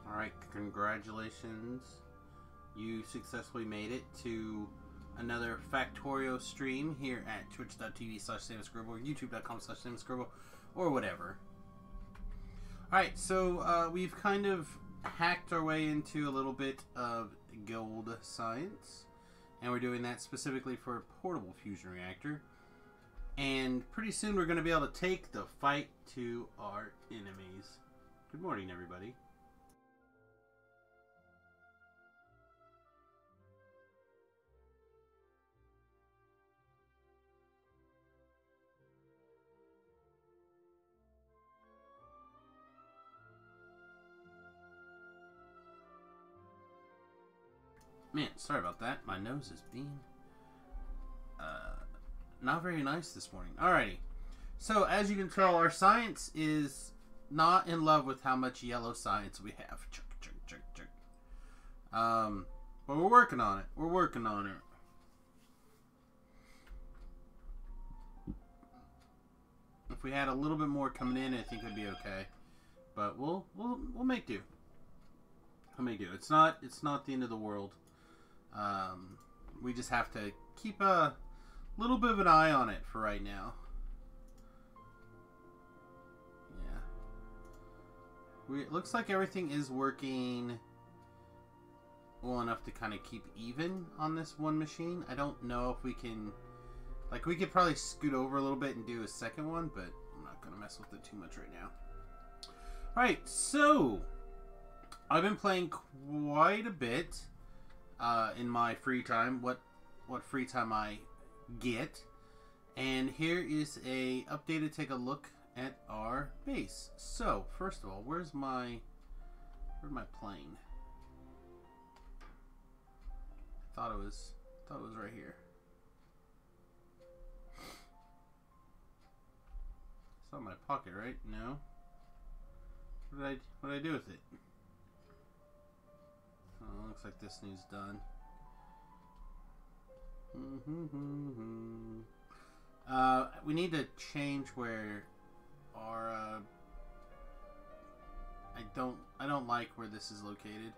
Alright, congratulations. You successfully made it to another Factorio stream here at twitch.tv/SamusScribble or youtube.com/SamusScribble or whatever. Alright, so we've kind of hacked our way into a little bit of guild science. And we're doing that specifically for a portable fusion reactor. And pretty soon we're going to be able to take the fight to our enemies. Good morning, everybody. Man, sorry about that. My nose is being not very nice this morning. Alrighty. So, as you can tell, our science is not in love with how much yellow science we have. But we're working on it. We're working on it. If we had a little bit more coming in, I think it'd be okay. But we'll make do. We'll make do. It's not the end of the world. We just have to keep a little bit of an eye on it for right now. Yeah. It looks like everything is working well enough to kind of keep even on this one machine. I don't know if we can... Like, we could probably scoot over a little bit and do a second one, but I'm not going to mess with it too much right now. Alright, so... I've been playing quite a bit in my free time. What free time I get. And here is a update to take a look at our base. So, first of all, where's my plane? Thought it was right here. It's not in my pocket, right? No. What did I do with it? Oh, looks like this needs done. We need to change where our I don't like where this is located.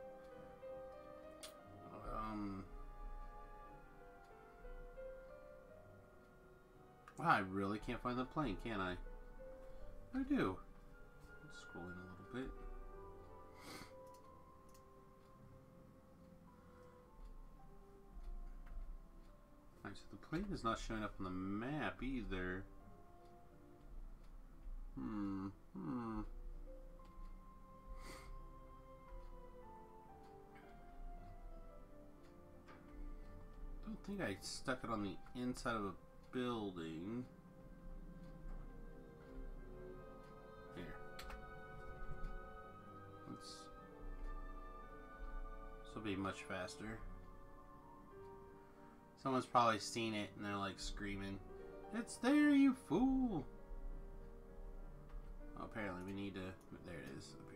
Wow, I really can't find the plane, can I? I do. Let's scroll in a little bit. Alright, so the plane is not showing up on the map either. I don't think I stuck it on the inside of a building. Here. This will be much faster. Someone's probably seen it and they're like screaming, "It's there, you fool!" Oh, apparently we need to... There it is, up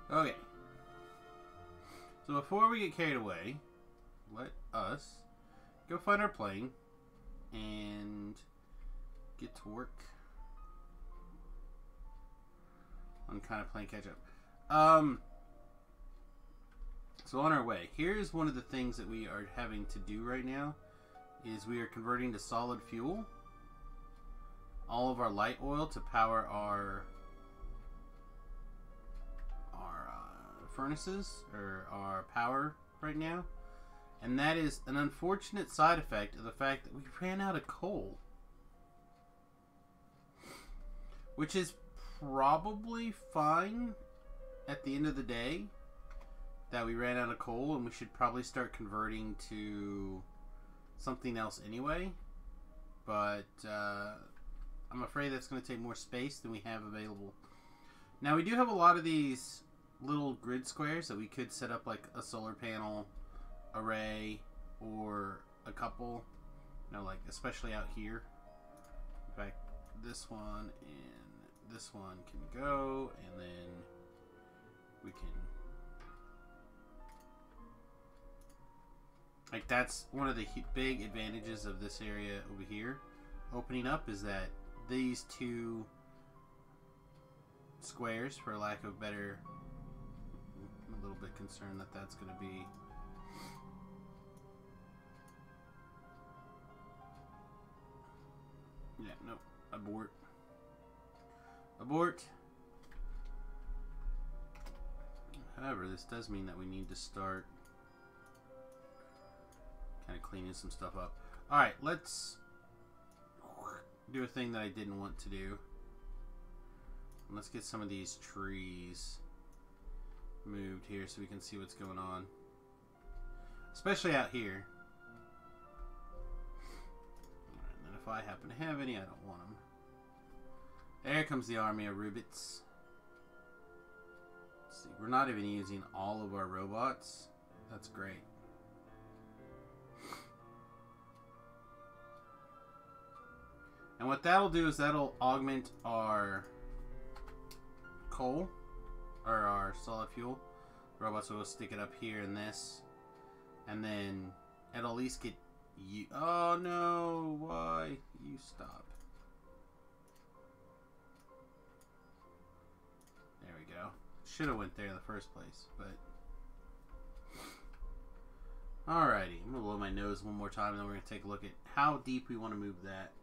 here. Okay. So before we get carried away, let us go find our plane and get to work on kind of playing catch up. So on our way, here's one of the things that we are having to do right now, is we are converting to solid fuel all of our light oil to power our furnaces, or our power right now. And that is an unfortunate side effect of the fact that we ran out of coal. Which is probably fine at the end of the day, that we ran out of coal, and we should probably start converting to something else anyway. But I'm afraid that's going to take more space than we have available. Now, we do have a lot of these little grid squares that we could set up, like a solar panel array or a couple, you know, like especially out here. In fact, this one and this one can go, and then we can... Like, that's one of the big advantages of this area over here opening up, is that these two squares, for lack of better. I'm a little bit concerned that that's going to be. Yeah, nope. Abort. Abort. However, this does mean that we need to start kind of cleaning some stuff up. Alright, let's do a thing that I didn't want to do. Let's get some of these trees moved here so we can see what's going on. Especially out here. And then if I happen to have any, I don't want them. There comes the army of Rubits. Let's see, we're not even using all of our robots. That's great. And what that'll do is that'll augment our coal, or our solid fuel. Robots will stick it up here in this, and then it'll at least get you. Oh no! Why? You stop. There we go. Should have went there in the first place, but alrighty. I'm gonna blow my nose one more time, and then we're gonna take a look at how deep we want to move that.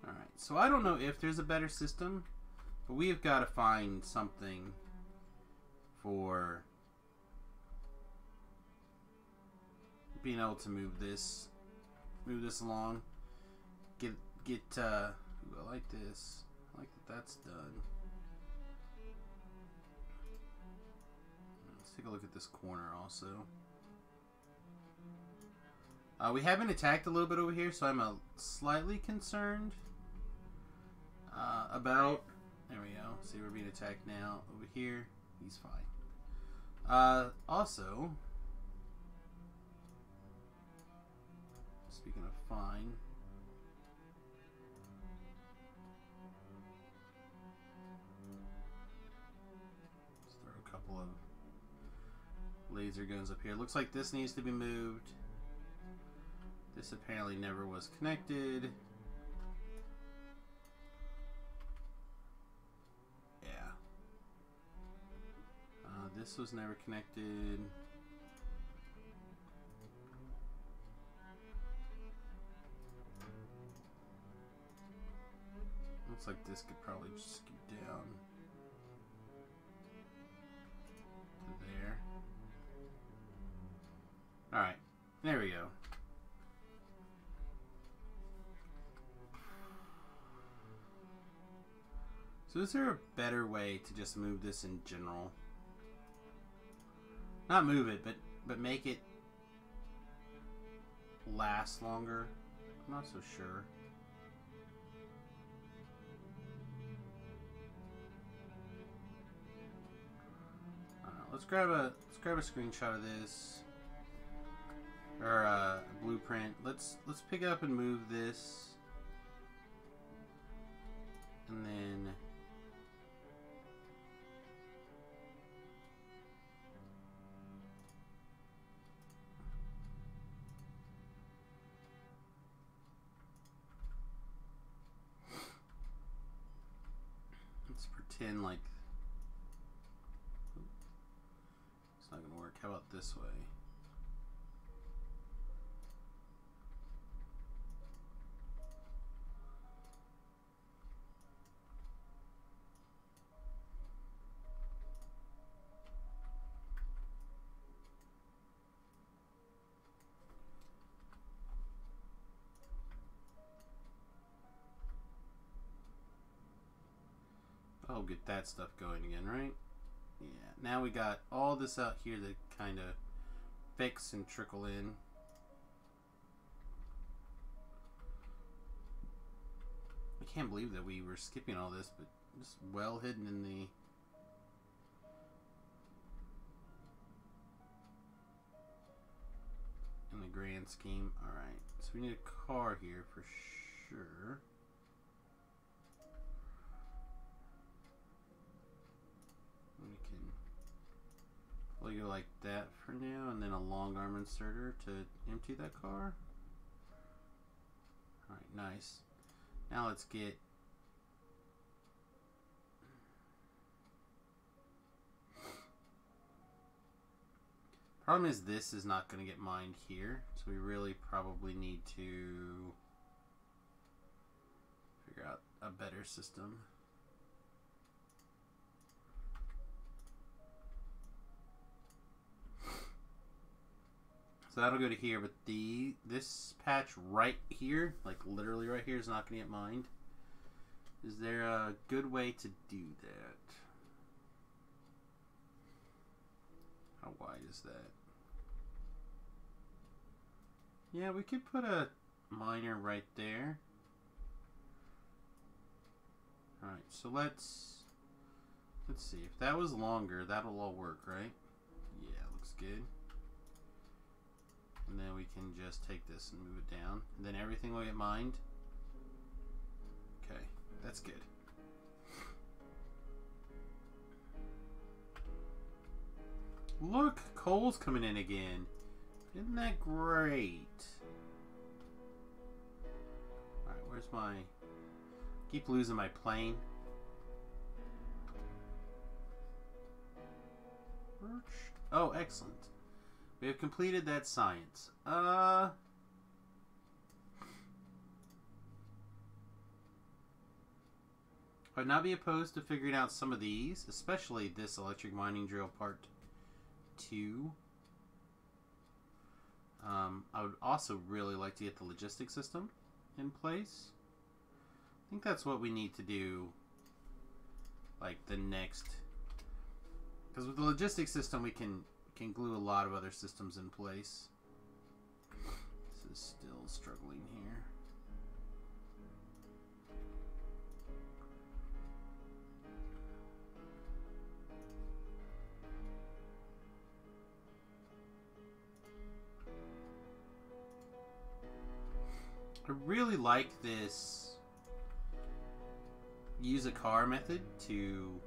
Alright, so I don't know if there's a better system, but we have got to find something for being able to move this along. Ooh, I like this. I like that that's done. Let's take a look at this corner also. We have been attacked a little bit over here, so I'm slightly concerned about. There we go. See, we're being attacked now. Over here, he's fine. Also, speaking of fine, let's throw a couple of laser guns up here. Looks like this needs to be moved. This apparently never was connected. Yeah. This was never connected. Looks like this could probably just scoot down to there. Alright. There we go. So is there a better way to just move this in general? Not move it, but make it last longer? I'm not so sure. Let's grab a screenshot of this, or a blueprint. Let's pick it up and move this, and then let's pretend like it's not gonna work. How about this way? I'll get that stuff going again, right? Yeah, now we got all this out here to kind of fix and trickle in. I can't believe that we were skipping all this, but just well hidden in the grand scheme. Alright, so we need a car here for sure. We can probably go like that for now, and then a long arm inserter to empty that car. Alright, nice. Now let's get... Problem is this is not going to get mined here, so we really probably need to figure out a better system. So that'll go to here, but this patch right here, like literally right here, is not going to get mined. Is there a good way to do that? How wide is that? Yeah, we could put a miner right there. Alright, so let's see. If that was longer, that'll all work, right? Yeah, looks good. And then we can just take this and move it down. And then everything will get mined. Okay, that's good. Look, coal's coming in again. Isn't that great? Alright, where's my... Keep losing my plane. Oh, excellent. We have completed that science. I'd not be opposed to figuring out some of these, especially this electric mining drill part 2. I would also really like to get the logistics system in place. I think that's what we need to do, like the next, because with the logistics system we can glue a lot of other systems in place. This is still struggling here. I really like this use a car method to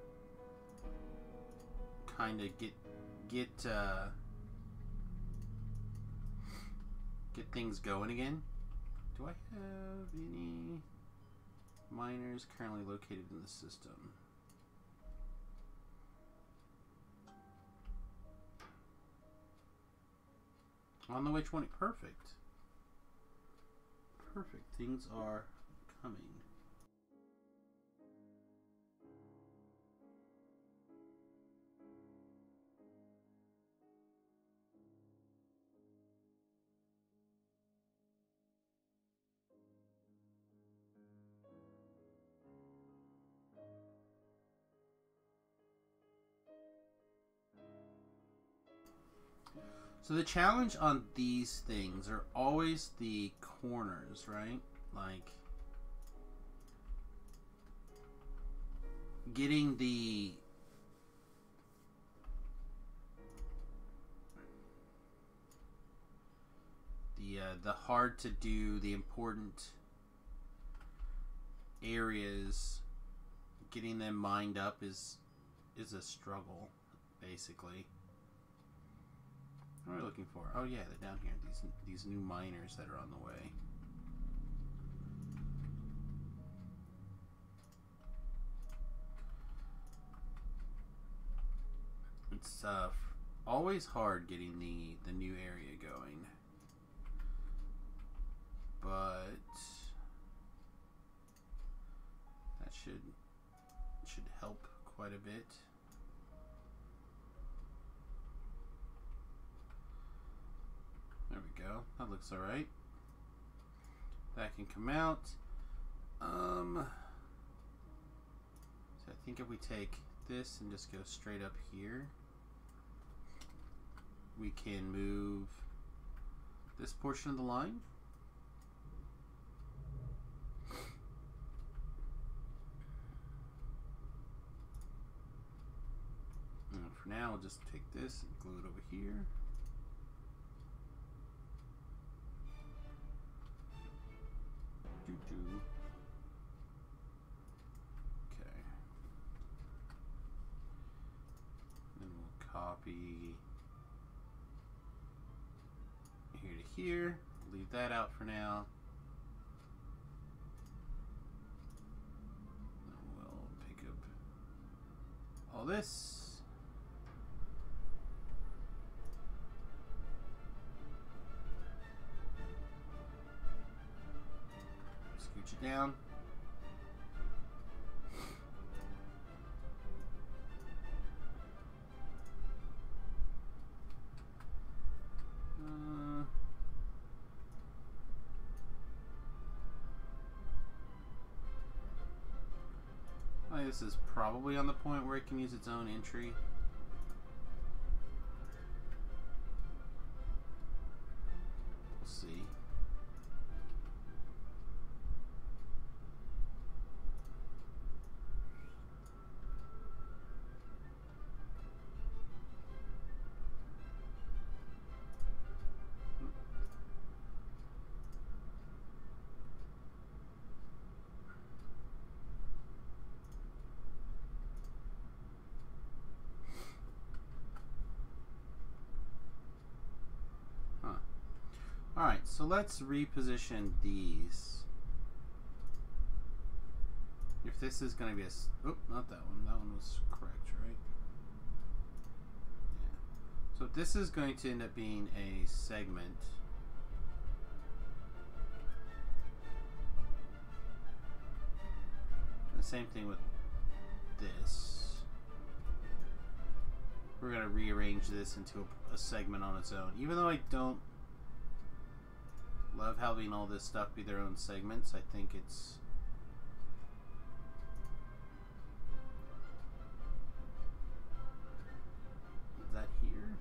kind of get things going again. Do I have any miners currently located in the system? On the way 20. Perfect. Perfect. Things are coming. So the challenge on these things are always the corners, right? Like getting the hard to do, the important areas, getting them mined up is a struggle, basically. What are we looking for? Oh yeah, they're down here. These new miners that are on the way. It's always hard getting the new area going, but that should help quite a bit. There we go. That looks alright. That can come out. So I think if we take this and just go straight up here, we can move this portion of the line. And for now, we'll just take this and glue it over here. here. Leave that out for now. We'll pick up all this. Scooch it down. This is probably on the point where it can use its own entry. We'll see. Alright, so let's reposition these. If this is going to be a... Oh, not that one. That one was correct, right? Yeah. So this is going to end up being a segment. The same thing with this. We're going to rearrange this into a segment on its own. Even though I don't love having all this stuff be their own segments, I think it's... Is that here?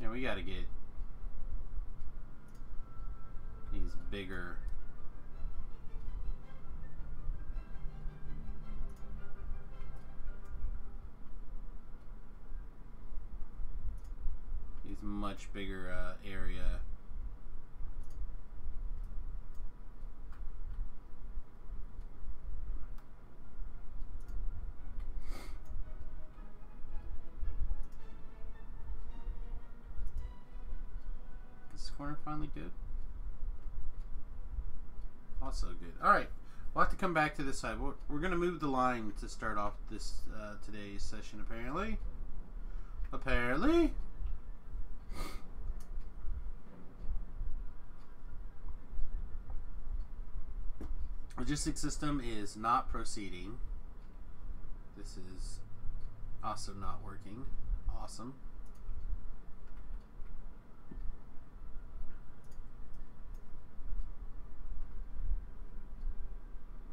Yeah, we gotta get these bigger. Much bigger area. Is this corner finally good? Also good. Alright, we'll have to come back to this side. We're going to move the line to start off this today's session, apparently. Logistics system is not proceeding. This is also not working. Awesome.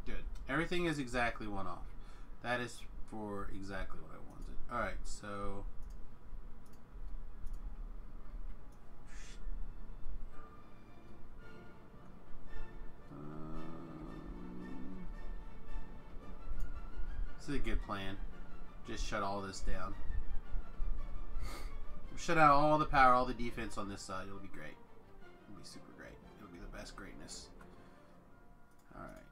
Good. Everything is exactly one off. That is for exactly what I wanted. Alright, so... This is a good plan. Just shut all this down. Shut out all the power, all the defense on this side. It'll be great. It'll be super great. It'll be the best greatness. Alright.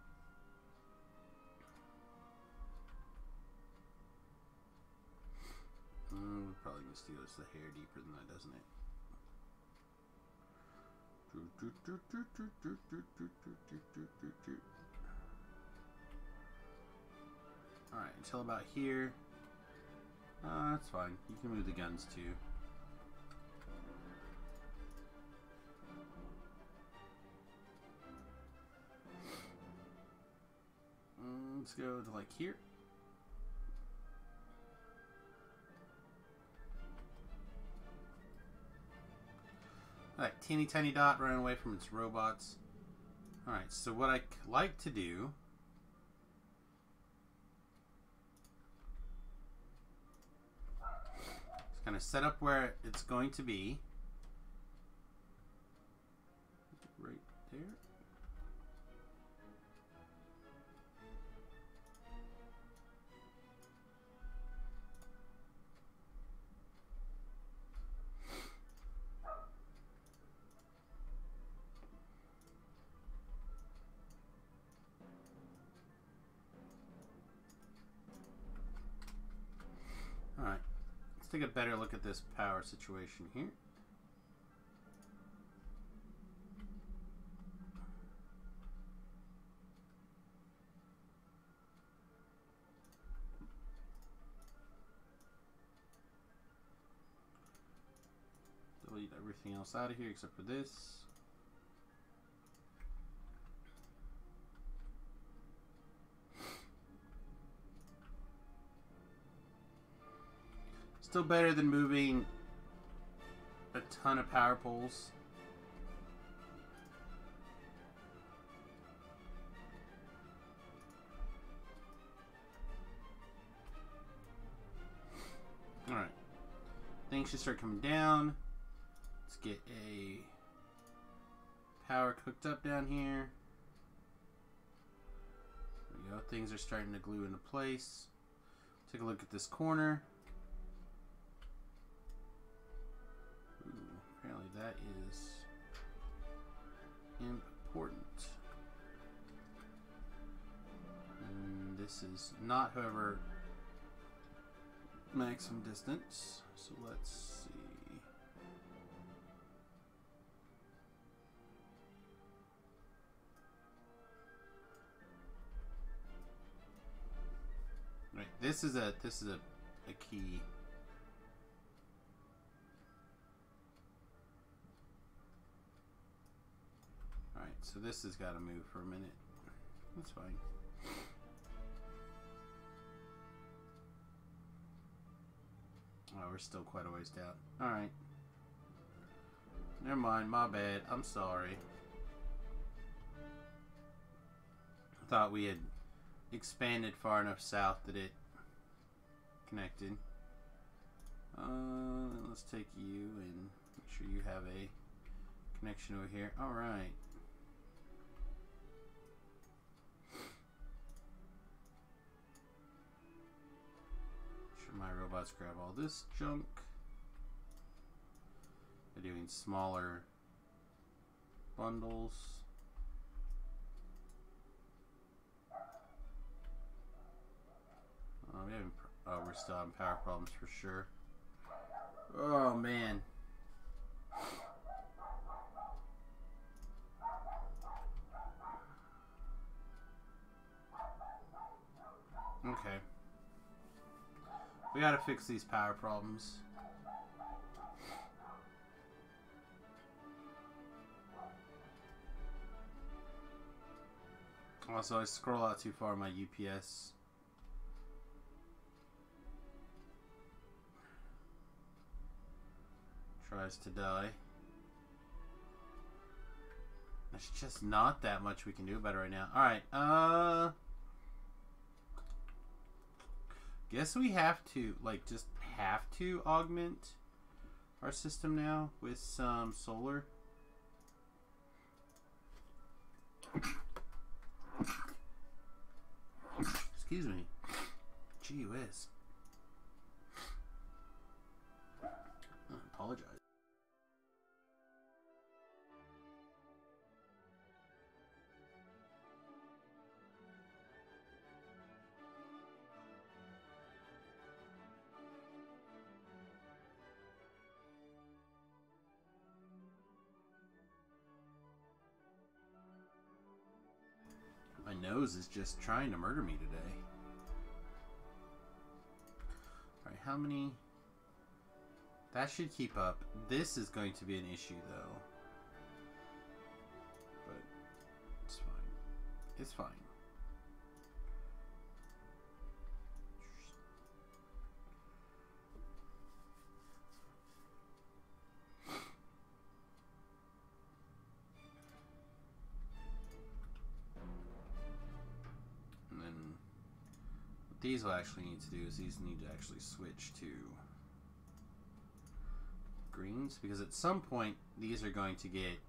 Probably needs to go a hair deeper than that, doesn't it? Alright, until about here. That's fine. You can move the guns too. Let's go to like here. Alright, teeny tiny dot running away from its robots. Alright, so what I like to do is kind of set up where it's going to be. Right there. take a better look at this power situation here. Delete everything else out of here except for this. Still better than moving a ton of power poles. Alright. Things should start coming down. Let's get a power cooked up down here. There we go. Things are starting to glue into place. Take a look at this corner. Apparently that is important. And this is not, however, maximum distance. So let's see. Right, this is a key. Alright, so this has got to move for a minute. That's fine. Oh, we're still quite a ways down. Alright. Never mind, my bad. I'm sorry. I thought we had expanded far enough south that it connected. Let's take you and make sure you have a connection over here. Alright. My robots grab all this junk. They're doing smaller bundles. We're still having power problems for sure. Oh man. Okay. We gotta fix these power problems. Also, I scroll out too far, my UPS tries to die. There's just not that much we can do about it right now. Alright, guess we have to, like, just have to augment our system now with some solar. Excuse me. Gee whiz. I apologize. My nose is just trying to murder me today. Alright, how many? That should keep up. This is going to be an issue, though. But it's fine. It's fine. These will actually need to do is these need to actually switch to greens, because at some point these are going to get,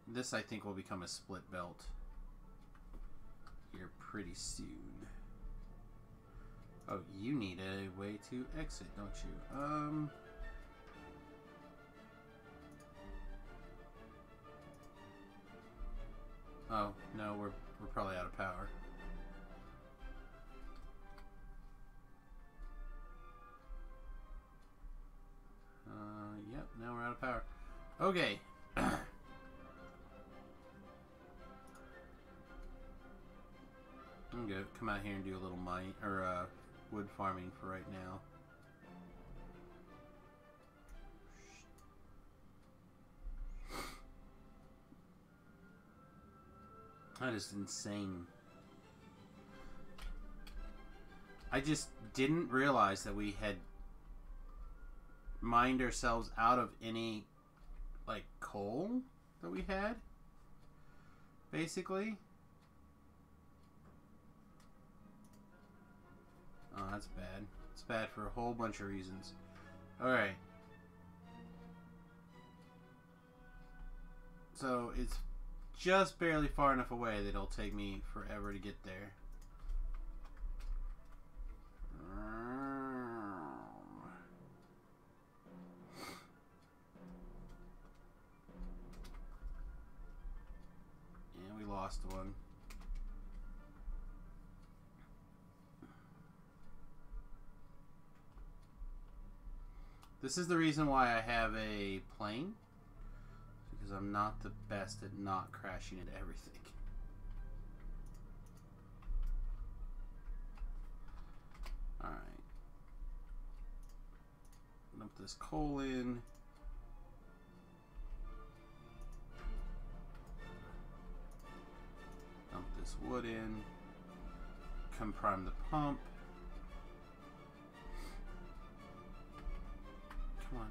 this I think will become a split belt here pretty soon. Oh, you need a way to exit, don't you? Oh, no, we're probably out of power. now we're out of power. Okay. I'm gonna come out here and do a little mine or wood farming for right now. That is insane. I just didn't realize that we had mined ourselves out of any, like, coal that we had, basically. Oh, that's bad. It's bad for a whole bunch of reasons. Alright. So, it's just barely far enough away that it'll take me forever to get there. And we lost one. This is the reason why I have a plane. Because I'm not the best at not crashing into everything. Alright. Dump this coal in. Dump this wood in. Come prime the pump. Come on.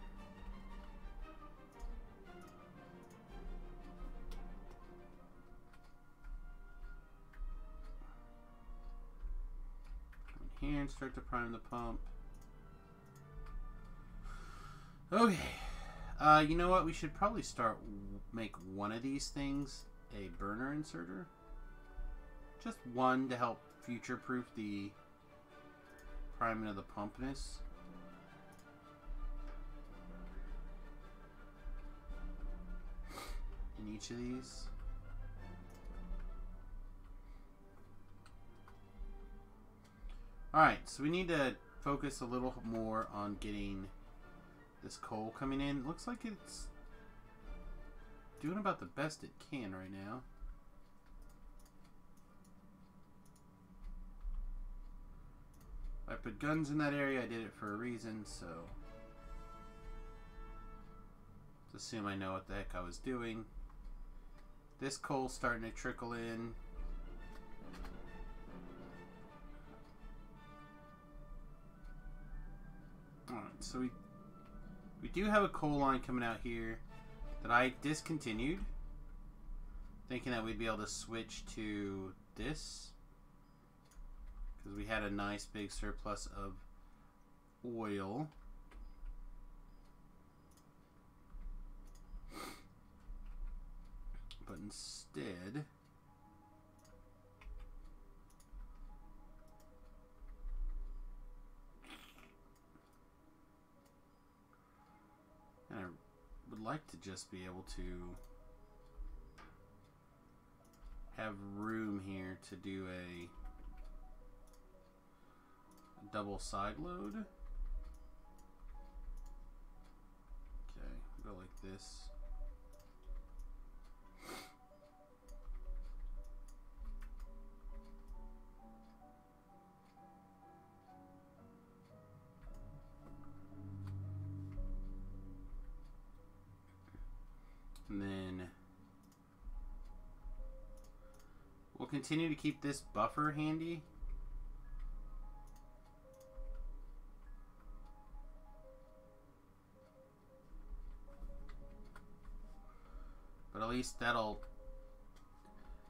Here and start to prime the pump. Okay. You know what? We should probably make one of these things a burner inserter. Just one to help future-proof the priming of the pumpness. In each of these. Alright, so we need to focus a little more on getting this coal coming in. It looks like it's doing about the best it can right now. I put guns in that area, I did it for a reason, so let's assume I know what the heck I was doing. This coal's starting to trickle in. Alright, so we do have a coal line coming out here that I discontinued, thinking that we'd be able to switch to this because we had a nice big surplus of oil. But instead, and I would like to just be able to have room here to do a double side load. Okay, go like this. And then we'll continue to keep this buffer handy. But at least that'll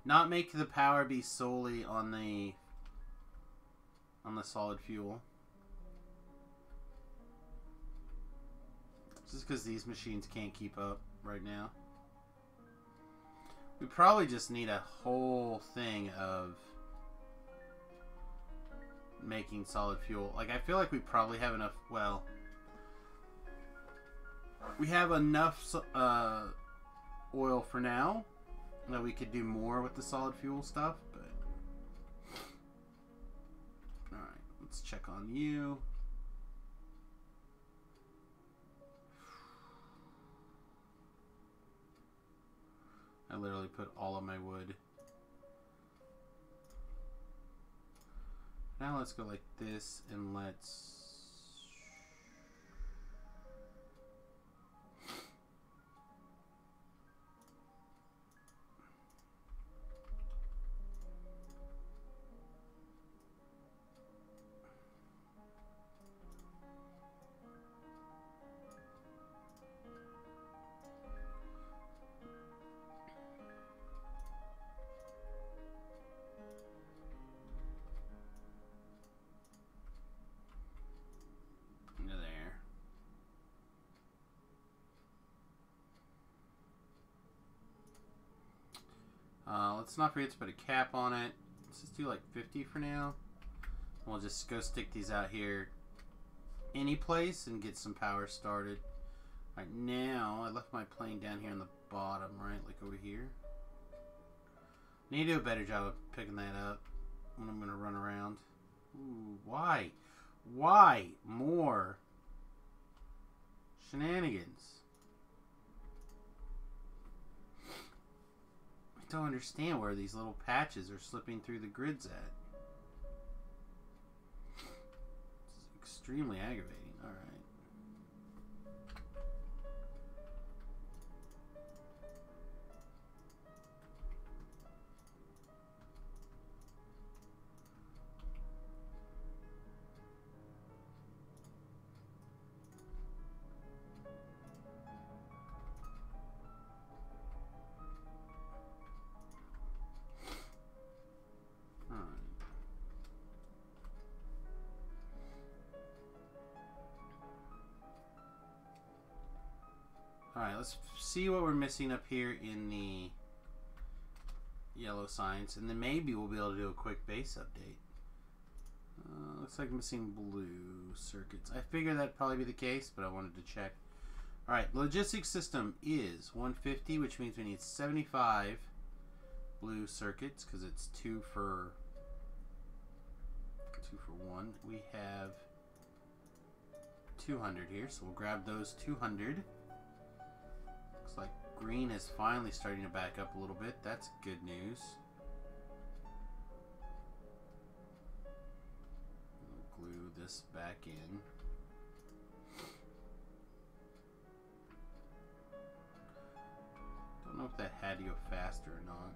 not make the power be solely on the solid fuel. Just because these machines can't keep up right now. We probably just need a whole thing of making solid fuel. Like, I feel like we probably have enough, well, we have enough oil for now that we could do more with the solid fuel stuff, but alright, let's check on you. I literally put all of my wood. Now let's go like this, and let's... Let's not forget to put a cap on it. Let's just do like 50 for now. We'll just go stick these out here any place and get some power started. Right now, I left my plane down here on the bottom, right? Like over here. I need to do a better job of picking that up when I'm going to run around. Ooh, why? Why? More shenanigans. I don't understand where these little patches are slipping through the grids at. It's extremely aggravating. Alright. Alright, let's see what we're missing up here in the yellow signs, and then maybe we'll be able to do a quick base update. Looks like missing blue circuits. I figured that'd probably be the case, but I wanted to check. Alright, logistics system is 150, which means we need 75 blue circuits, because it's 2 for 1. We have 200 here, so we'll grab those 200. Looks like green is finally starting to back up a little bit. That's good news. We'll glue this back in. Don't know if that had to go faster or not.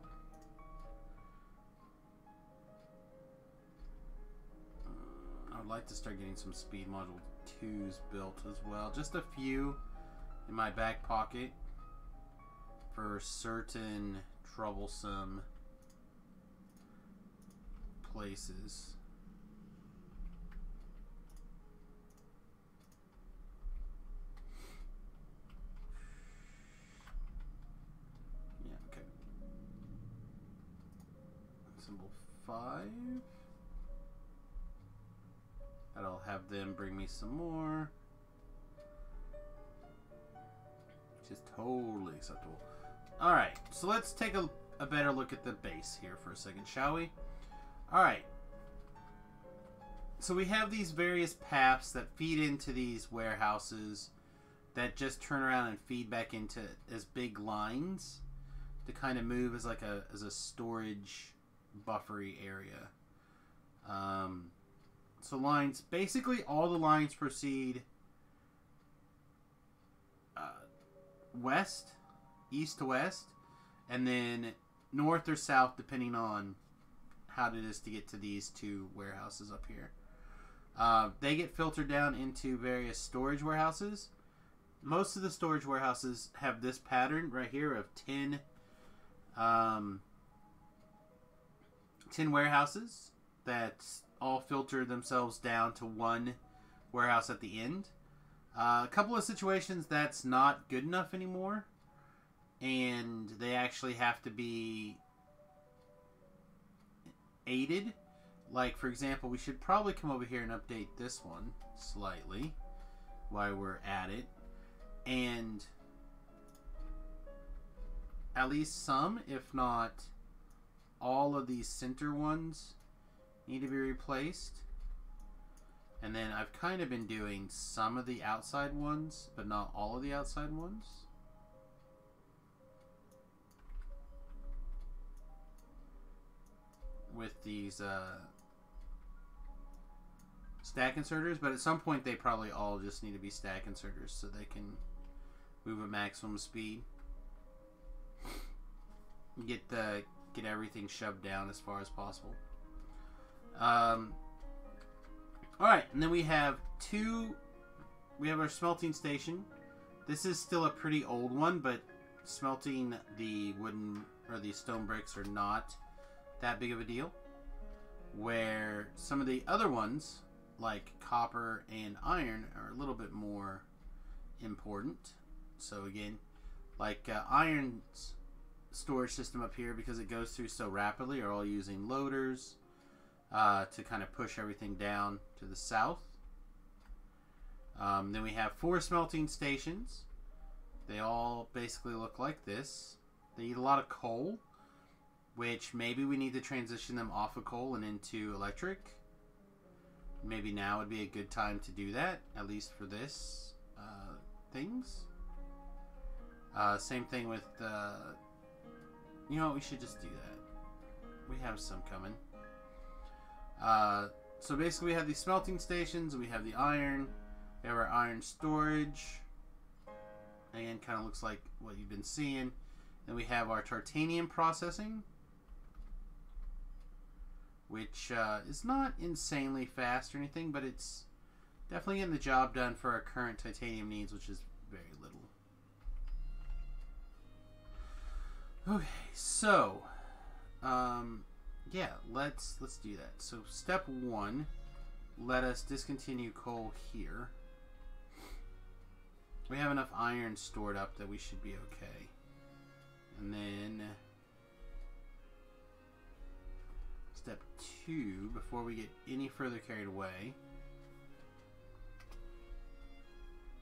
I would like to start getting some speed module 2s built as well. Just a few in my back pocket for certain troublesome places. Yeah, okay. Symbol 5. That'll have them bring me some more. Which is totally acceptable. Alright, so let's take a better look at the base here for a second, shall we? Alright. So we have these various paths that feed into these warehouses that just turn around and feed back into as big lines to kind of move as like as a storage buffery area. So lines, basically all the lines proceed west, east to west, and then north or south depending on how it is to get to these two warehouses up here. They get filtered down into various storage warehouses. Most of the storage warehouses have this pattern right here of 10 warehouses that all filter themselves down to one warehouse at the end. A couple of situations that's not good enough anymore, and they actually have to be aided. Like, for example, we should probably come over here and update this one slightly while we're at it. And at least some, if not all of these center ones need to be replaced. And then I've kind of been doing some of the outside ones, but not all of the outside ones. with these stack inserters, but at some point they probably all just need to be stack inserters so they can move at maximum speed. Get everything shoved down as far as possible. Alright, and then we have our smelting station. This is still a pretty old one, but smelting the wooden or the stone bricks are not that big of a deal. Where some of the other ones, like copper and iron, are a little bit more important. So again, like iron's storage system up here, because it goes through so rapidly, are all using loaders to kind of push everything down to the south. Then we have 4 smelting stations. They all basically look like this. They eat a lot of coal, which maybe we need to transition them off of coal and into electric. Maybe now would be a good time to do that, at least for this things. Same thing with you know, we should just do that. We have some coming. So basically we have these smelting stations, we have the iron, we have our iron storage. Again, kind of looks like what you've been seeing. Then we have our titanium processing, which is not insanely fast or anything, but it's definitely getting the job done for our current titanium needs, which is very little. Okay, so yeah, let's do that. So step 1, let us discontinue coal here. We have enough iron stored up that we should be okay. And then step 2, before we get any further carried away,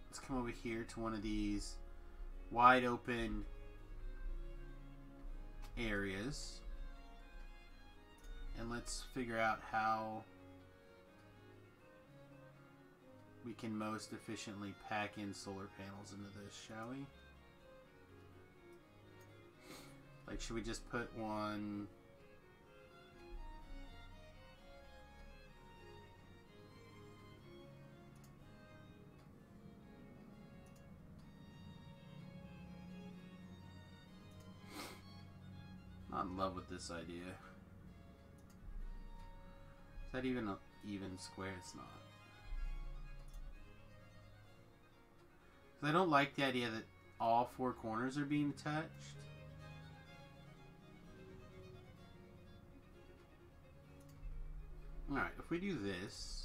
let's come over here to one of these wide open areas and let's figure out how we can most efficiently pack in solar panels into this, shall we? Like, should we just put one... Not in love with this idea. Is that even an even square? It's not. I don't like the idea that all 4 corners are being touched. Alright, if we do this...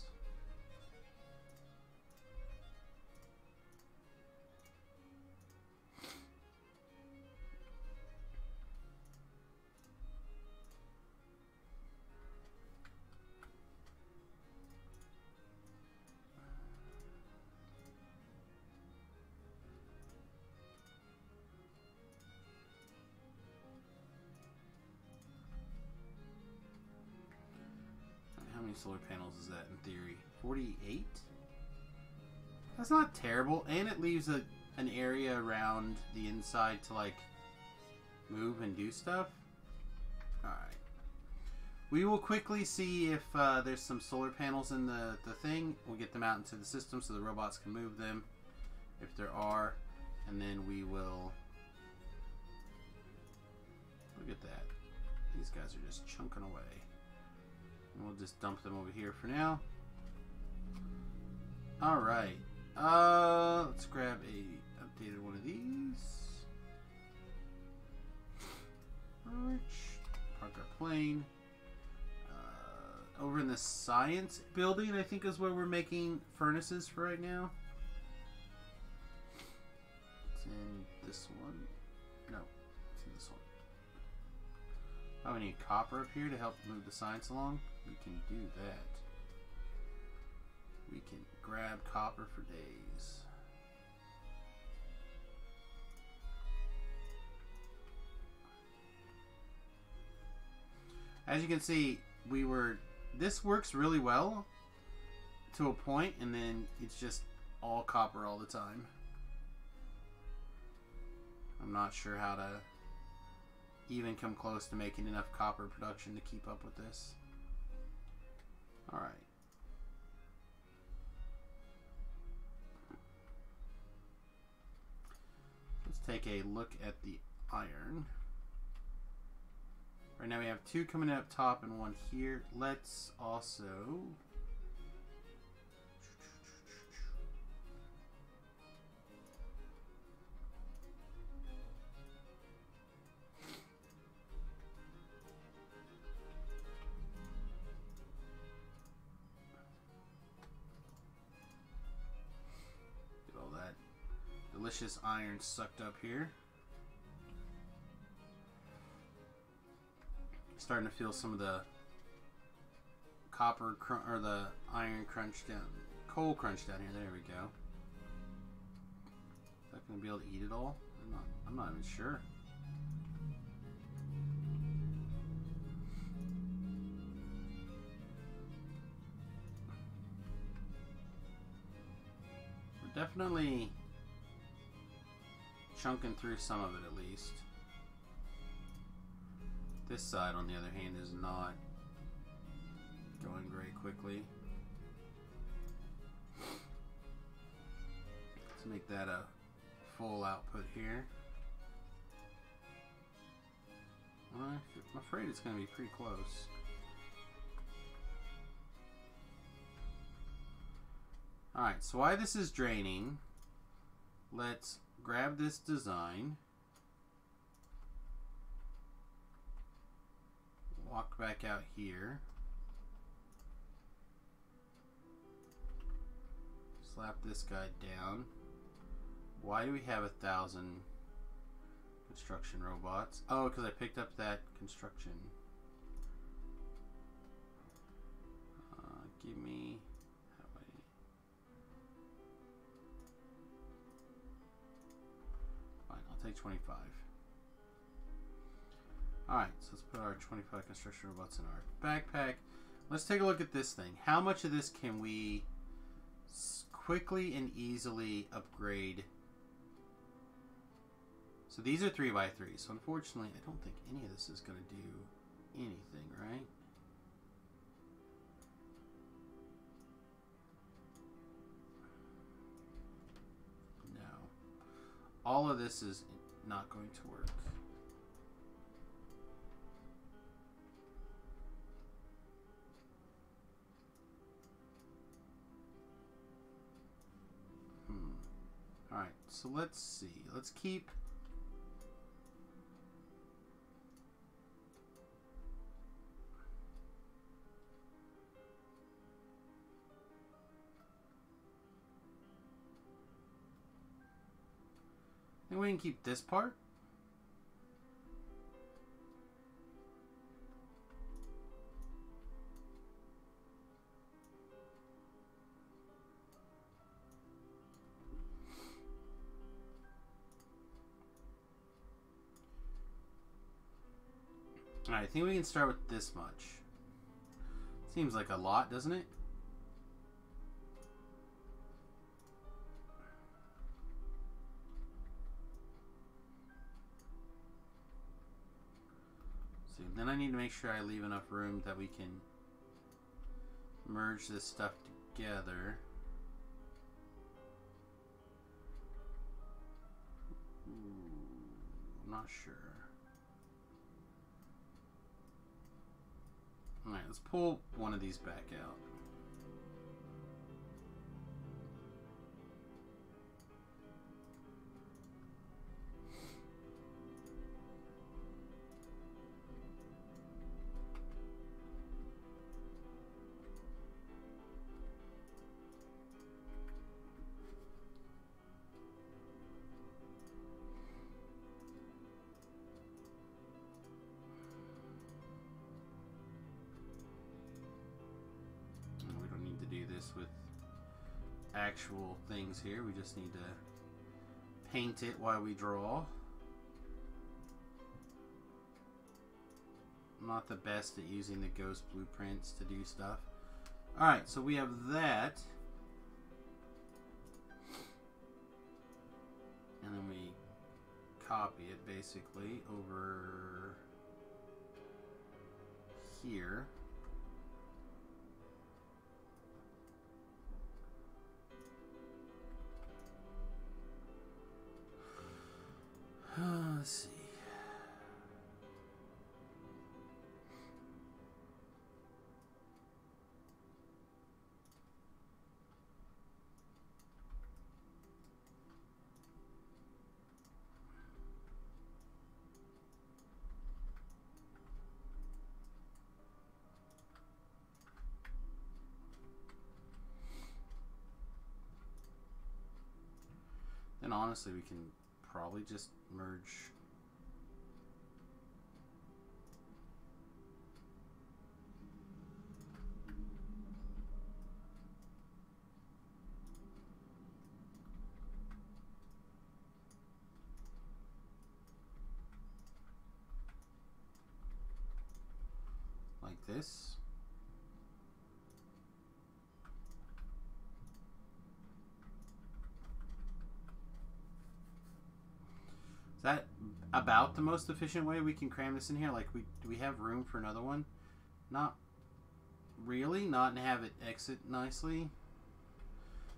How many solar panels is that in theory? 48? That's not terrible, and it leaves an area around the inside to like move and do stuff. Alright. We will quickly see if there's some solar panels in the thing. We'll get them out into the system so the robots can move them if there are, and then we will... Look at that. These guys are just chunking away. And we'll just dump them over here for now. Alright. Let's grab a updated one of these. Park our plane. Over in the science building, I think, is where we're making furnaces for right now. It's in this one. No, it's in this one. Oh, we need copper up here to help move the science along. We can do that. We can grab copper for days. As you can see, this works really well to a point, and then it's just all copper all the time. I'm not sure how to even come close to making enough copper production to keep up with this. Alright. Let's take a look at the iron. Right now we have 2 coming up top and 1 here. Let's also... get all that delicious iron sucked up here. Starting to feel some of the copper or the iron crunch down, coal crunch down here. There we go. Is that going to be able to eat it all? I'm not even sure. We're definitely chunking through some of it at least. This side, on the other hand, is not going very quickly. Let's make that a full output here. I'm afraid it's going to be pretty close. Alright, so while this is draining, let's grab this design. Walk back out here. Slap this guy down. Why do we have 1,000 construction robots? Oh, because I picked up that construction. Give me... Fine, I'll take 25. Alright, so let's put our 25 construction robots in our backpack. Let's take a look at this thing. How much of this can we quickly and easily upgrade? So these are 3x3. So unfortunately, I don't think any of this is going to do anything, right? No. All of this is not going to work. Alright, so let's see. Let's keep... I think we can keep this part. Alright, I think we can start with this much. Seems like a lot, doesn't it? See, then I need to make sure I leave enough room that we can merge this stuff together. Ooh, I'm not sure. Alright, let's pull one of these back out. With actual things here, we just need to paint it while we draw. I'm not the best at using the ghost blueprints to do stuff. Alright, so we have that, and then we copy it basically over here. Let's see. Then honestly, we can probably just merge. Like this. Is that about the most efficient way we can cram this in here? Like, do we have room for another one? Not really. Not have it exit nicely.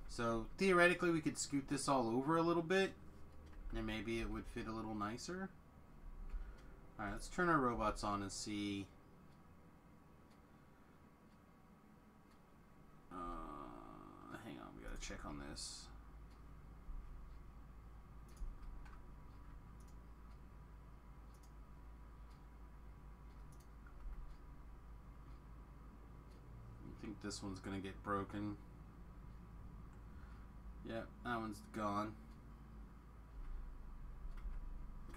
So theoretically, we could scoot this all over a little bit, and maybe it would fit a little nicer. All right, let's turn our robots on and see. Hang on, we gotta check on this. I think this one's gonna get broken. Yep, that one's gone.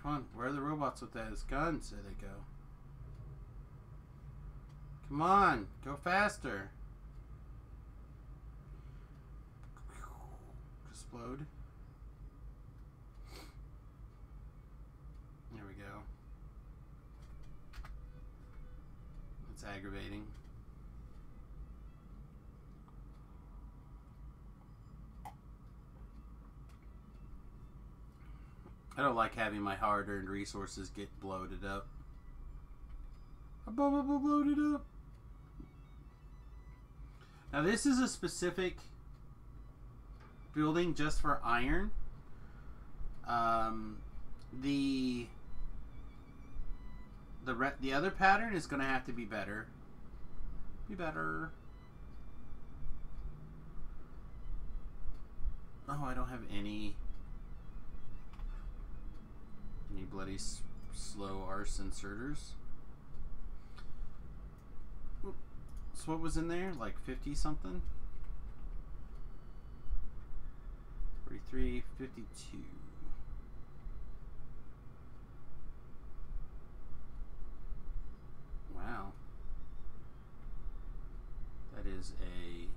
Come on, where are the robots with those guns? There they go. Come on, go faster. Explode. There we go. It's aggravating. I don't like having my hard-earned resources get bloated up. Bloated up. Now this is a specific building just for iron. The other pattern is going to have to be better. Be better. Oh, I don't have any bloody slow arse inserters. So what was in there? Like 50 something? 43, 52. Wow. That is a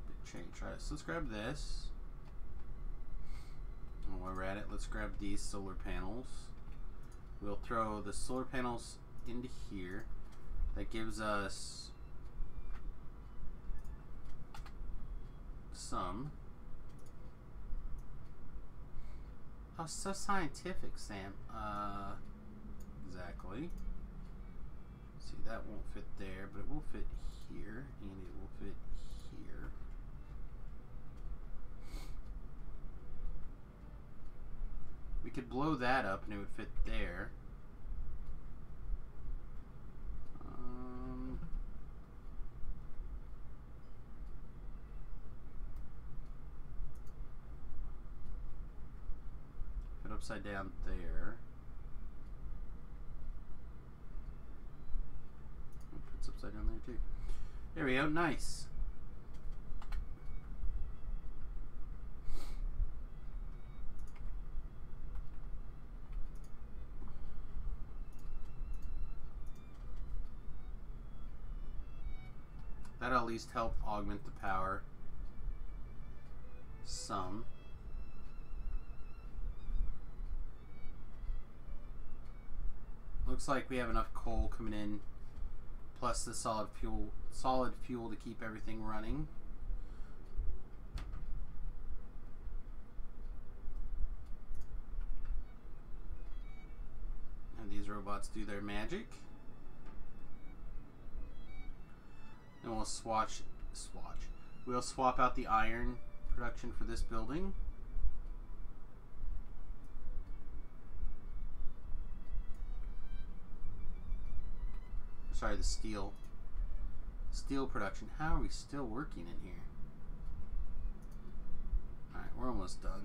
big change. All right, so let's grab this. And while we're at it, let's grab these solar panels. We'll throw the solar panels into here. That gives us some. Oh, so scientific, Sam. Exactly. See, that won't fit there, but it will fit here, and it will fit here. We could blow that up, and it would fit there. Fit upside down there. It's upside down there too. There we go. Nice. That'll at least help augment the power some. Looks like we have enough coal coming in, plus the solid fuel to keep everything running. And these robots do their magic. And we'll We'll swap out the iron production for this building. Sorry, the steel. Steel production. How are we still working in here? Alright, we're almost done.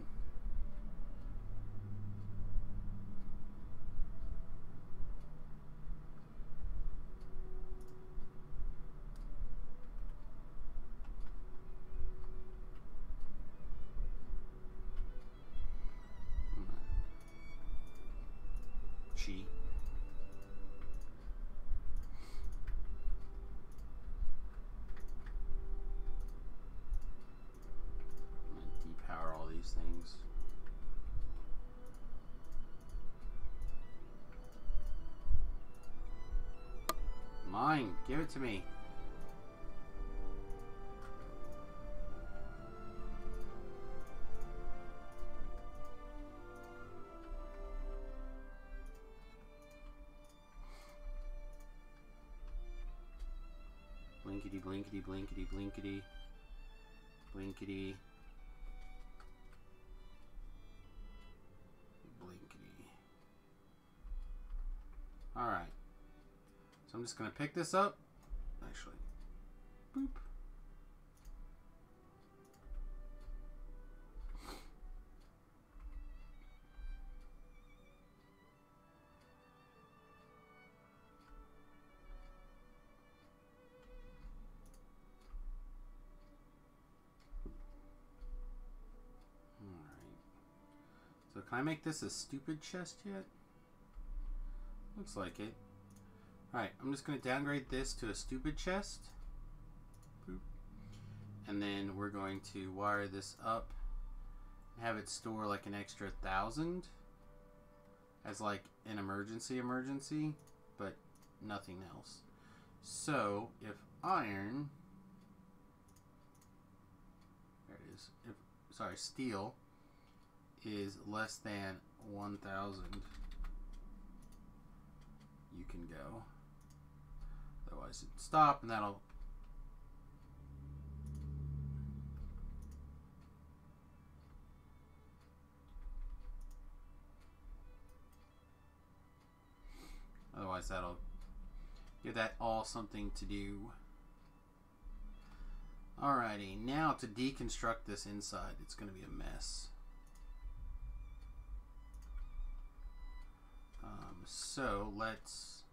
Cheat. Depower all these things. Mine, give it to me. Blinkety, blinkety, blinkety, blinkety, blinkety, blinkety. Alright. So I'm just going to pick this up. Actually, boop. So can I make this a stupid chest yet? Looks like it. Alright, I'm just going to downgrade this to a stupid chest. Boop. And then we're going to wire this up. Have it store like an extra 1,000. As like an emergency. But nothing else. So, if iron... There it is. Sorry, steel is less than 1,000, you can go. Otherwise it'd stop, and that'll... Otherwise that'll give that all something to do. Alrighty, now to deconstruct this inside, it's going to be a mess. So let's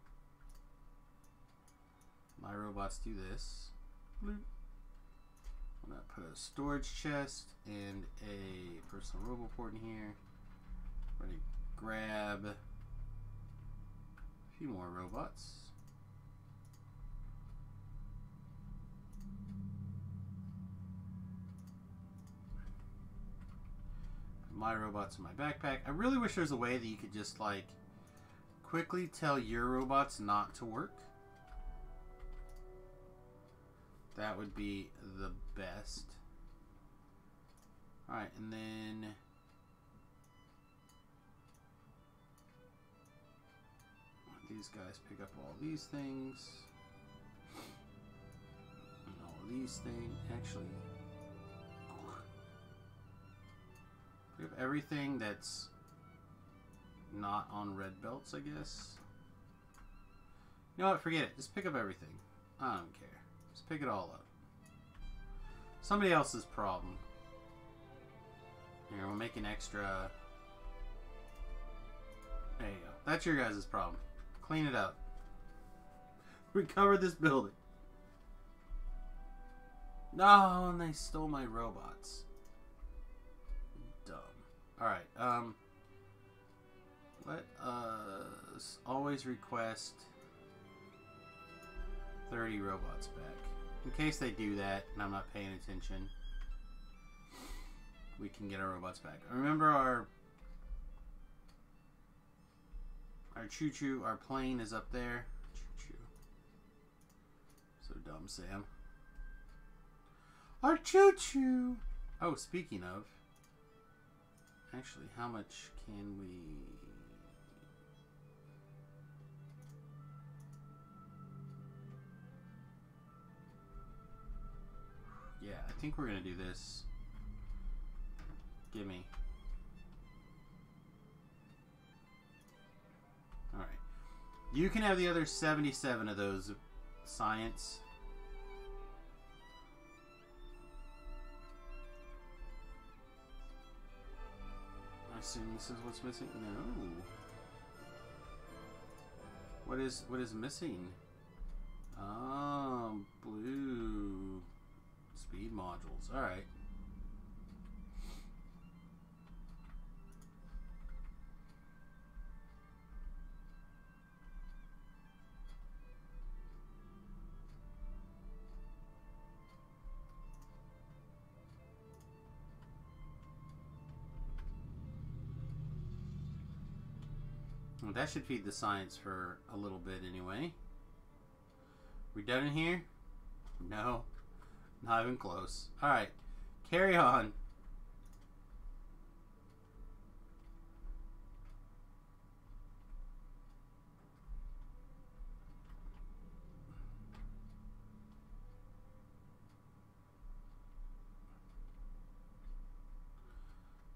my robots do this. I'm gonna put a storage chest and a personal robot port in here. We're gonna grab a few more robots. My robots in my backpack. I really wish there's a way that you could just like quickly tell your robots not to work. That would be the best. Alright, and then these guys pick up all these things. And all these things. Actually, pick up everything that's not on red belts, I guess. You know what? Forget it. Just pick up everything. I don't care. Just pick it all up. Somebody else's problem. Here, we'll make an extra... There you go. That's your guys' problem. Clean it up. Recover this building. No, and they stole my robots. Dumb. Alright, let us always request 30 robots back. In case they do that and I'm not paying attention, we can get our robots back. Remember our choo-choo, our plane is up there. Choo-choo. So dumb, Sam. Our choo-choo! Oh, speaking of, actually, how much can we... Yeah, I think we're gonna do this. Gimme. Alright. You can have the other 77 of those science. I assume this is what's missing? No. What is missing? Oh, blue speed modules. Alright. Well, that should feed the science for a little bit anyway. We done in here? No. Not even close. Alright. Carry on.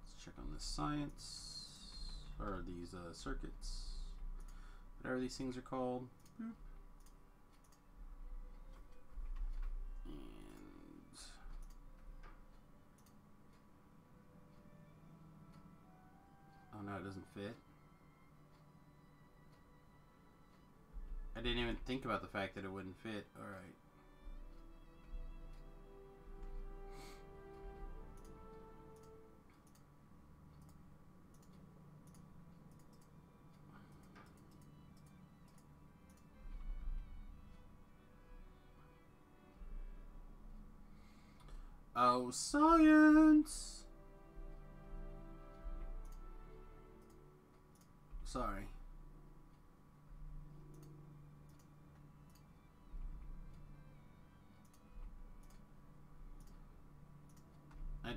Let's check on the science. Or these circuits. Whatever these things are called. And oh no, it doesn't fit. I didn't even think about the fact that it wouldn't fit. Alright. Oh, science! Sorry.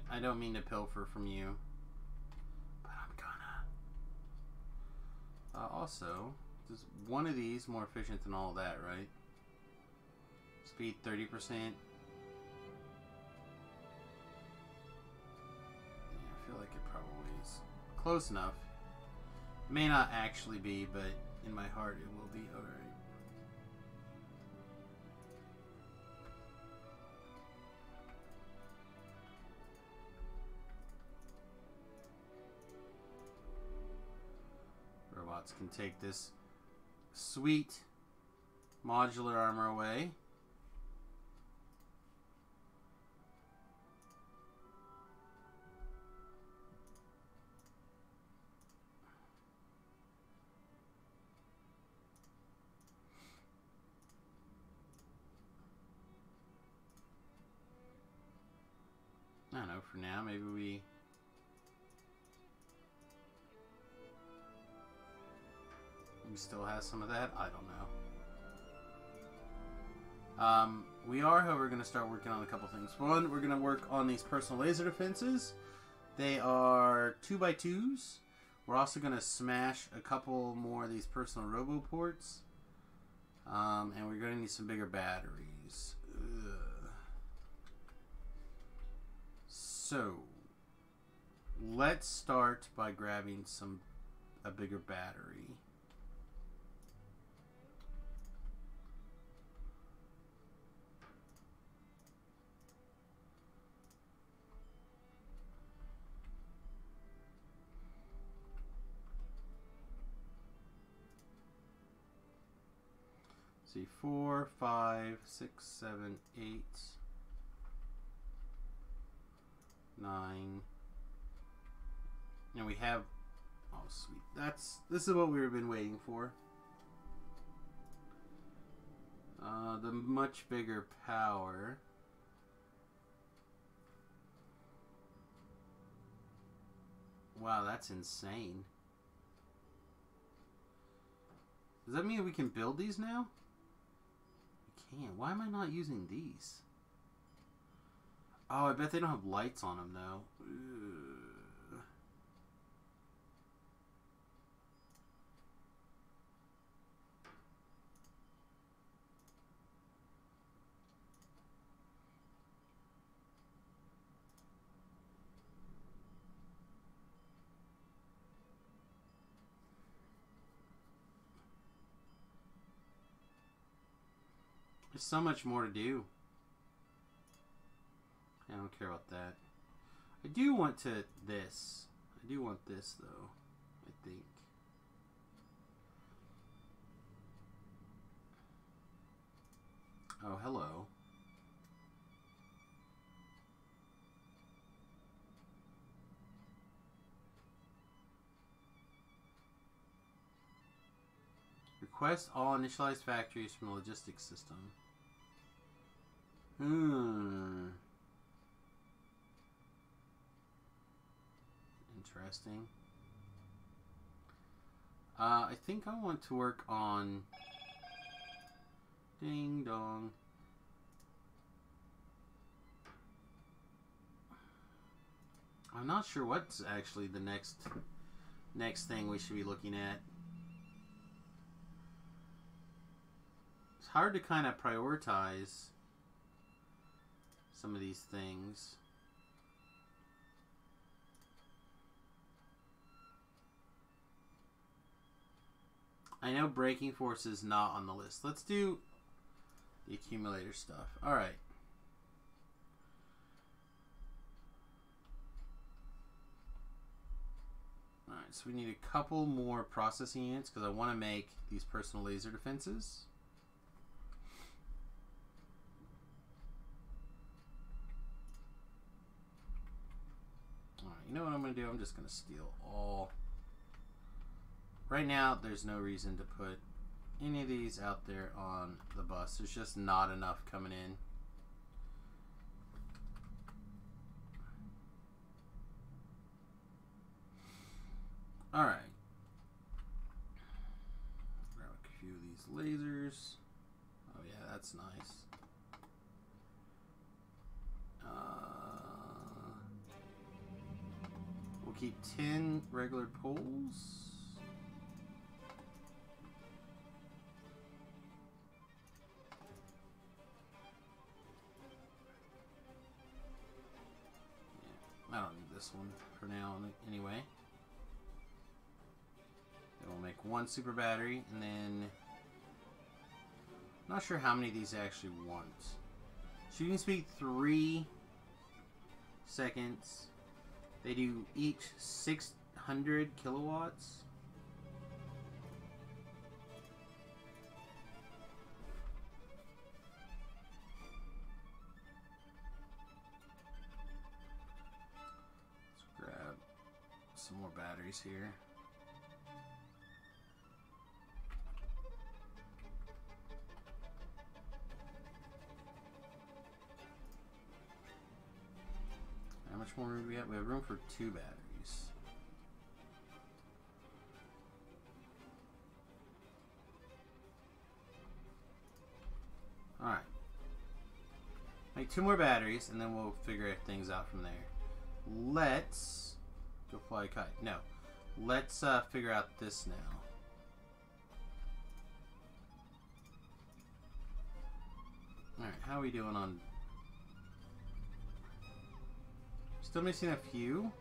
I don't mean to pilfer from you, but I'm gonna. Also, is one of these more efficient than all that, right? Speed 30%. Yeah, I feel like it probably is close enough. May not actually be, but in my heart it will be. Alright. Robots can take this sweet modular armor away. I don't know, for now, maybe we still have some of that. I don't know. We are, however, going to start working on a couple things. One, we're going to work on these personal laser defenses. They are 2x2s. We're also going to smash a couple more of these personal roboports. And we're going to need some bigger batteries. Ugh. So, let's start by grabbing a bigger battery. See, 4, 5, 6, 7, 8, 9. And we have, oh sweet, this is what we've been waiting for. The much bigger power. Wow, that's insane. Does that mean we can build these now? We can. Why am I not using these? Oh, I bet they don't have lights on them though. Ugh. There's so much more to do. I don't care about that. I do want this. I do want this, though. I think. Oh, hello. Request all initialized factories from the logistics system. Interesting. I think I want to work on... Ding dong. I'm not sure what's actually the next thing we should be looking at. It's hard to kind of prioritize some of these things. I know Breaking Force is not on the list. Let's do the accumulator stuff. Alright. Alright, so we need a couple more processing units because I want to make these personal laser defenses. Alright, you know what I'm going to do? I'm just going to steal all... Right now, there's no reason to put any of these out there on the bus. There's just not enough coming in. Alright. Grab a few of these lasers. Oh yeah, that's nice. We'll keep 10 regular poles. I don't need this one for now anyway. Then we'll make one super battery, and then... I'm not sure how many of these I actually want. Shooting speed 3 seconds. They do each 600 kilowatts. Some more batteries here. How much more room do we have? We have room for 2 batteries. Alright. Make 2 more batteries and then we'll figure things out from there. Let's go fly a kite. No. Let's figure out this now. Alright, how are we doing on... Still missing a few.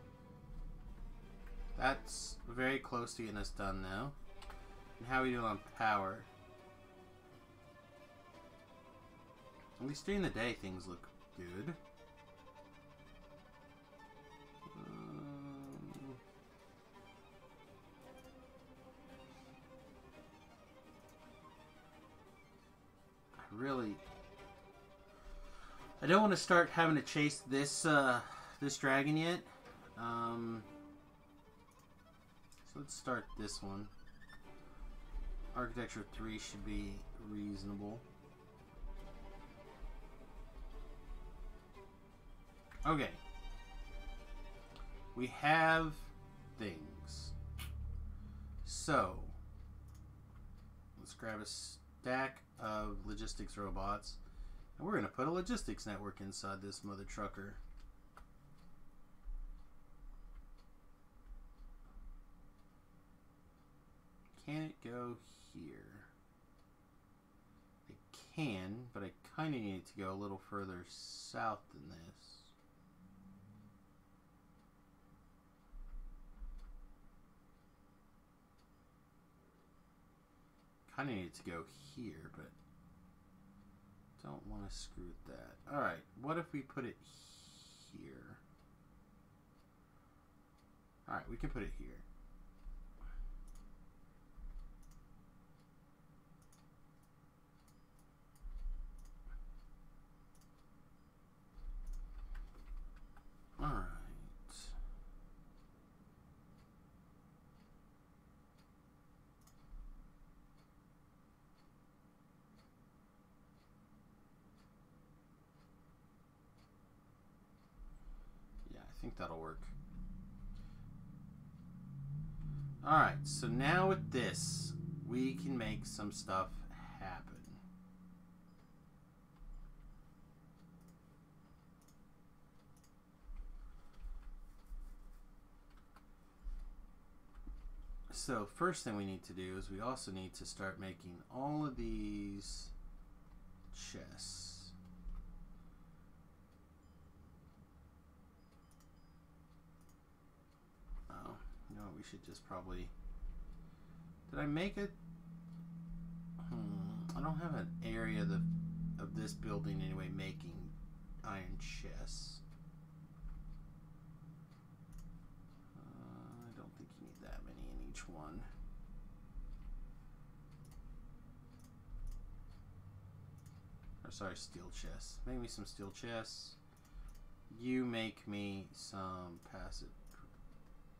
That's very close to getting us done now. And how are we doing on power? At least during the day things look good. Really, I don't want to start having to chase this this dragon yet. So let's start this one. Architecture 3 should be reasonable. Okay, we have things. So let's grab a stack of logistics robots, and we're going to put a logistics network inside this mother trucker. Can it go here? It can, but I kind of need it to go a little further south than this. Kind of need it to go here, but don't want to screw with that. Alright, what if we put it here? Alright, we can put it here. Alright. Yeah, I think that'll work. Alright, so now with this, we can make some stuff happen. So first thing we need to do is we also need to start making all of these chests. Oh, you know what, we should just probably... Did I make it? I don't have an area of this building anyway making iron chests. I don't think you need that many in each one. Or sorry, steel chests. Make me some steel chests. You make me some passive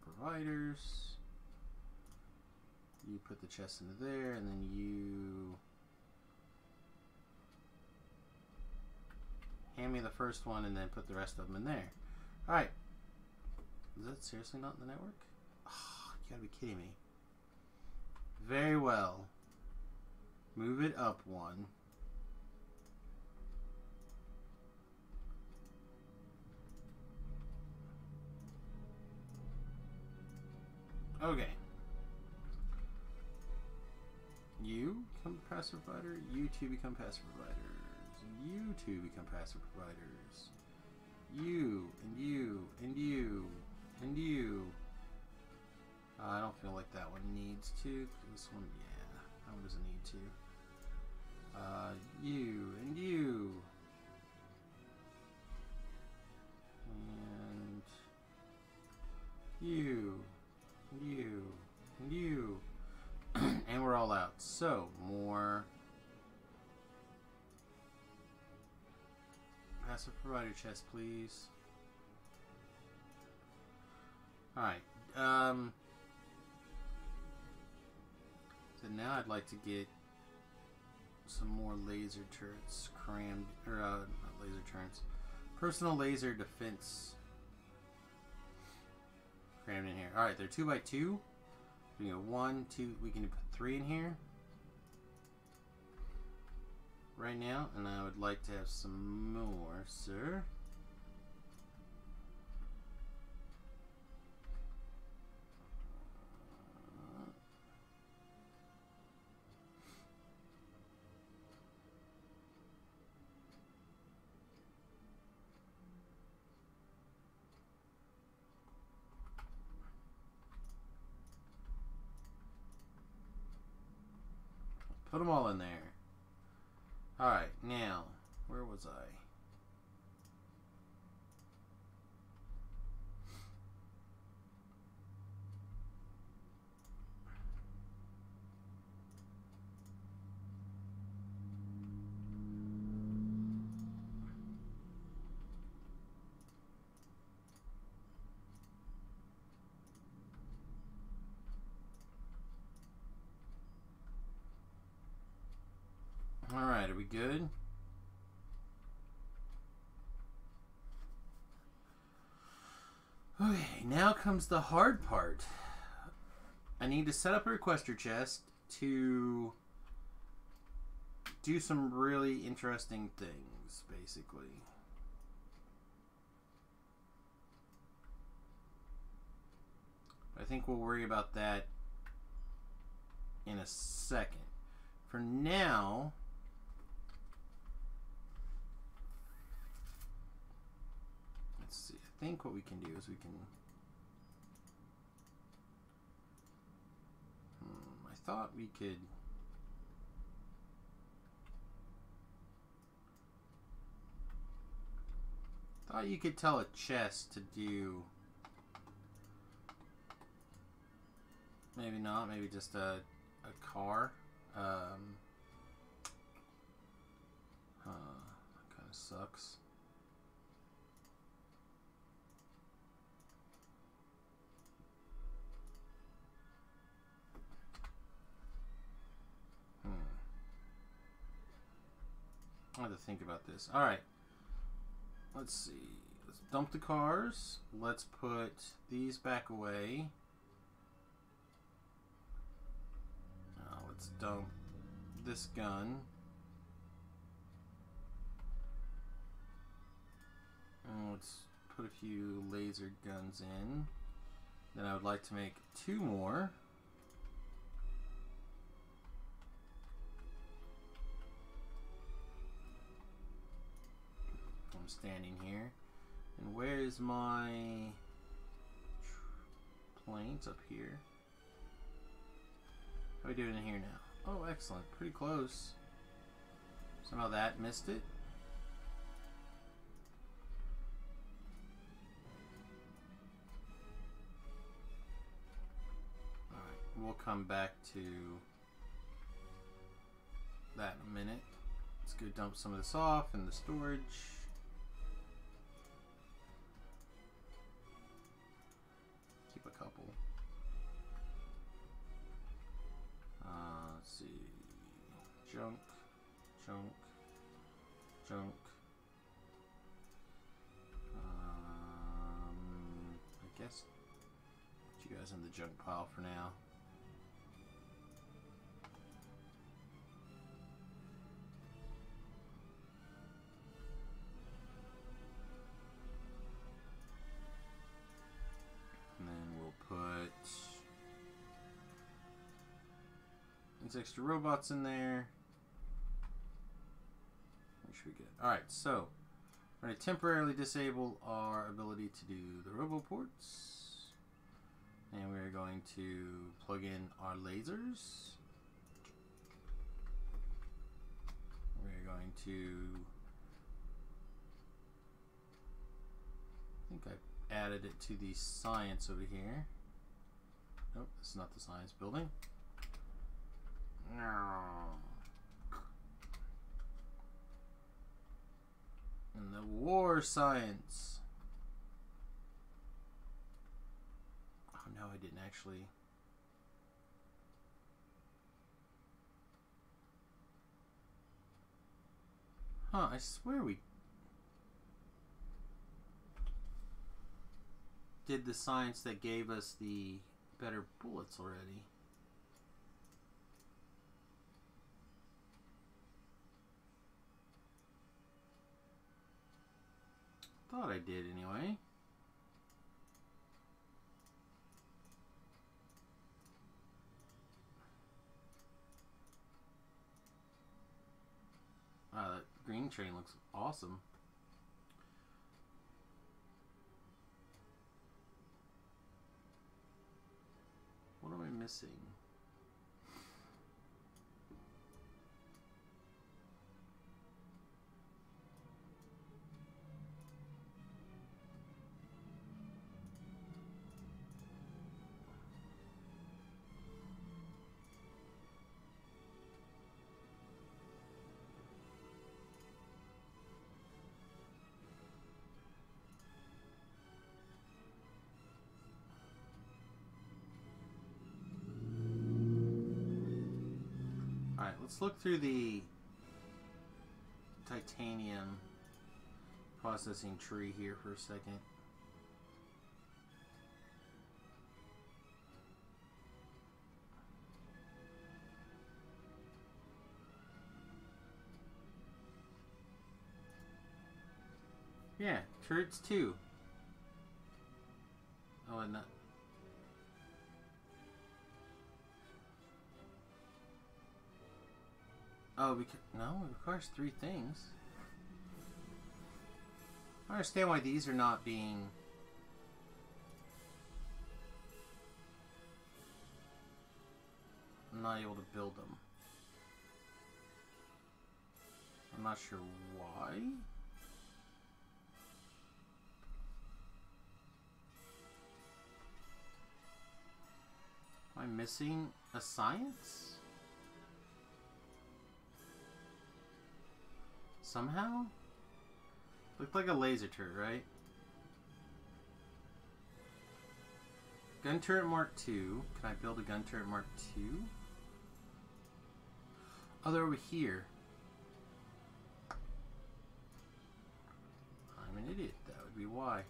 providers. You put the chest into there, and then you hand me the first one, and then put the rest of them in there. Alright. Is that seriously not in the network? Oh, you gotta be kidding me. Very well. Move it up one. Okay. You become passive provider. You two become passive providers. You two become passive providers. You and you and you and you. I don't feel like that one needs to. This one, yeah, that one doesn't need to. You and you. And you and you and you. And we're all out. So, more passive provider chest, please. Alright. So now I'd like to get some more laser turrets crammed, or not laser turrets, personal laser defense crammed in here. Alright, they're 2x2. We go 1, 2, we can put 3 in here right now, and I would like to have some more, sir. Put them all in there. Alright, now, where was I? Alright, are we good? Okay, now comes the hard part. I need to set up a requester chest to do some really interesting things, basically. I think we'll worry about that in a second. For now, let's see. I think what we can do is we can... I thought we could... Thought you could tell a chest to do. Maybe not. Maybe just a car. That kind of sucks. I have to think about this. Alright. Let's see. Let's dump the cars. Let's put these back away. Let's dump this gun. And let's put a few laser guns in. Then I would like to make 2 more. I'm standing here. And where is my planes? Up here. How are we doing in here now? Oh, excellent. Pretty close. Somehow that missed it. Alright, we'll come back to that in a minute. Let's go dump some of this off in the storage. Keep a couple. Let's see. Junk. Junk. Junk. I guess put you guys in the junk pile for now. And then we'll put these extra robots in there. What should we get? Alright, so we're going to temporarily disable our ability to do the roboports. And we're going to plug in our lasers. We're going to, I think I added it to the science over here. Nope, this is not the science building. No. And the war science. Oh no, I didn't actually. Huh, I swear we did the science that gave us the better bullets already. Thought I did anyway. Wow, that green train looks awesome. What am I missing? Alright, let's look through the titanium processing tree here for a second. Yeah, turrets too. Oh, and not. Oh, because no, it requires 3 things. I don't understand why these are not being. I'm not able to build them. I'm not sure why. I missing a science? Somehow? Looked like a laser turret, right? Gun turret Mark II. Can I build a gun turret Mark II? Oh, they're over here. I'm an idiot. That would be why.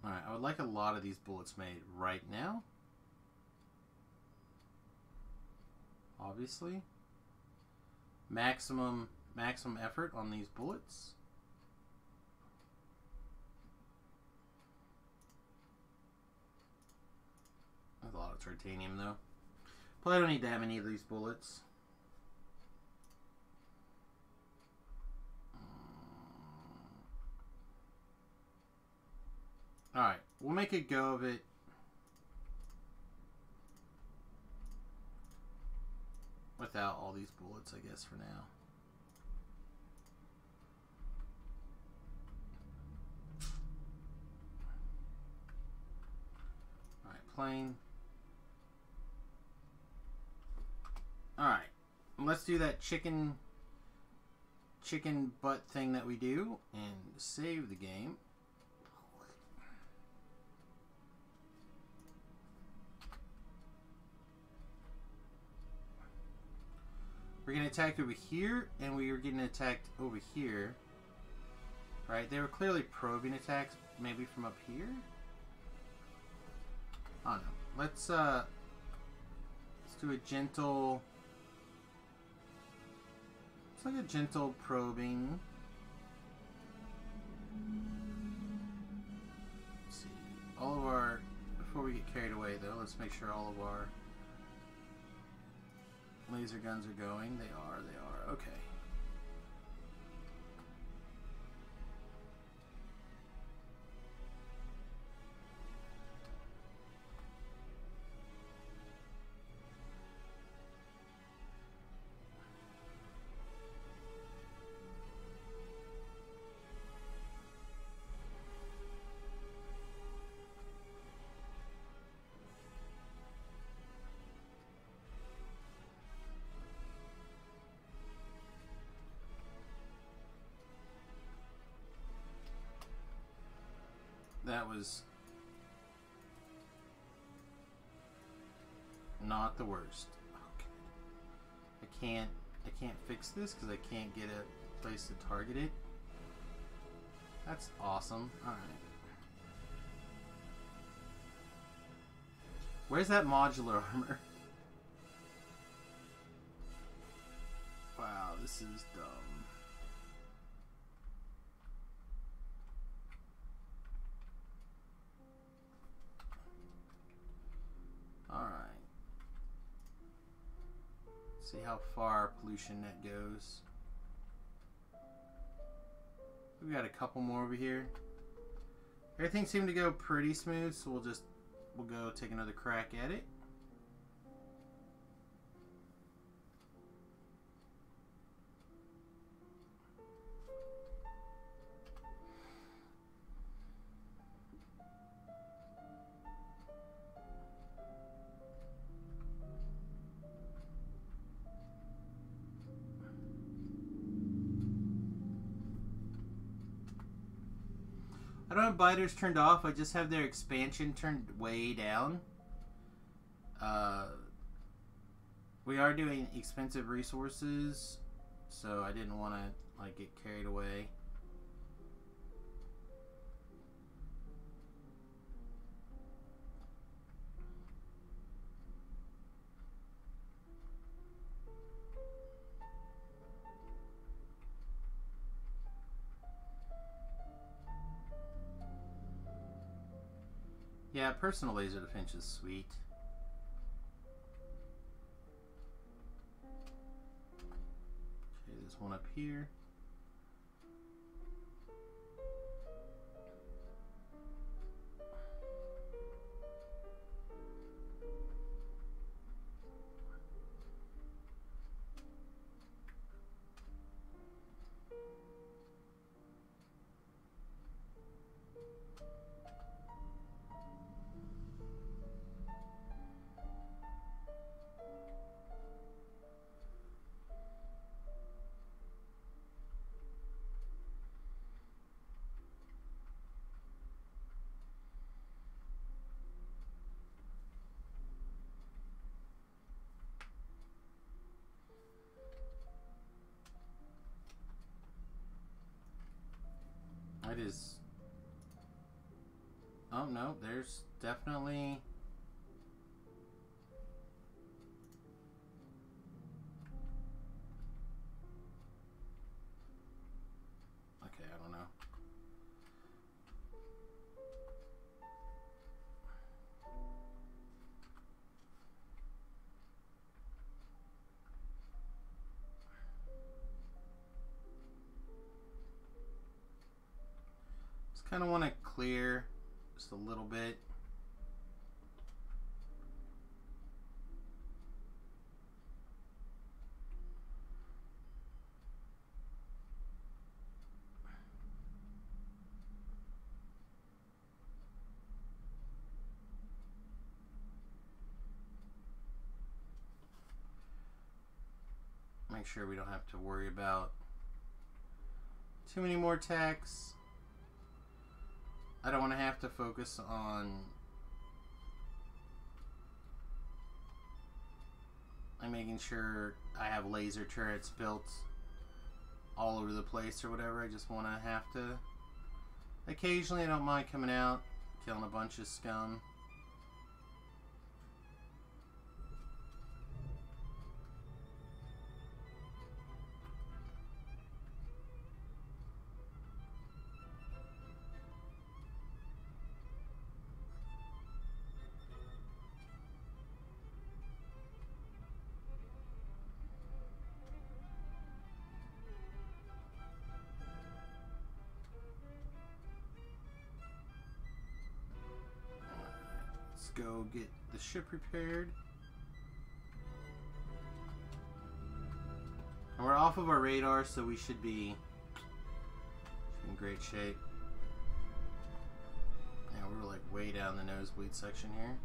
Alright, I would like a lot of these bullets made right now. Obviously. Maximum effort on these bullets. That's a lot of titanium though. But I don't need that many of these bullets. Alright, we'll make a go of it. Without all these bullets, I guess, for now. Alright, plane. Alright, let's do that chicken butt thing that we do and save the game. We're getting attacked over here, and we were getting attacked over here. Right? They were clearly probing attacks, maybe from up here? I don't know. Let's do a gentle... It's like a gentle probing. Let's see. All of our... Before we get carried away, though, let's make sure all of our... laser guns are going. They are. Okay. That was not the worst. Okay. I can't fix this because I can't get a place to target it. That's awesome. Alright. Where's that modular armor? Wow, this is dumb. Alright. See how far pollution net goes. We got a couple more over here. Everything seemed to go pretty smooth, so we'll go take another crack at it. I don't have biters turned off. I just have their expansion turned way down. We are doing expensive resources, so I didn't want to like get carried away. Yeah, personal laser defense is sweet. Okay, there's one up here. It is. Oh no, there's definitely. Okay, I don't know. Just kind of want to clear just a little bit. Make sure we don't have to worry about too many more attacks. I don't want to have to focus on making sure I have laser turrets built all over the place or whatever. I just want to have to occasionally, I don't mind coming out, killing a bunch of scum. Go get the ship repaired. And we're off of our radar, so we should be in great shape. Yeah, we're like way down the nosebleed section here.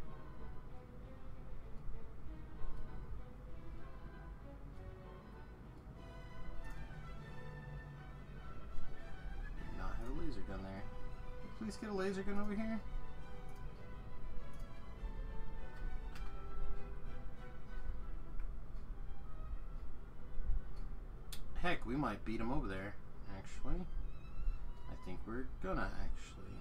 Did not have a laser gun there. Please get a laser gun over here. Heck, we might beat him over there, actually. I think we're gonna, actually.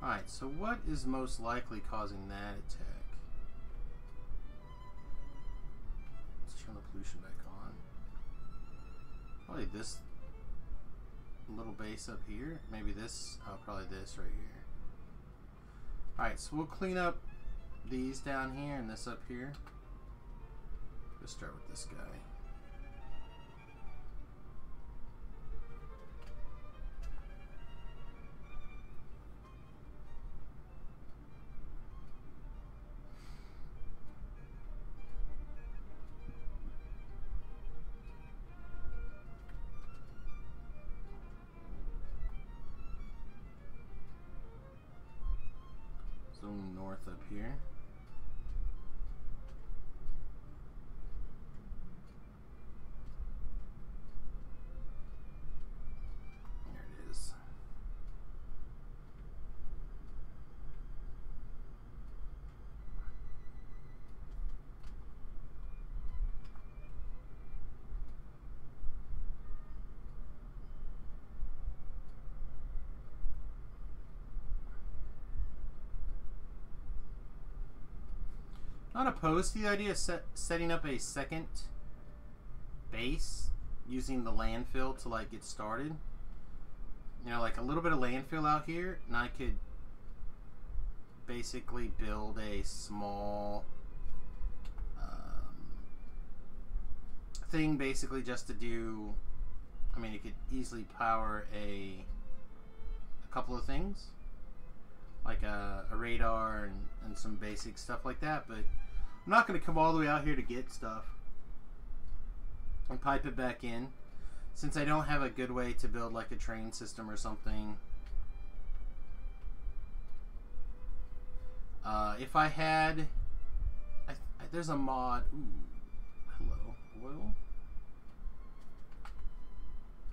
Alright, so what is most likely causing that attack? Let's turn the pollution back on. Probably this little base up here. Maybe this. Oh, probably this right here. Alright, so we'll clean up these down here and this up here. Let's start with this guy. North up here. There it is. Not opposed to the idea of setting up a second base using the landfill to like get started. You know, like a little bit of landfill out here, and I could basically build a small thing, basically just to do. I mean, it could easily power a couple of things, like a radar and some basic stuff like that. But I'm not going to come all the way out here to get stuff and pipe it back in, since I don't have a good way to build like a train system or something. If I had, there's a mod. Ooh, hello, oil.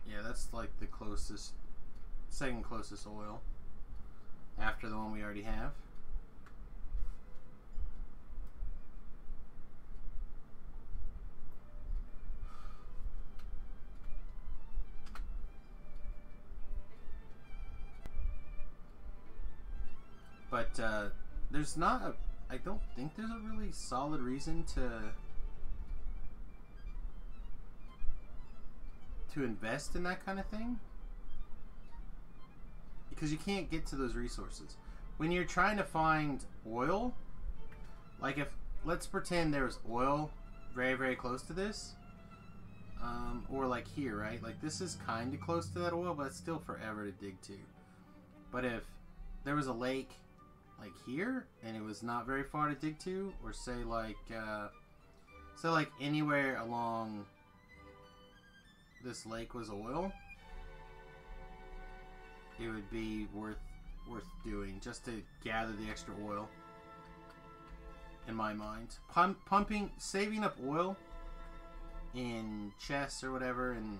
Yeah, that's like the closest, second closest oil after the one we already have. But there's not a, I don't think there's a really solid reason to invest in that kind of thing, because you can't get to those resources when you're trying to find oil. Like, if, let's pretend there's oil very, very close to this, or like here, right? Like, this is kind of close to that oil, but it's still forever to dig to. But if there was a lake like here and it was not very far to dig to, or say like anywhere along this lake was oil, it would be worth doing just to gather the extra oil, in my mind. Pumping, saving up oil in chests or whatever and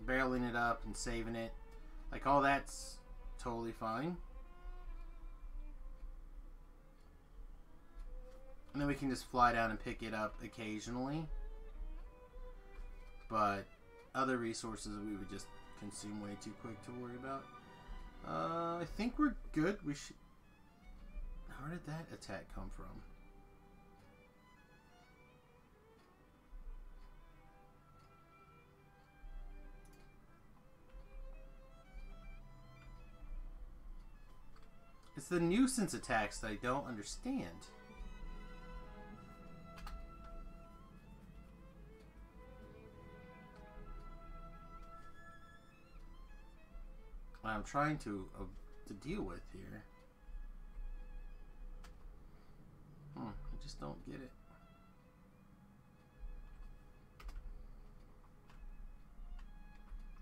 barreling it up and saving it, like, all that's totally fine. And then we can just fly down and pick it up occasionally. But other resources we would just consume way too quick to worry about. I think we're good. We should... Where did that attack come from? It's the nuisance attacks that I don't understand. I'm trying to deal with here. I just don't get it.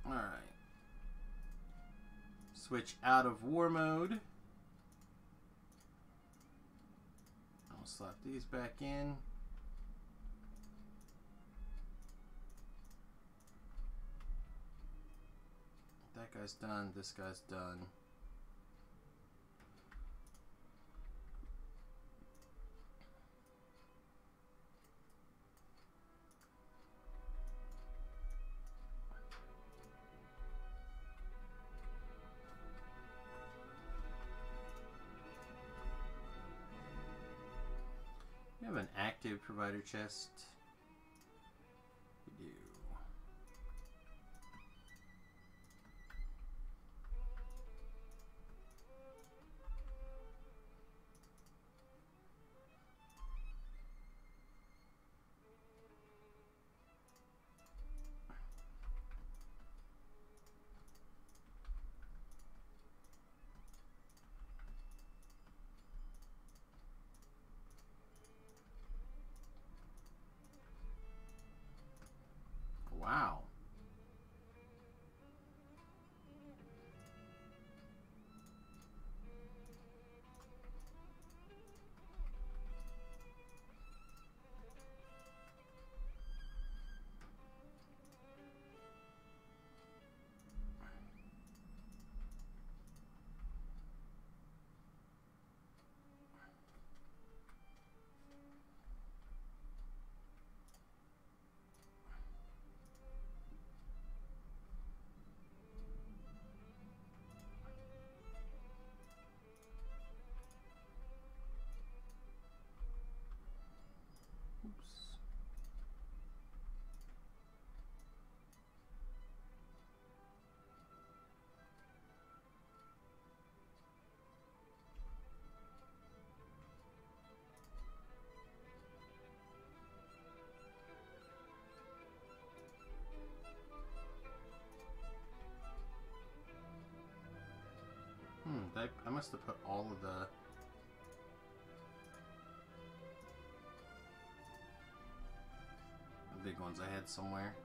Alright. Switch out of war mode. I'll slap these back in. That guy's done. This guy's done. We have an active provider chest. We do. Wow. us to put all of the big ones I had somewhere.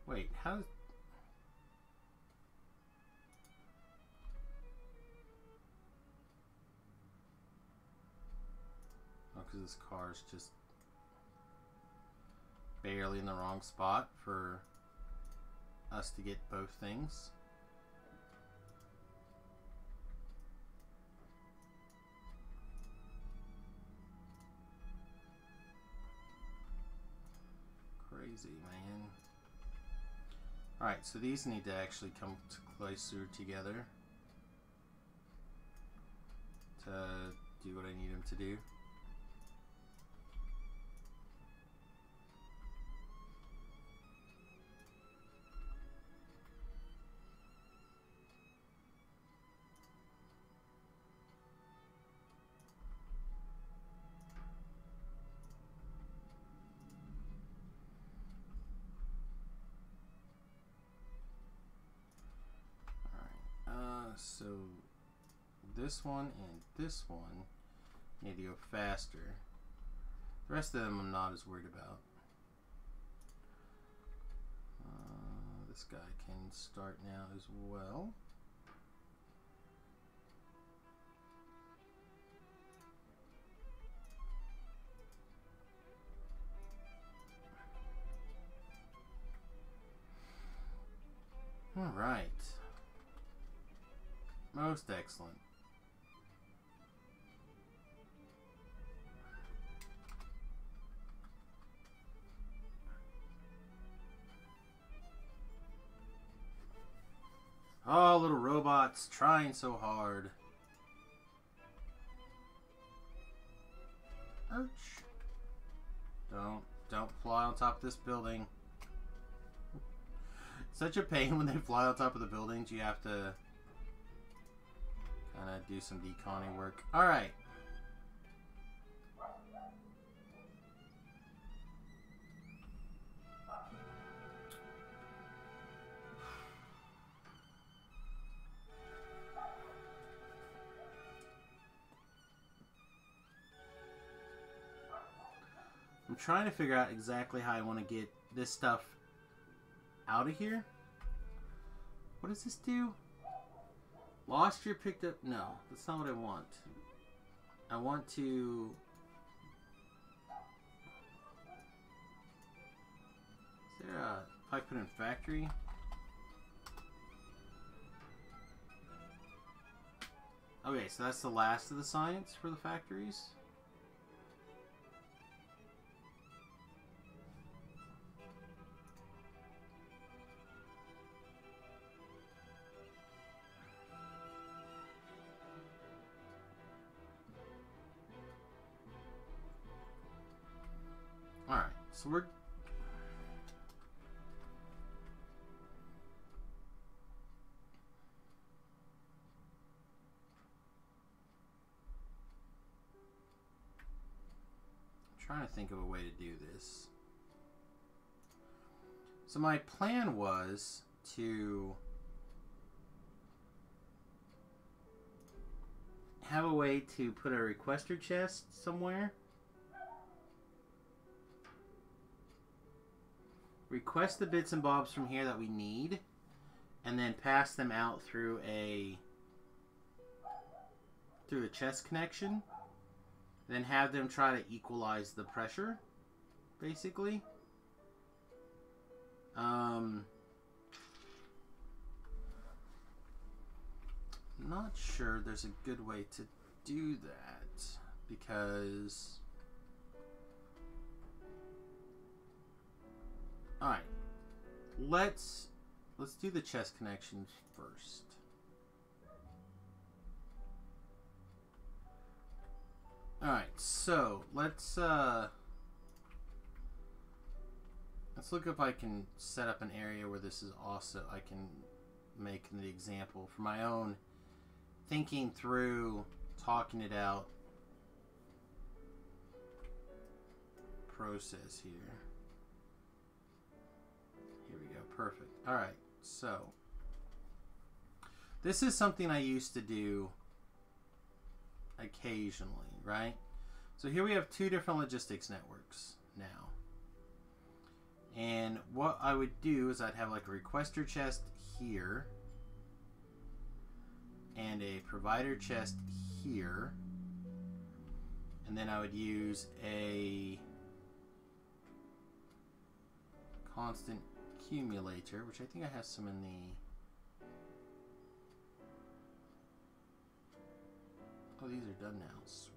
Wait, how? Oh, because this car's just barely in the wrong spot for us to get both things. Crazy, man. Alright, so these need to actually come closer together to do what I need them to do. So this one and this one need to go faster. The rest of them I'm not as worried about. This guy can start now as well. All right. Most excellent. Oh, little robots trying so hard. Ouch. Don't fly on top of this building. Such a pain when they fly on top of the buildings. You have to kind of do some deconning work. Alright. I'm trying to figure out exactly how I want to get this stuff out of here. What does this do? Lost your picked up. No, that's not what I want. I want to. Is there a. If I put in factory. Okay, so that's the last of the science for the factories. Alright, so we're... trying to think of a way to do this. So my plan was to have a way to put a requester chest somewhere. Request the bits and bobs from here that we need, and then pass them out through a chest connection. Then have them try to equalize the pressure, basically. Not sure there's a good way to do that, because... Alright, let's do the chest connections first. Alright, so let's look if I can set up an area where this is also, I can make the example for my own thinking through, talking it out, process here. Here we go. Perfect. All right. So this is something I used to do occasionally, right? So here we have two different logistics networks now. And what I would do is I'd have like a requester chest here and a provider chest here. And then I would use a constant accumulator, which I think I have some in the... Oh, these are done now. Sweet.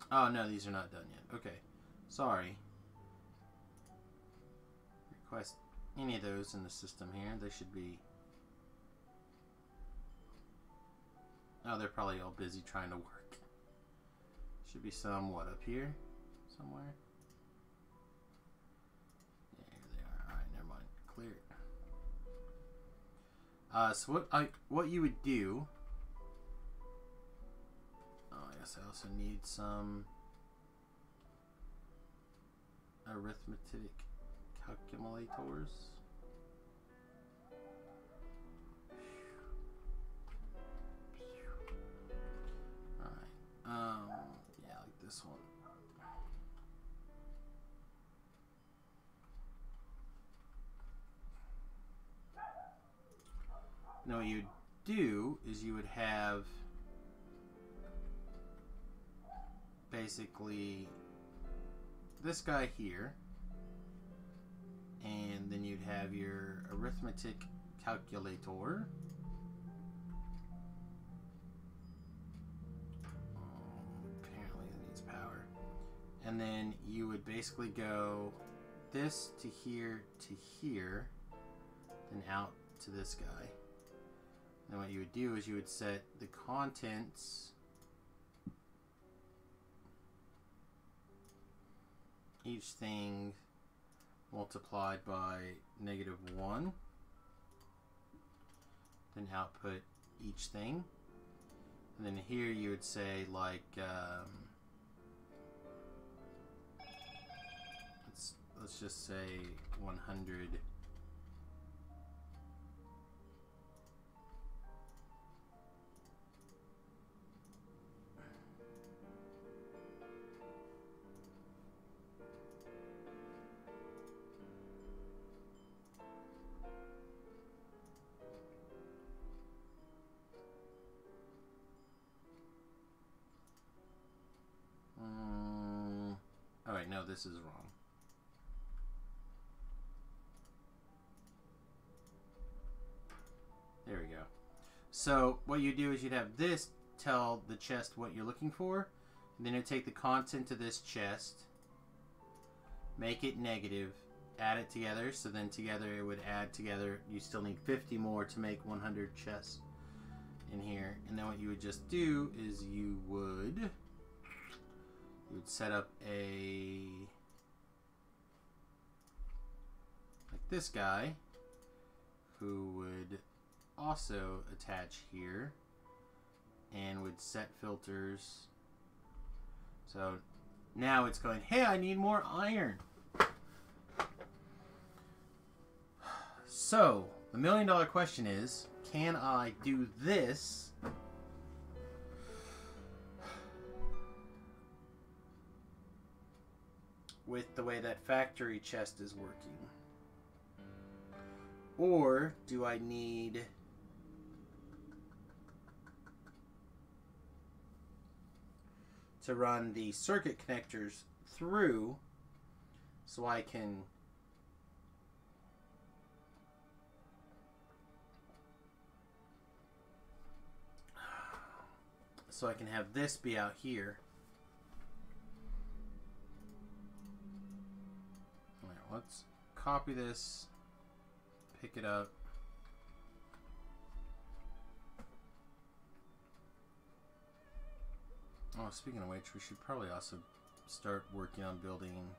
Oh, no, these are not done yet. Okay. Sorry. Request any of those in the system here. They should be... Oh, they're probably all busy trying to work. Should be somewhat up here somewhere. Yeah, here they are. Alright, never mind. Clear. So what you would do... Oh, I guess I also need some arithmetic calculators. Alright. Yeah, like this one. Now what you'd do is you would have basically this guy here, and then you'd have your arithmetic calculator. Apparently it needs power. And then you would basically go this to here, then out to this guy. And what you would do is you would set the contents, each thing multiplied by -1, then output each thing. And then here you would say like let's just say 100 . Alright, no, this is wrong. There we go. So what you do is you'd have this tell the chest what you're looking for, and then you take the content of this chest, make it negative, add it together, so then together it would add together. You still need 50 more to make 100 chests in here. And then what you would just do is you would set up a like this guy who would also attach here and would set filters. So now it's going, hey, I need more iron. So the $1 million question is, can I do this with the way that factory chest is working? Or do I need to run the circuit connectors through so I can have this be out here? Alright, let's copy this, pick it up. Oh, speaking of which, we should probably also start working on building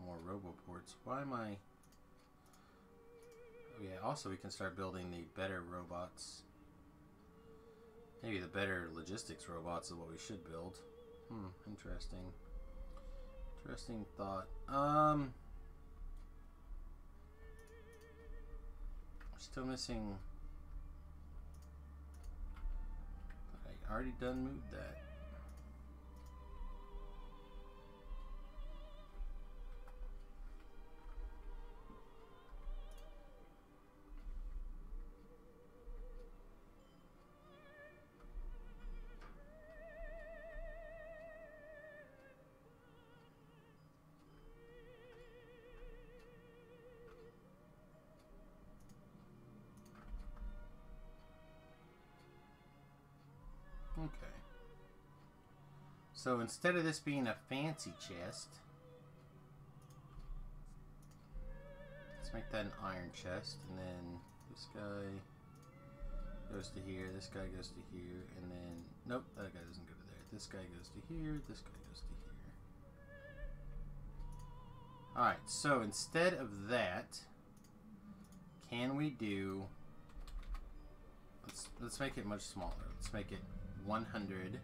more roboports. Why am I... Oh yeah, also we can start building the better robots. Maybe the better logistics robots is what we should build. Interesting. Interesting thought. Still missing... I already done moved that. Okay. So instead of this being a fancy chest, let's make that an iron chest, and then this guy goes to here, this guy goes to here, and then, nope, that guy doesn't go to there. This guy goes to here, this guy goes to here. Alright, so instead of that, can we do, let's make it much smaller. Let's make it 100.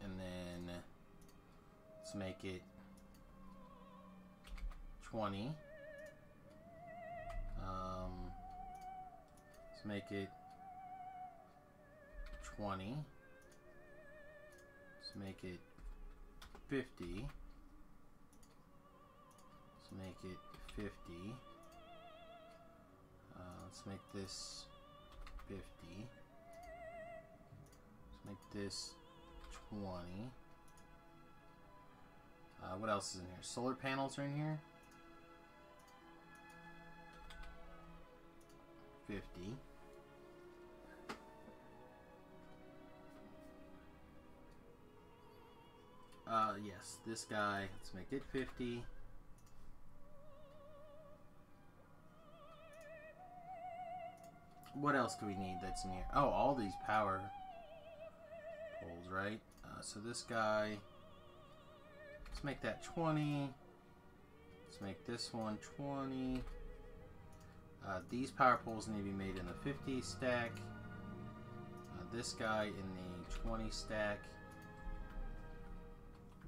And then let's make it 20. Let's make it 20. Let's make it 50. Let's make it 50. Let's make this 50. Let's make this 20. What else is in here? Solar panels are in here. 50. Yes, this guy, let's make it 50. What else do we need that's in here? Oh, all these power poles, right? So this guy, let's make that 20. Let's make this one 20. These power poles need to be made in the 50 stack. This guy in the 20 stack.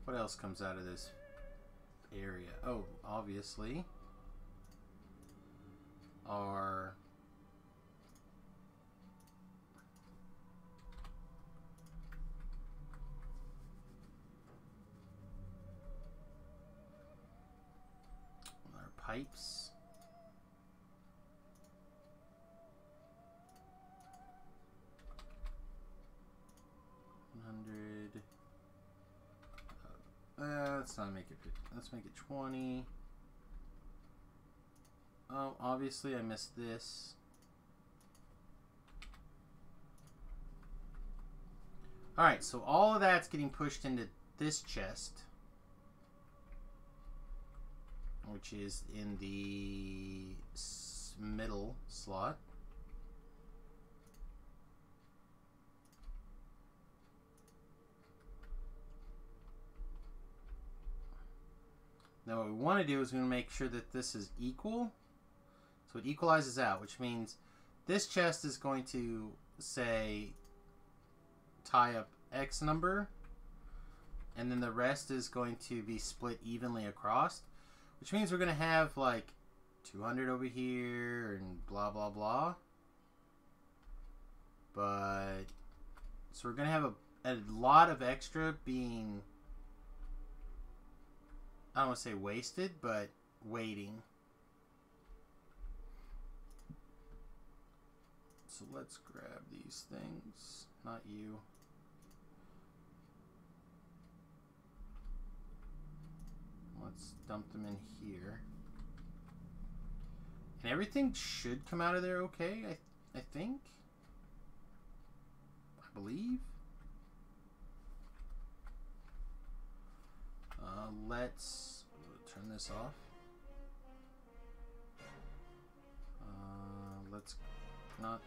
What else comes out of this area? Oh, obviously, our pipes. Let's not make it 50. Let's make it 20. Oh, obviously I missed this. Alright, so all of that's getting pushed into this chest, which is in the middle slot. Now what we want to do is we're going to make sure that this is equal. So it equalizes out, which means this chest is going to say tie up X number, and then the rest is going to be split evenly across, which means we're going to have like 200 over here and blah blah blah. But so we're going to have a lot of extra being, I don't want to say wasted, but waiting. So let's grab these things. Not you. Let's dump them in here. And everything should come out of there okay, I think. I believe. Let's turn this off. let's not...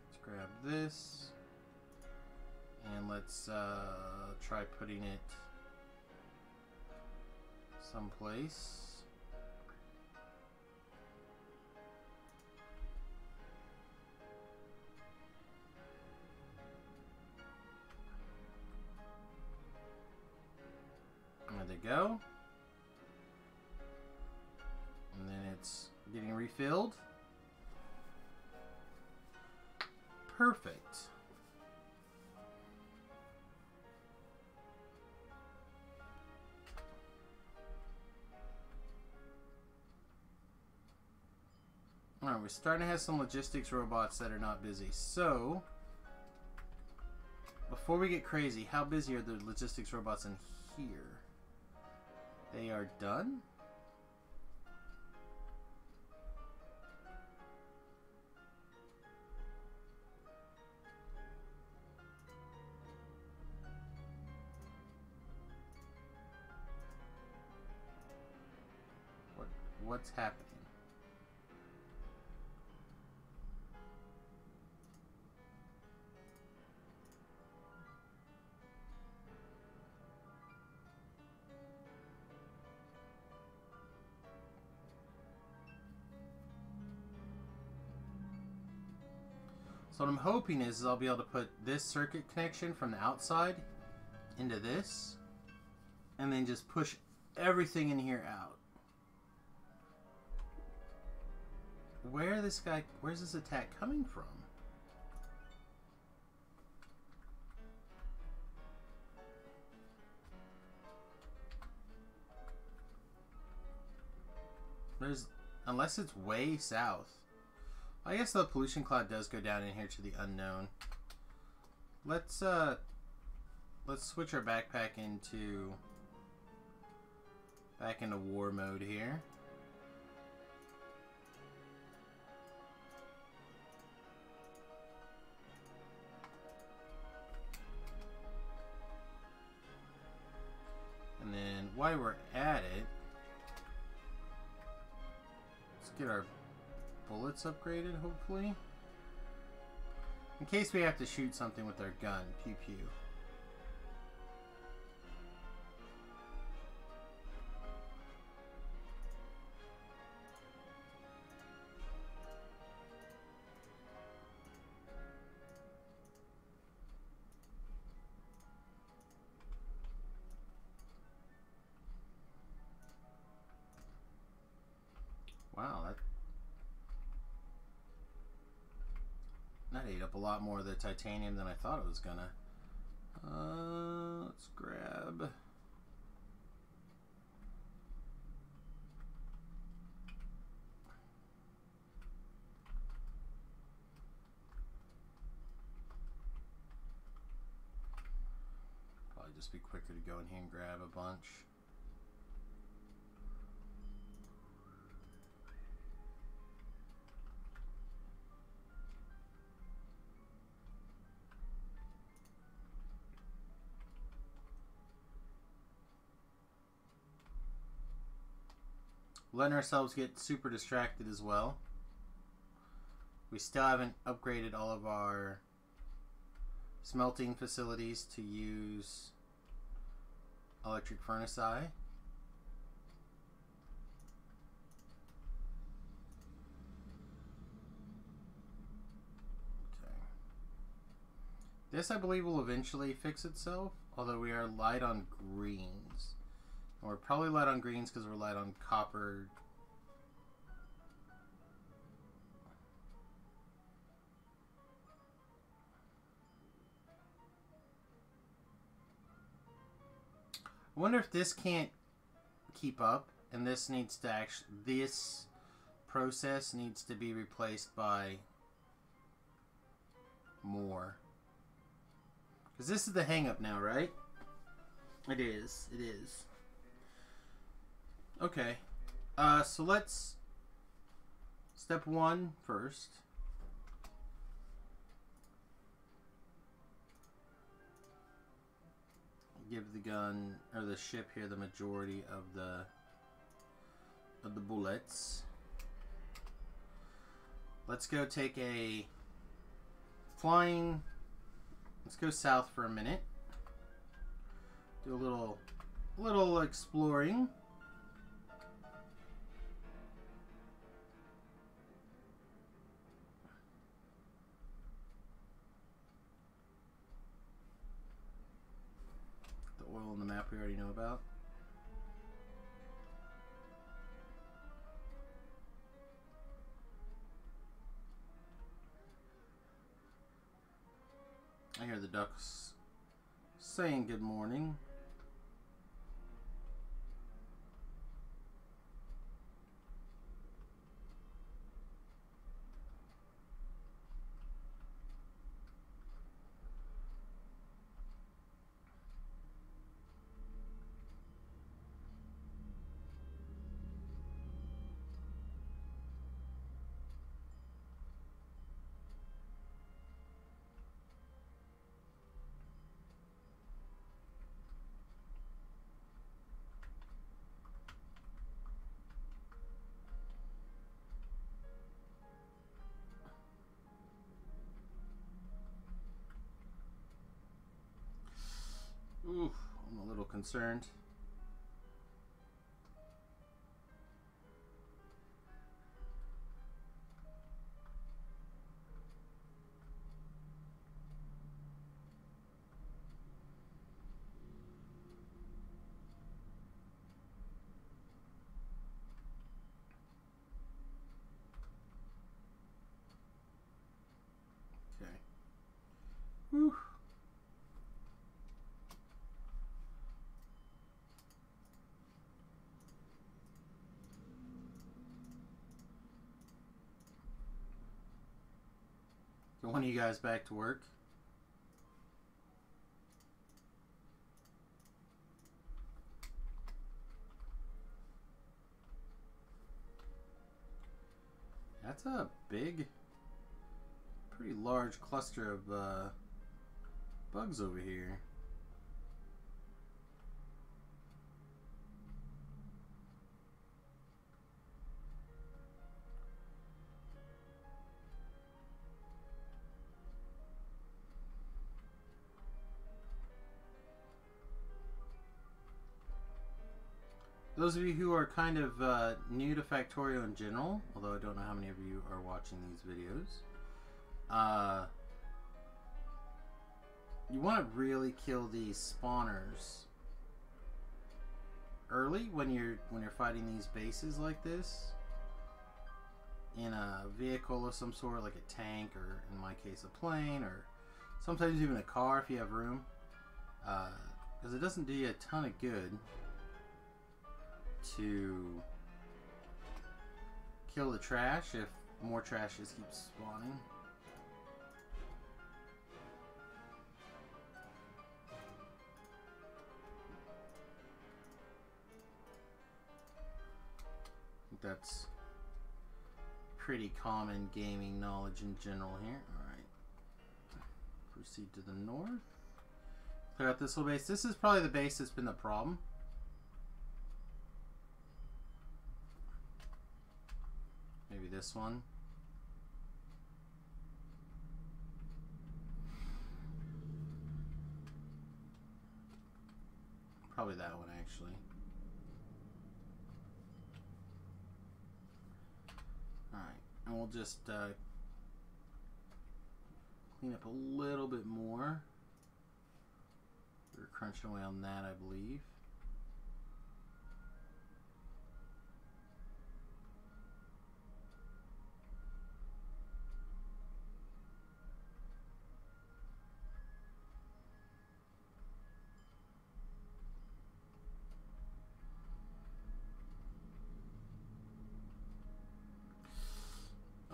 Let's grab this. And let's try putting it someplace. There they go. And then it's getting refilled. Perfect. Alright, we're starting to have some logistics robots that are not busy. So, before we get crazy, how busy are the logistics robots in here? They are done? What's happening? So what I'm hoping is I'll be able to put this circuit connection from the outside into this, and then just push everything in here out. Where's this attack coming from? Unless it's way south. I guess the pollution cloud does go down in here to the unknown. Let's switch our backpack back into war mode here. And then while we're at it, let's get our bullets upgraded, hopefully. In case we have to shoot something with our gun. Pew pew. Wow, that ate up a lot more of the titanium than I thought it was gonna. Let's grab... Probably just be quicker to go in here and grab a bunch. Letting ourselves get super distracted as well. We still haven't upgraded all of our smelting facilities to use electric furnace eye. Okay. This, I believe, will eventually fix itself, although we are light on greens. And we're probably light on greens because we're light on copper. I wonder if this can't keep up, and this needs to this process needs to be replaced by more. Because this is the hang up now, right? It is. It is. Okay. So let's... Step 1 first. give the gun or the ship here the majority of the bullets. Let's go take a flying. Let's go south for a minute. Do a little exploring. The oil on the map we already know about. I hear the ducks saying good morning. Oof, I'm a little concerned. Okay. Whew. Get one of you guys back to work. That's a big, pretty large cluster of bugs over here. Those of you who are kind of new to Factorio in general, although I don't know how many of you are watching these videos, you want to really kill these spawners early when you're fighting these bases like this in a vehicle of some sort, like a tank, or in my case a plane, or sometimes even a car if you have room, because it doesn't do you a ton of good to kill the trash if more trash just keeps spawning. I think that's pretty common gaming knowledge in general here. Alright. Proceed to the north. Clear out this little base. This is probably the base that's been the problem. Maybe this one. Probably that one, actually. Alright, and we'll just clean up a little bit more. We're crunching away on that, I believe.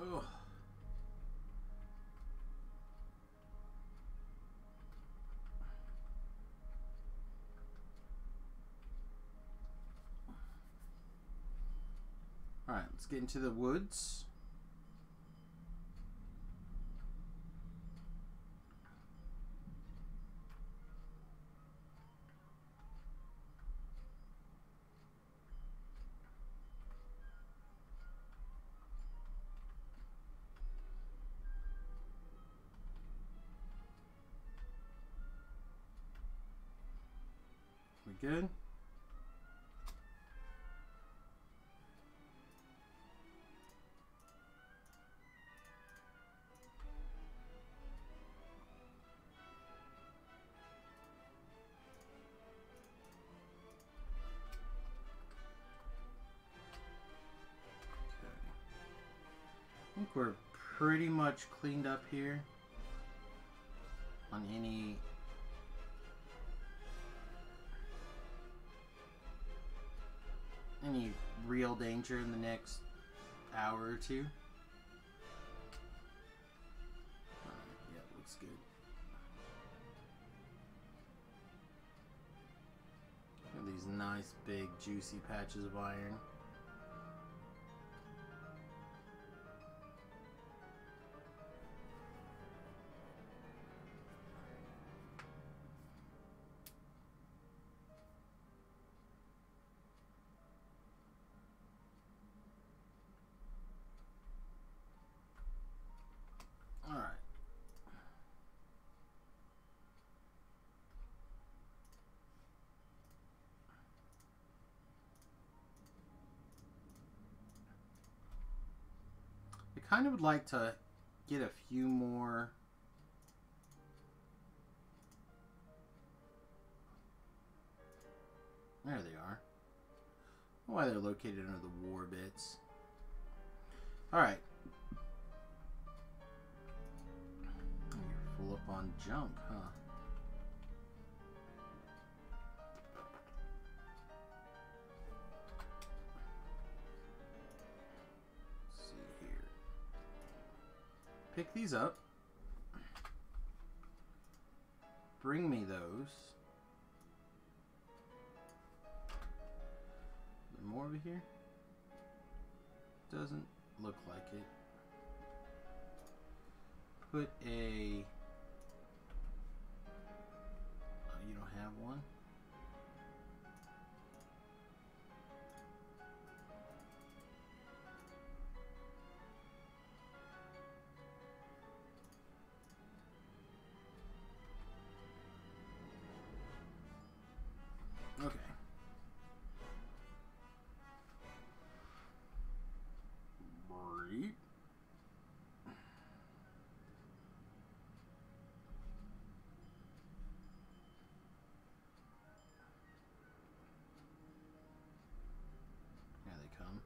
Oh. All right, let's get into the woods. good? I think we're pretty much cleaned up here on any real danger in the next hour or two. Yeah, looks good. Look at these nice big juicy patches of iron. I kind of would like to get a few more there they are. Why they're located under the war bits. Alright. You're full up on junk, huh? Pick these up. Bring me those. Is there more over here? Doesn't look like it. Put a... Oh, you don't have one? Okay. Breathe. Here they come.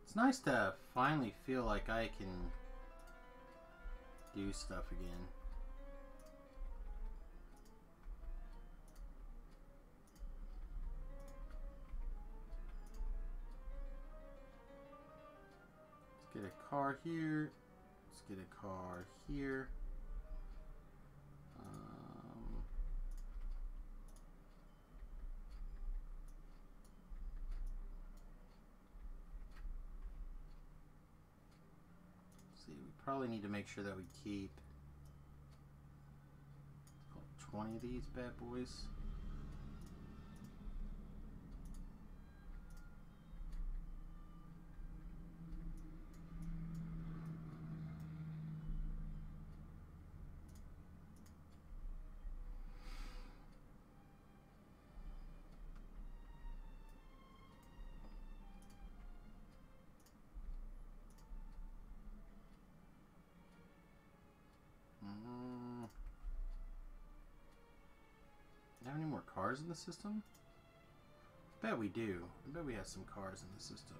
It's nice to finally feel like I can do stuff again. Let's get a car here. Let's get a car here. We probably need to make sure that we keep 20 of these bad boys. Have any more cars in the system? I bet we do. I bet we have some cars in the system.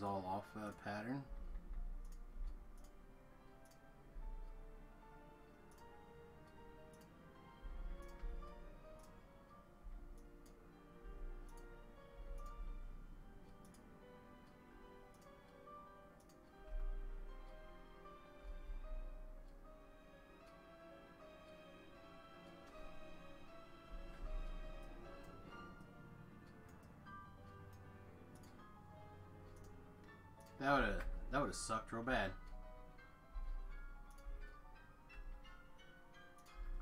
was all off pattern. That would have sucked real bad.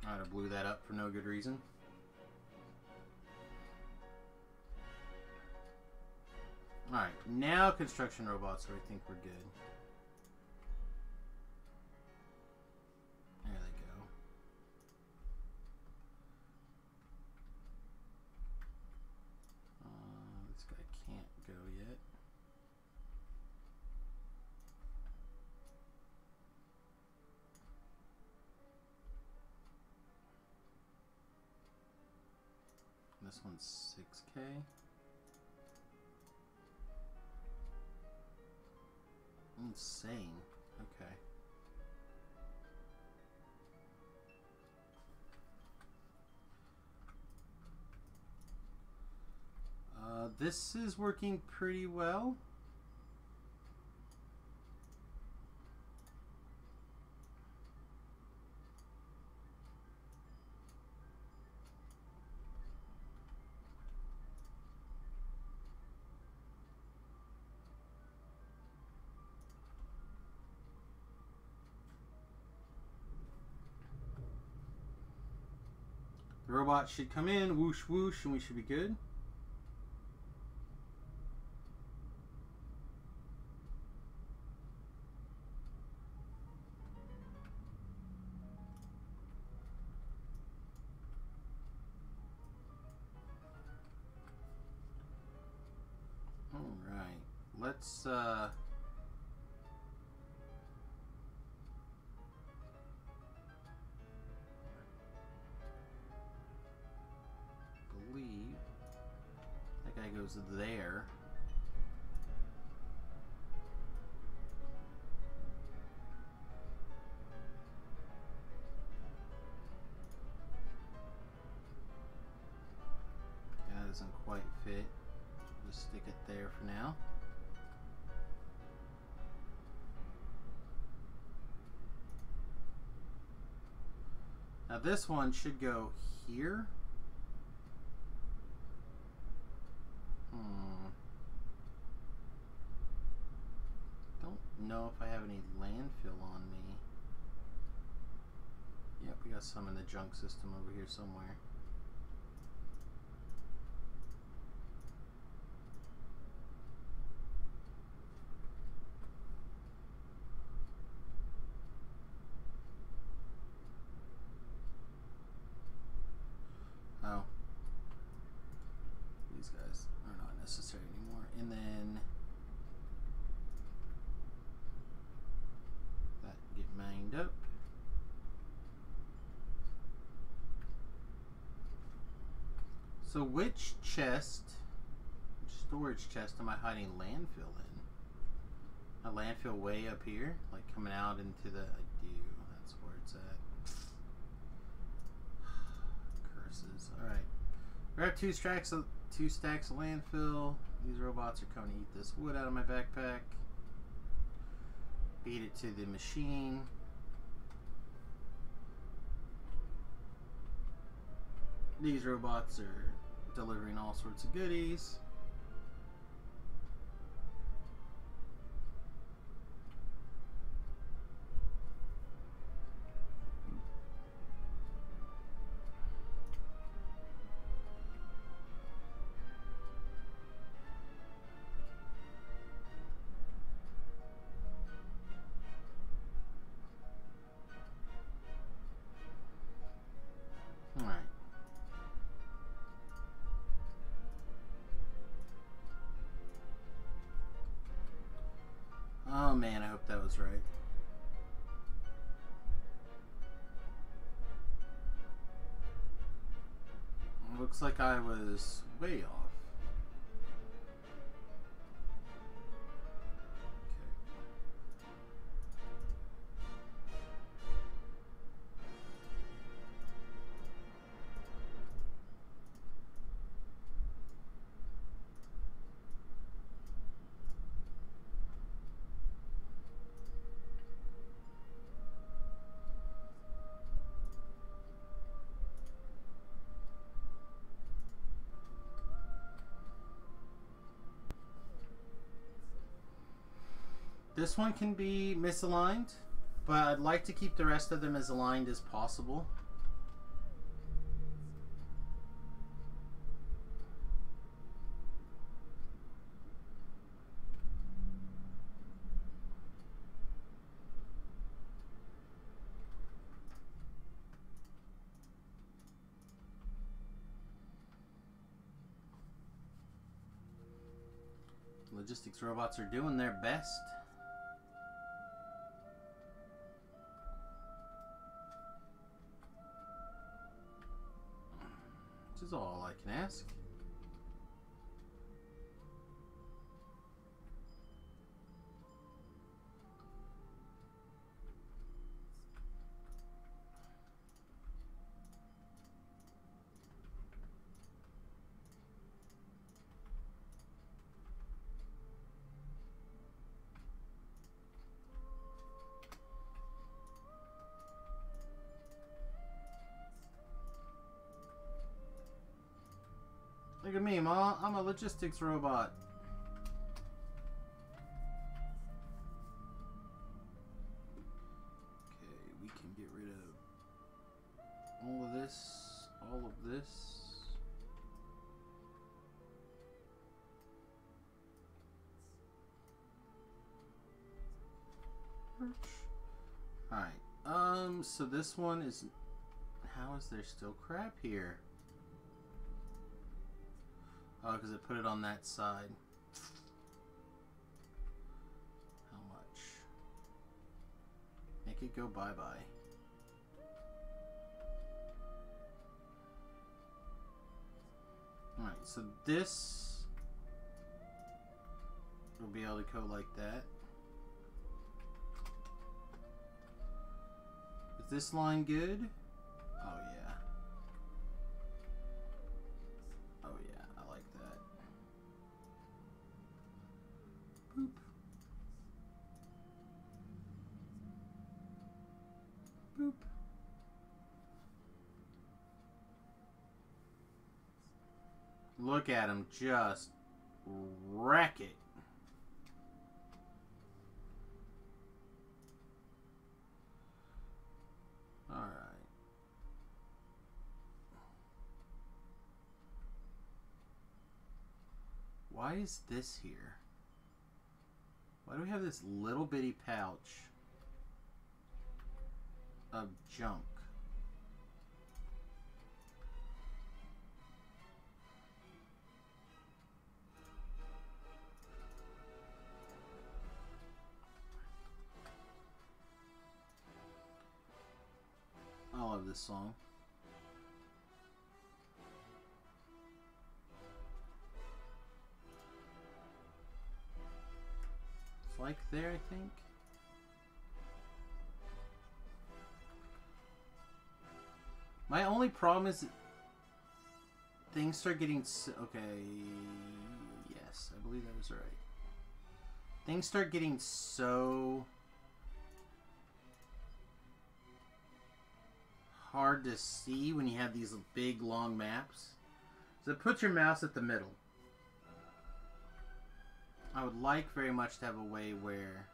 I would have blew that up for no good reason. Alright, now construction robots, so I think we're good. There they go. This guy can't go yet. This one's 6K. Insane. Okay. This is working pretty well. The robot should come in, whoosh whoosh, and we should be good. Alright, let's believe that guy goes there. That doesn't quite fit. Just stick it there for now. Now this one should go here. Don't know if I have any landfill on me. Yep, we got some in the junk system over here somewhere. Oh. These guys are not necessary anymore. And then that get mined up. So which storage chest am I hiding landfill in? A landfill way up here? Like coming out into the... I do. That's where it's at. Curses. Alright. Grab two stacks of landfill. These robots are coming to eat this wood out of my backpack. Feed it to the machine. These robots are delivering all sorts of goodies. Oh man, I hope that was right. Looks like I was way off. This one can be misaligned, but I'd like to keep the rest of them as aligned as possible. Logistics robots are doing their best. Which is all I can ask. Look at me, Ma. I'm a logistics robot. Okay, we can get rid of all of this, all of this. Alright, so this one is... How is there still crap here? Oh, because it put it on that side. How much? Make it go bye-bye. Alright, so this will be able to go like that. Is this line good? Oh yeah. Oh yeah, I like that. Boop. Boop. Look at him just wreck it. Alright. Why is this here? Why do we have this little bitty pouch of junk? I love this song. It's like there, I think. My only problem is things start getting okay. Yes, I believe that was right. Things start getting so hard to see when you have these big long maps. So put your mouse at the middle. I would like very much to have a way where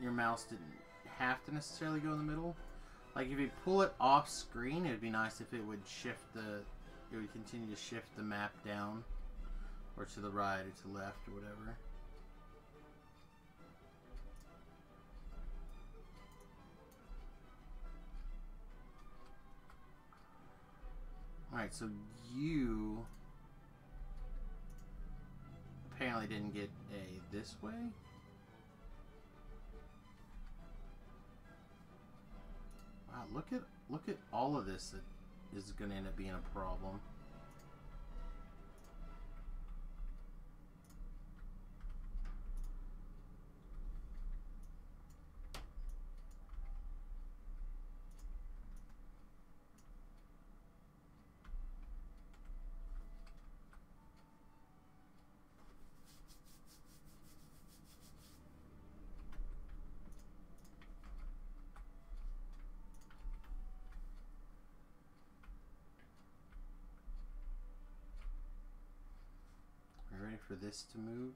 your mouse didn't have to necessarily go in the middle. Like if you pull it off screen, it would be nice if it would shift it would continue to shift the map down or to the right or to the left or whatever. Alright, so you apparently didn't get a this way. Wow, look at all of this that is going to end up being a problem. this to move.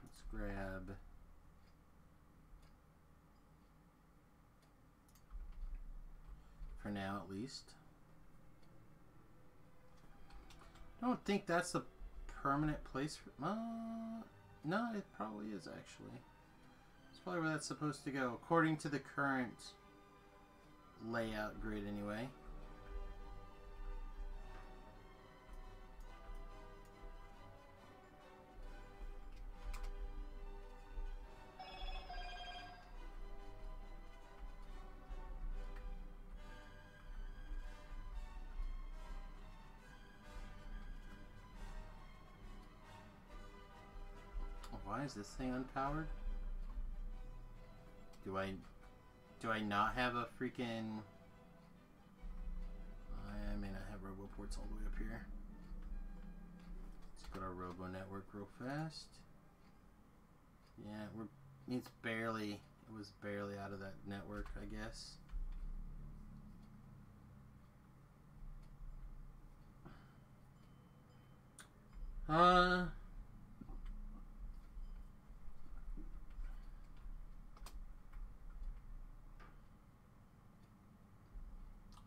Let's grab. For now, at least. I don't think that's the permanent place for... no, it probably is, actually. It's probably where that's supposed to go, according to the current layout grid, anyway. Why is this thing unpowered? Do I not have a freaking... I may not have roboports all the way up here. Let's go to our robo network real fast. Yeah, it was barely out of that network, I guess.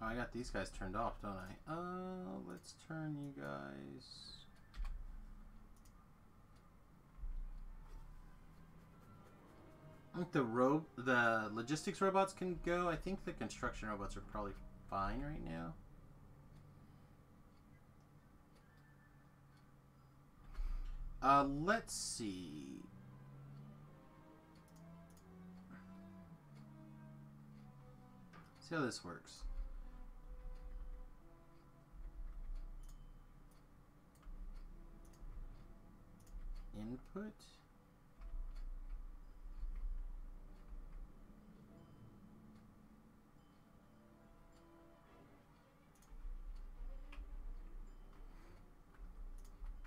I got these guys turned off, don't I? Let's turn you guys... I think the logistics robots can go. I think the construction robots are probably fine right now. Let's see. See how this works. Input.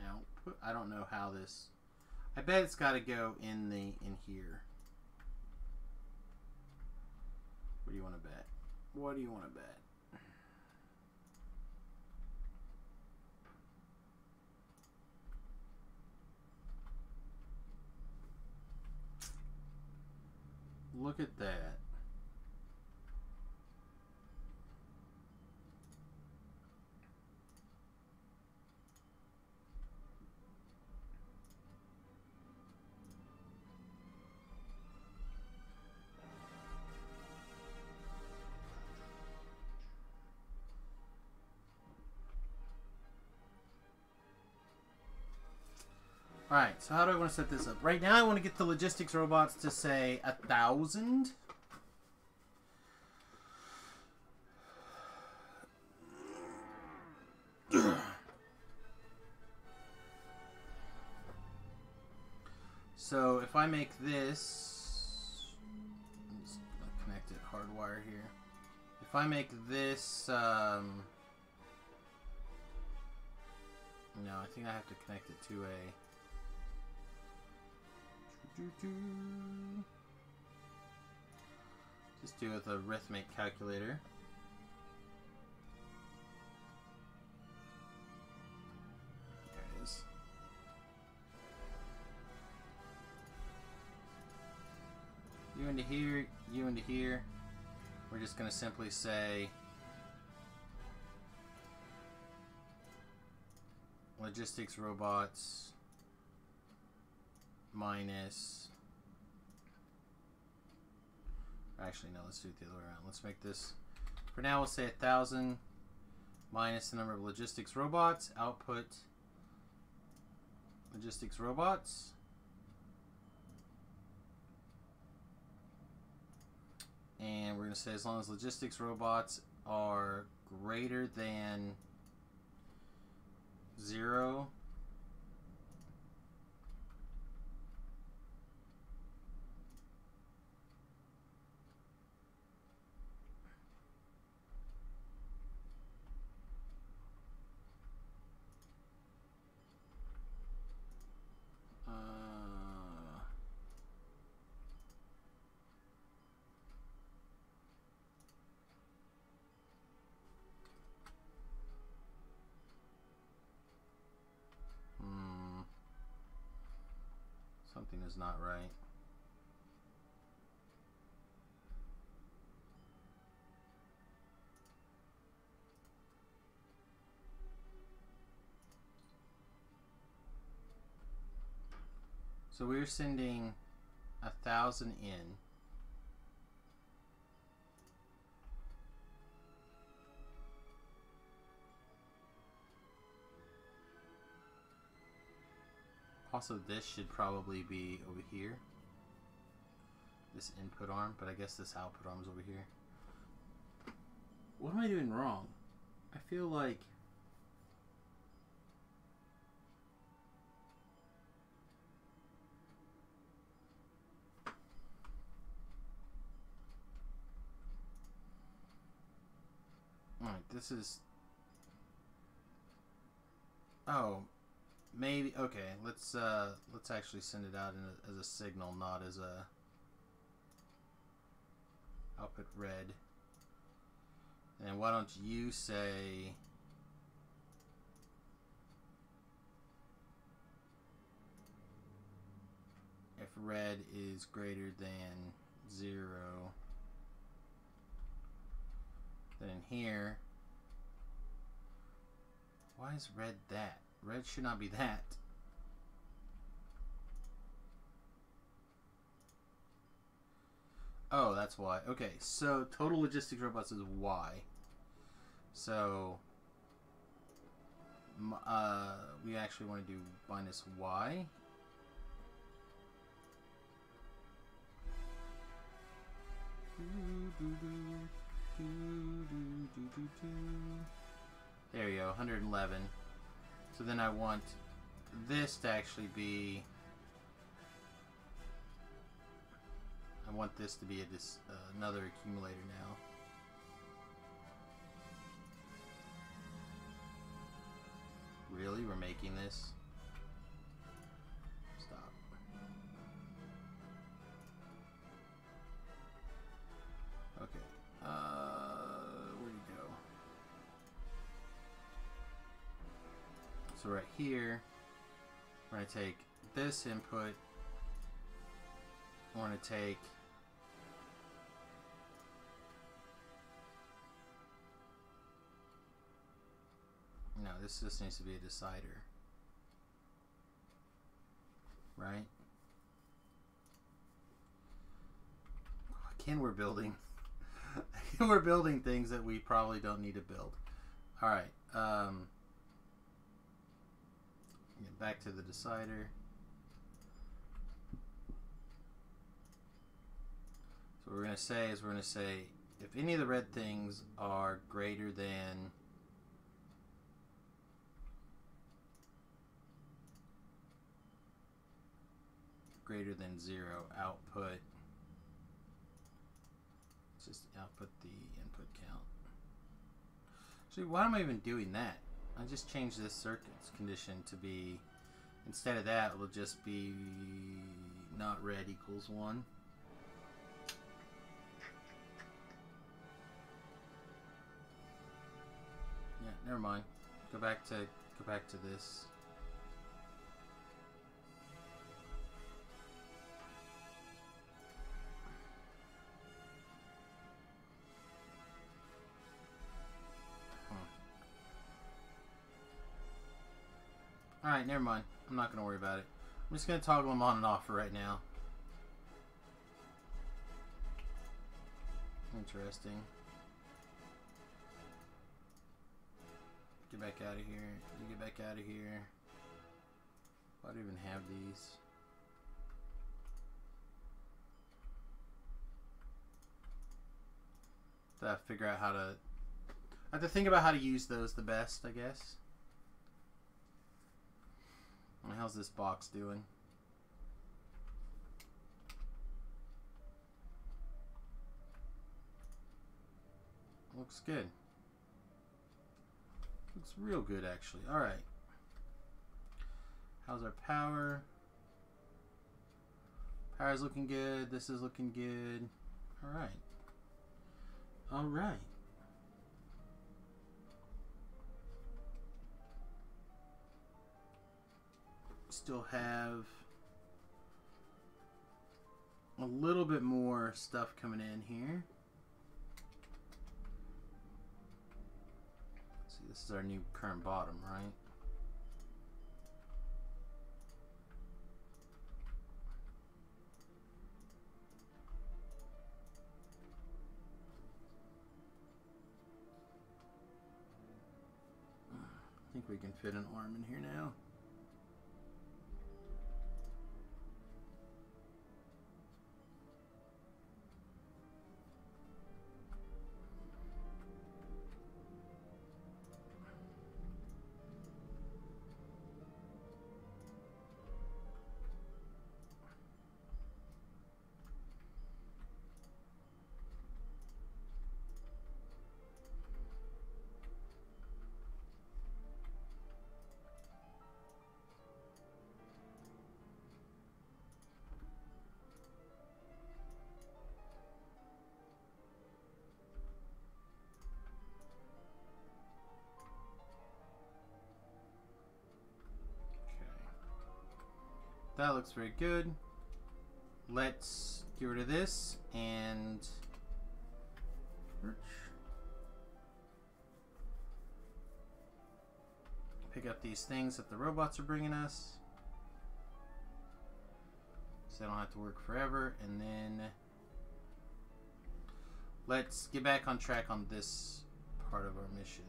Output. I don't know how this... I bet it's got to go in here. What do you want to bet? What do you want to bet? Look at that. Alright, so how do I want to set this up? Right now I want to get the logistics robots to say 1,000. So if I make this... I'm just going to connect it hardwire here. If I make this... no, I think I have to connect it to a... Just do it with a arithmetic calculator. There it is. You into here, you into here. We're just going to simply say logistics robots minus... Actually, no, let's do it the other way around. Let's make this... For now, we'll say 1,000 minus the number of logistics robots. Output logistics robots. And we're going to say as long as logistics robots are greater than 0, Something is not right. So we're sending 1,000 in. Also, this should probably be over here. This input arm, but I guess this output arm is over here. What am I doing wrong? I feel like... Alright, this is... Oh, maybe... Okay, let's actually send it out as a signal, not as a... output red. And why don't you say... if red is greater than 0, then in here, why is red that? Red should not be that. Oh, that's why. Okay, so total logistics robots is Y. So we actually want to do minus Y. There you go, 111. So then I want this to actually be... I want this to be another accumulator now. Really? We're making this? Stop. Okay. Where'd he go? So right here, we're going to take this input. We're going to take... No, this just needs to be a decider. Right? Again, we're building. We're building things that we probably don't need to build. Alright. Get back to the decider. So what we're going to say is we're going to say if any of the red things are greater than... greater than 0, output, just output the input count. Actually, why am I even doing that? I just changed this circuit's condition to be, instead of that, it'll just be not red equals 1. Yeah, never mind. Go back to this. Alright, never mind. I'm not going to worry about it. I'm just going to toggle them on and off for right now. Interesting. Get back out of here. You get back out of here. Why do I even have these? I have to figure out how to... I have to think about how to use those the best, I guess. How's this box doing? Looks good. Looks real good, actually. Alright. How's our power? Power's looking good. This is looking good. Alright. Alright. Still have a little bit more stuff coming in here. See, this is our new current bottom, right? I think we can fit an arm in here now. That looks very good. Let's get rid of this and pick up these things that the robots are bringing us, so I don't have to work forever. And then let's get back on track on this part of our mission.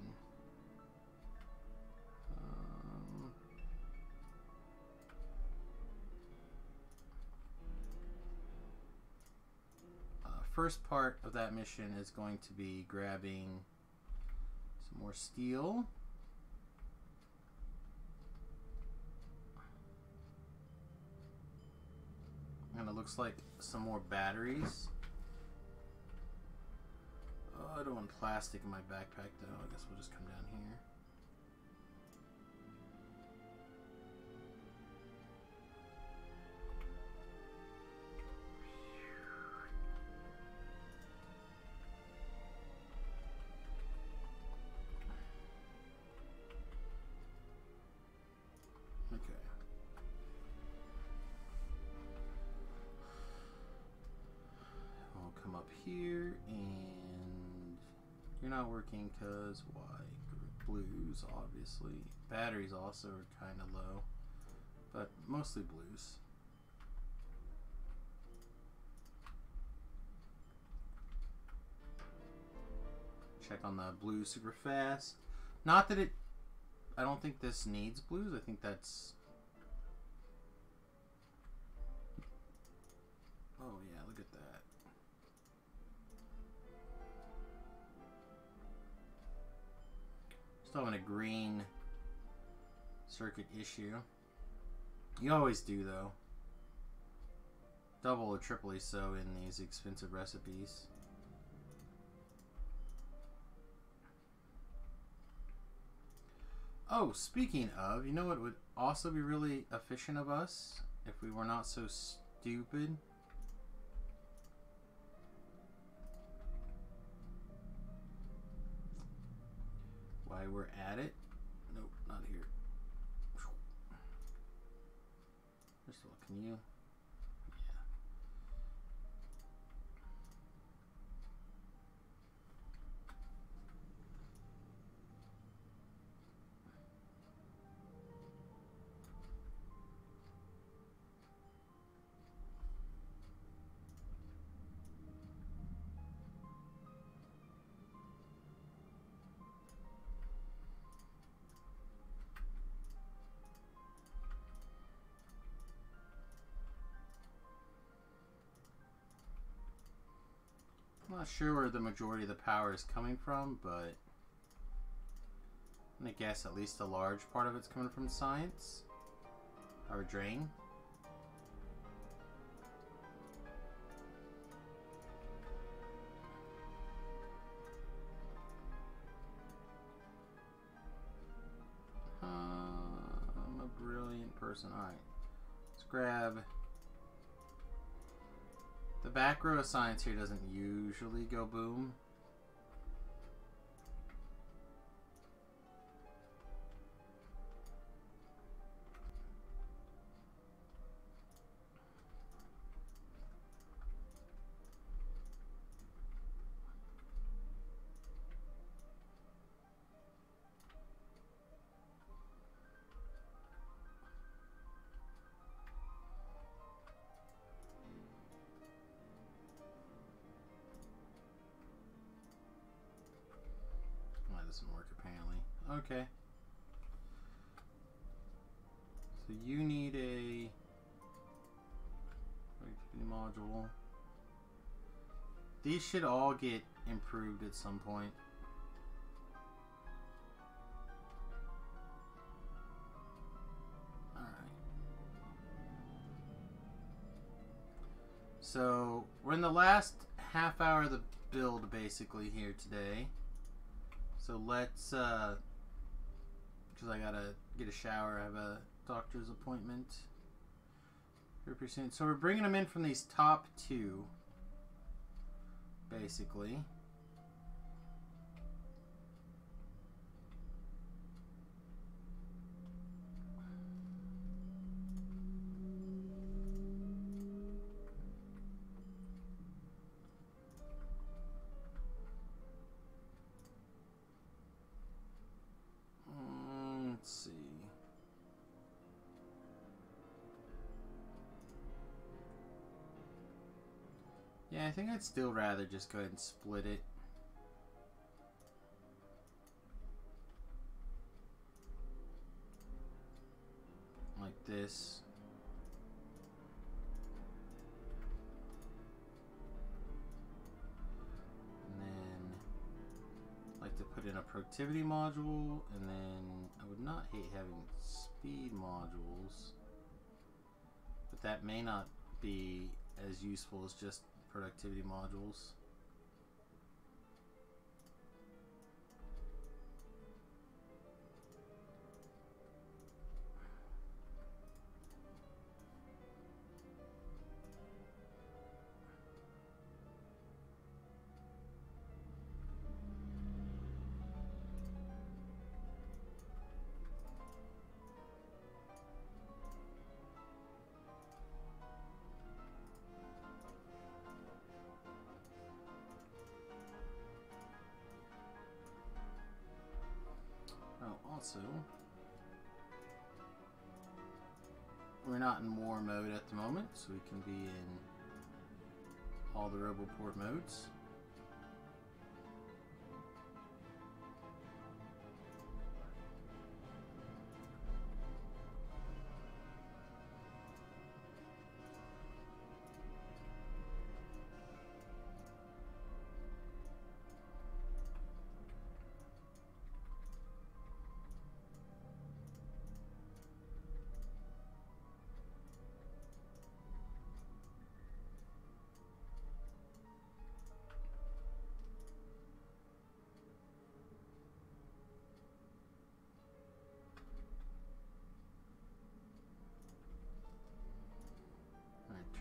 First part of that mission is going to be grabbing some more steel. And it looks like some more batteries. Oh, I don't want plastic in my backpack though. I guess we'll just come down here. Here, and you're not working because why? Blues, obviously. Batteries also are kind of low, but mostly blues. Check on the blue super fast. Not that it, I don't think this needs blues. I think that's, oh yeah, look at that. Still having a green circuit issue. You always do though. Double or triply so in these expensive recipes. Oh, speaking of, you know what would also be really efficient of us if we were not so stupid? While we're at it, nope, not here. First of all, can you? Yeah. I'm not sure where the majority of the power is coming from, but I'm gonna guess at least a large part of it's coming from science. Power drain. I'm a brilliant person. Alright. Let's grab. The back row of science here doesn't usually go boom. doesn't work apparently. Okay. So you need a productivity module. These should all get improved at some point. Alright. So we're in the last half hour of the build basically here today. So let's because I gotta get a shower. I have a doctor's appointment here pretty soon. So we're bringing them in from these top two basically. Let's see. Yeah, I think I'd still rather just go ahead and split it. Like this. And then I'd like to put in a productivity module, and then I would not hate having speed modules, but that may not be as useful as just productivity modules. Also, we're not in war mode at the moment, so we can be in all the Roboport modes.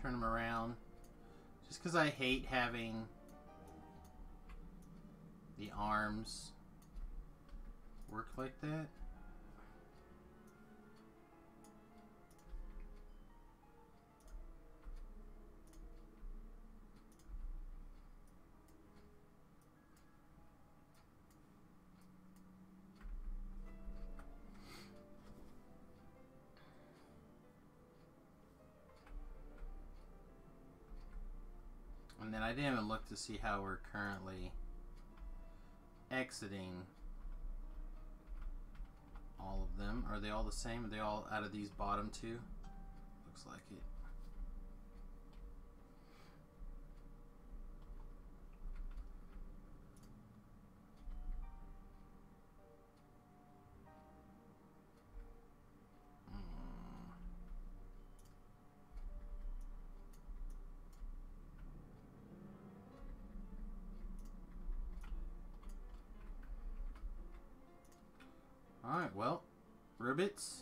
Turn them around, just because I hate having the arms work like that. And then I didn't even look to see how we're currently exiting all of them. Are they all the same? Are they all out of these bottom two? Looks like it. Alright, well, Ribbits.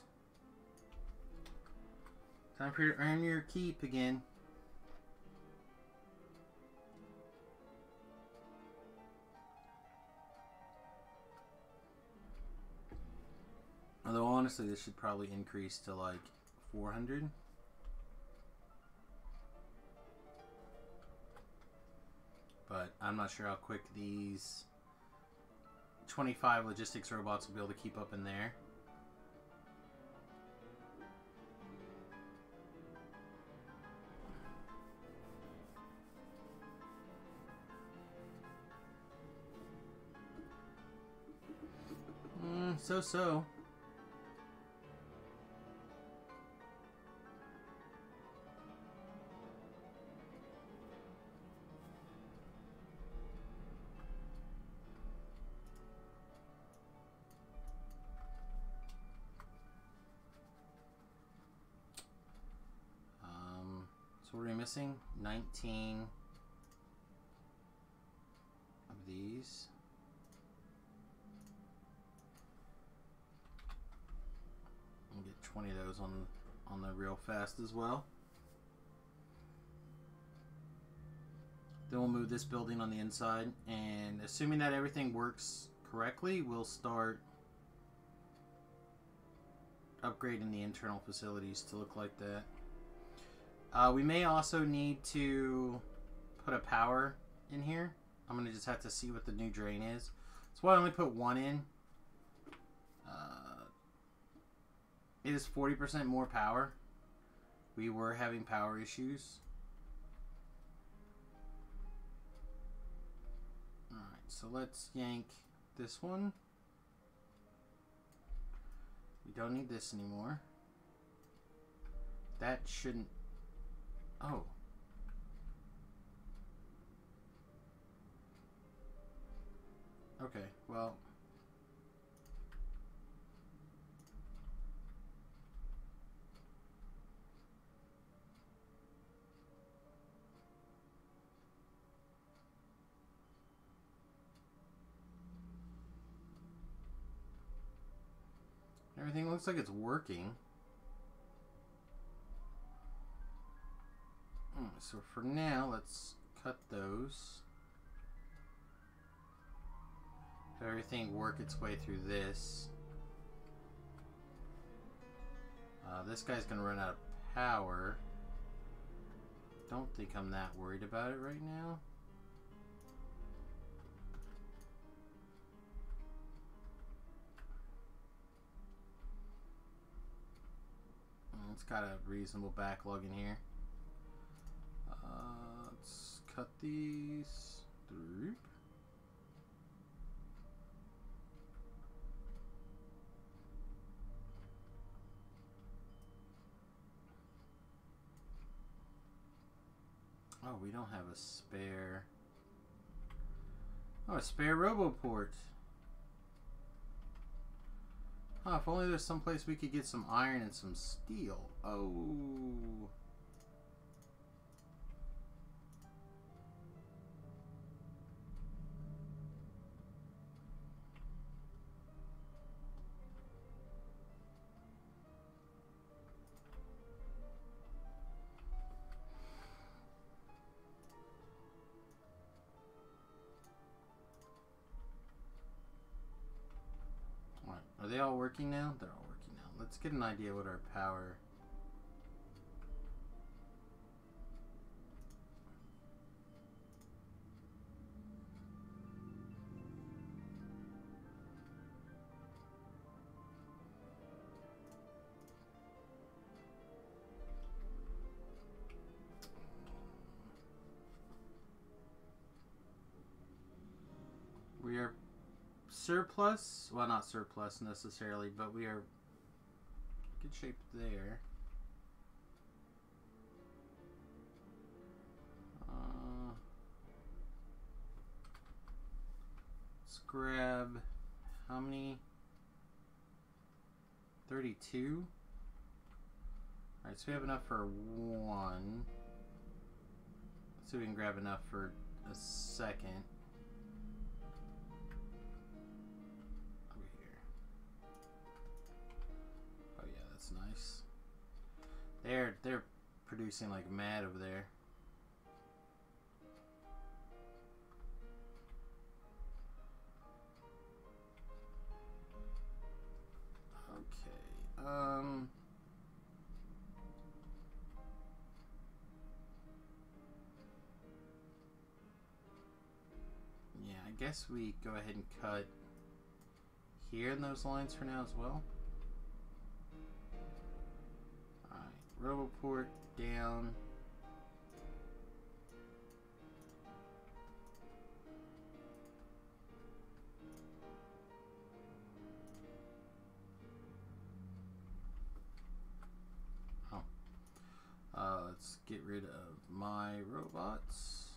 Time for you to earn your keep again. Although honestly, this should probably increase to like 400. But I'm not sure how quick these 25 logistics robots will be able to keep up in there. so-so. So what are we missing? 19 of these. We'll get 20 of those on the real fast as well. Then we'll move this building on the inside, and assuming that everything works correctly, we'll start upgrading the internal facilities to look like that. We may also need to put a power in here. I'm going to just have to see what the new drain is. That's why I only put one in. It is 40% more power. We were having power issues. Alright, so let's yank this one. We don't need this anymore. That shouldn't... Oh. Okay, well... Everything looks like it's working. So for now, let's cut those. Have everything work its way through this. This guy's gonna run out of power. Don't think I'm that worried about it right now. It's got a reasonable backlog in here. Let's cut these through. Oh, we don't have a spare. Oh, a spare RoboPort. Oh, if only there's some place we could get some iron and some steel. Oh. Are they all working now? They're all working now. Let's get an idea what our power... We are surplus, well, not surplus necessarily, but we are good shape there. Let's grab how many? 32. All right, so we have enough for one. Let's see if we can grab enough for a second. Nice. They're producing like mad over there. Okay. Yeah, I guess we go ahead and cut here in those lines for now as well. RoboPort down. Let's get rid of my robots.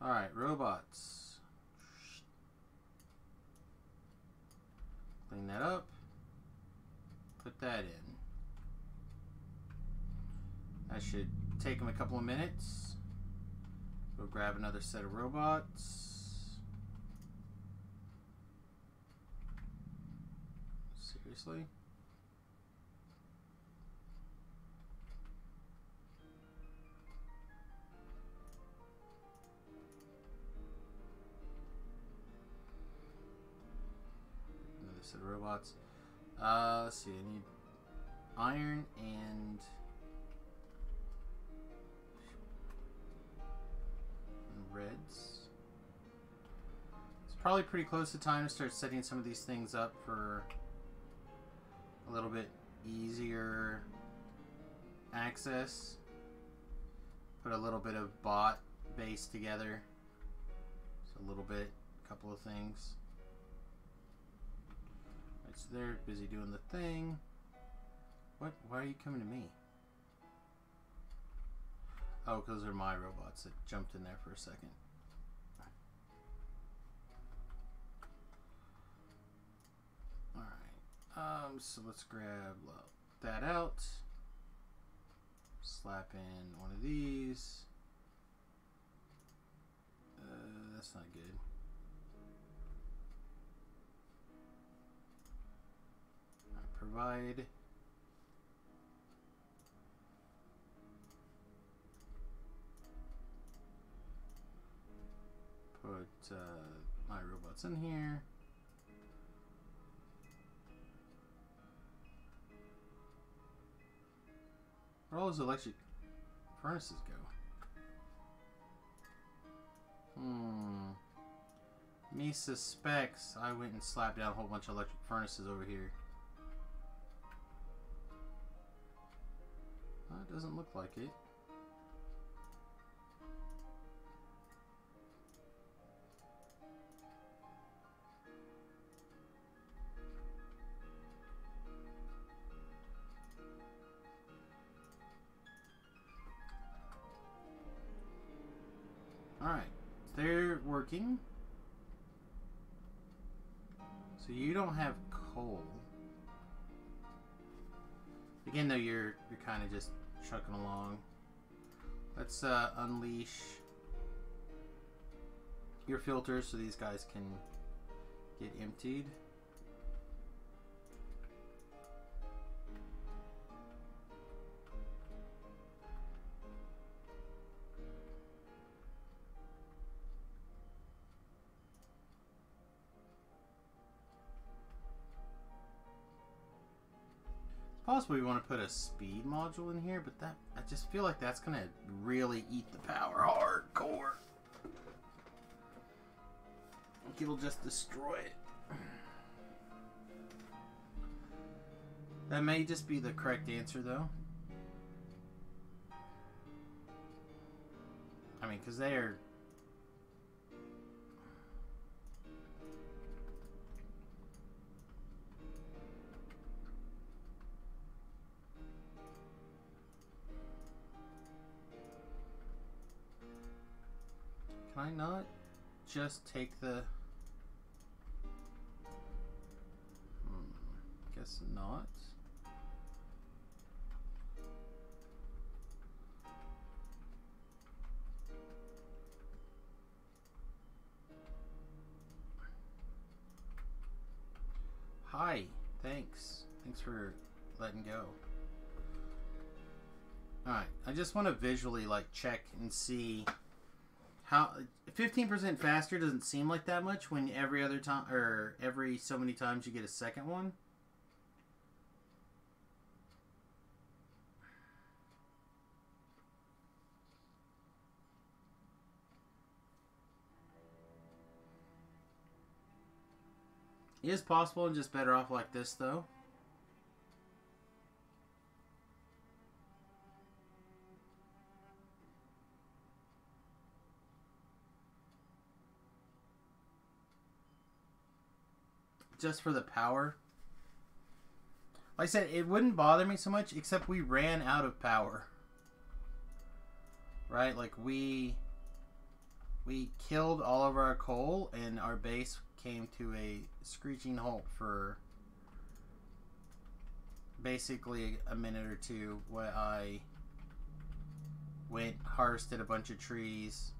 Alright, robots. Clean that up. Put that in. That should take them a couple of minutes. Go grab another set of robots. Seriously? Another set of robots. Let's see, I need iron and reds. It's probably pretty close to time to start setting some of these things up for a little bit easier access. Put a little bit of bot base together. Just a little bit, a couple of things. Right, so they're busy doing the thing. What? Why are you coming to me? Oh, because they're my robots that jumped in there for a second. Alright. So let's grab that out. Slap in one of these. That's not good. Provide. Put my robots in here. Where all those electric furnaces go? Me suspects I went and slapped down a whole bunch of electric furnaces over here. That doesn't look like it. Alright, they're working. So you don't have coal. Again though, you're kind of just trucking along. Let's unleash your filters so these guys can get emptied. Possibly we want to put a speed module in here, but that I just feel like that's gonna really eat the power hardcore. It'll just destroy it. That may just be the correct answer, though. I mean, because they are. Can I not just take the... Guess not. Hi, thanks. Thanks for letting go. Alright, I just want to visually like check and see how 15% faster doesn't seem like that much when every other time or every so many times you get a second one. It is possible and just better off like this though. Just for the power. Like I said, it wouldn't bother me so much, except we ran out of power. Right? Like, we killed all of our coal, and our base came to a screeching halt for basically a minute or two, where I went, harvested a bunch of trees,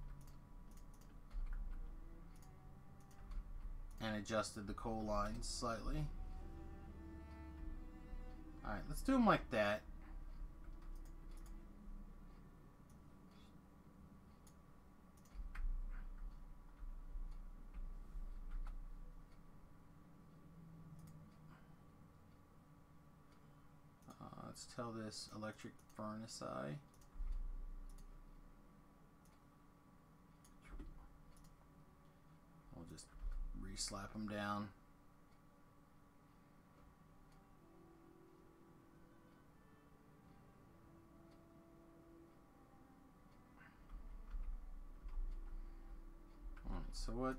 and adjusted the coal lines slightly. Alright, let's do them like that. Let's tell this electric furnace eye. We'll just re-slap them down. Alright, so what...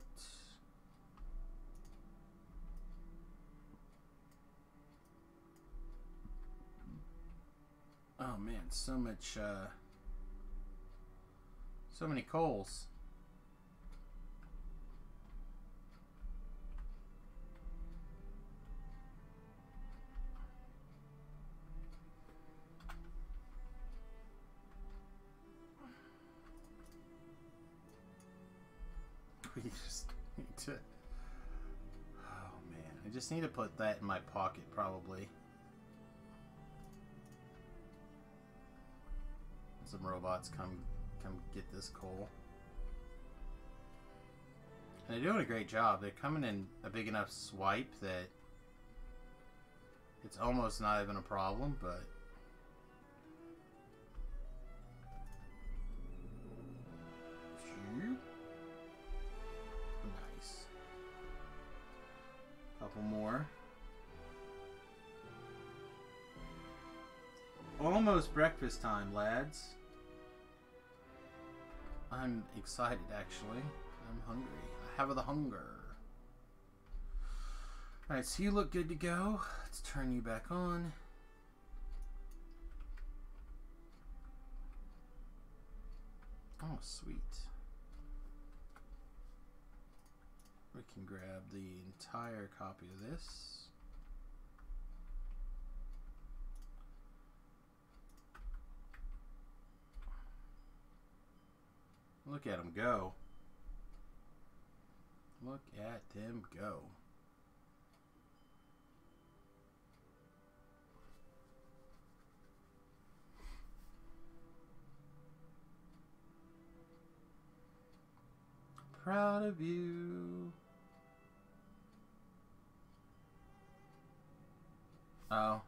Oh man, so much, so many coals. We just need to... Oh man, I just need to put that in my pocket probably. Some robots come get this coal. And they're doing a great job. They're coming in a big enough swipe that it's almost not even a problem, but nice. Couple more. Almost breakfast time, lads. I'm excited, actually. I'm hungry. I have the hunger. Alright, so you look good to go. Let's turn you back on. Oh, sweet. We can grab the entire copy of this. Look at them go. Look at them go. Proud of you. Oh.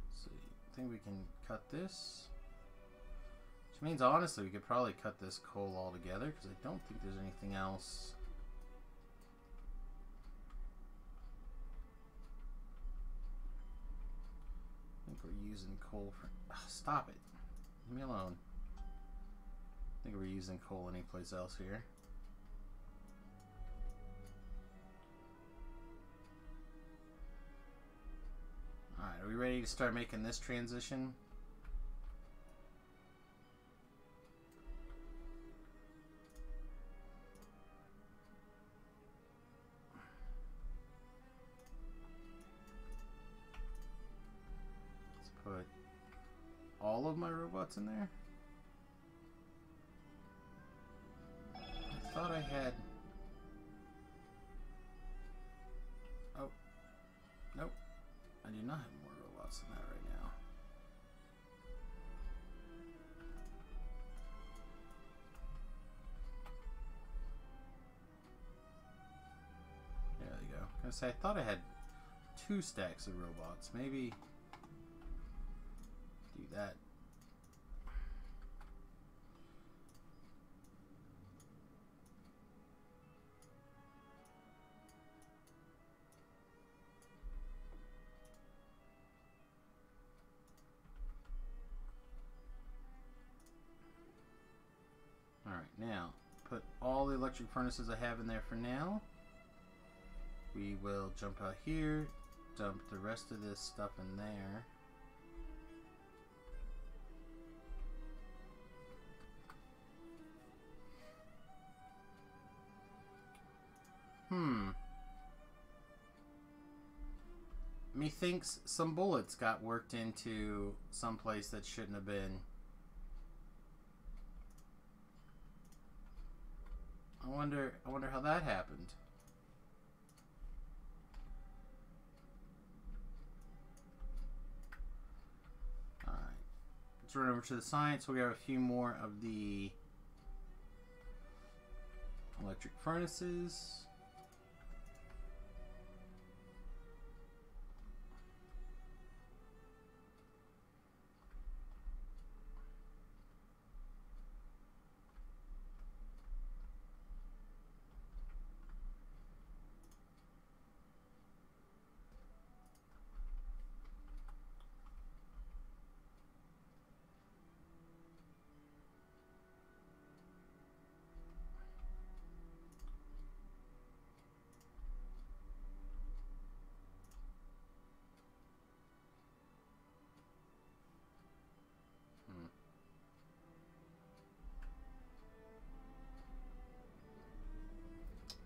Let's see. I think we can cut this. Which means, honestly, we could probably cut this coal all together, because I don't think there's anything else. I think we're using coal for... Oh, stop it. Leave me alone. I think we're using coal anyplace else here. Alright, are we ready to start making this transition? Put all of my robots in there. I thought I had... Oh. Nope. I do not have more robots than that right now. There we go. I was gonna say, I thought I had 2 stacks of robots. Maybe... do that. Alright, now put all the electric furnaces I have in there for now. We will jump out here, dump the rest of this stuff in there. Methinks some bullets got worked into some place that shouldn't have been. I wonder how that happened. Alright. Let's run over to the science. We'll grab a few more of the electric furnaces.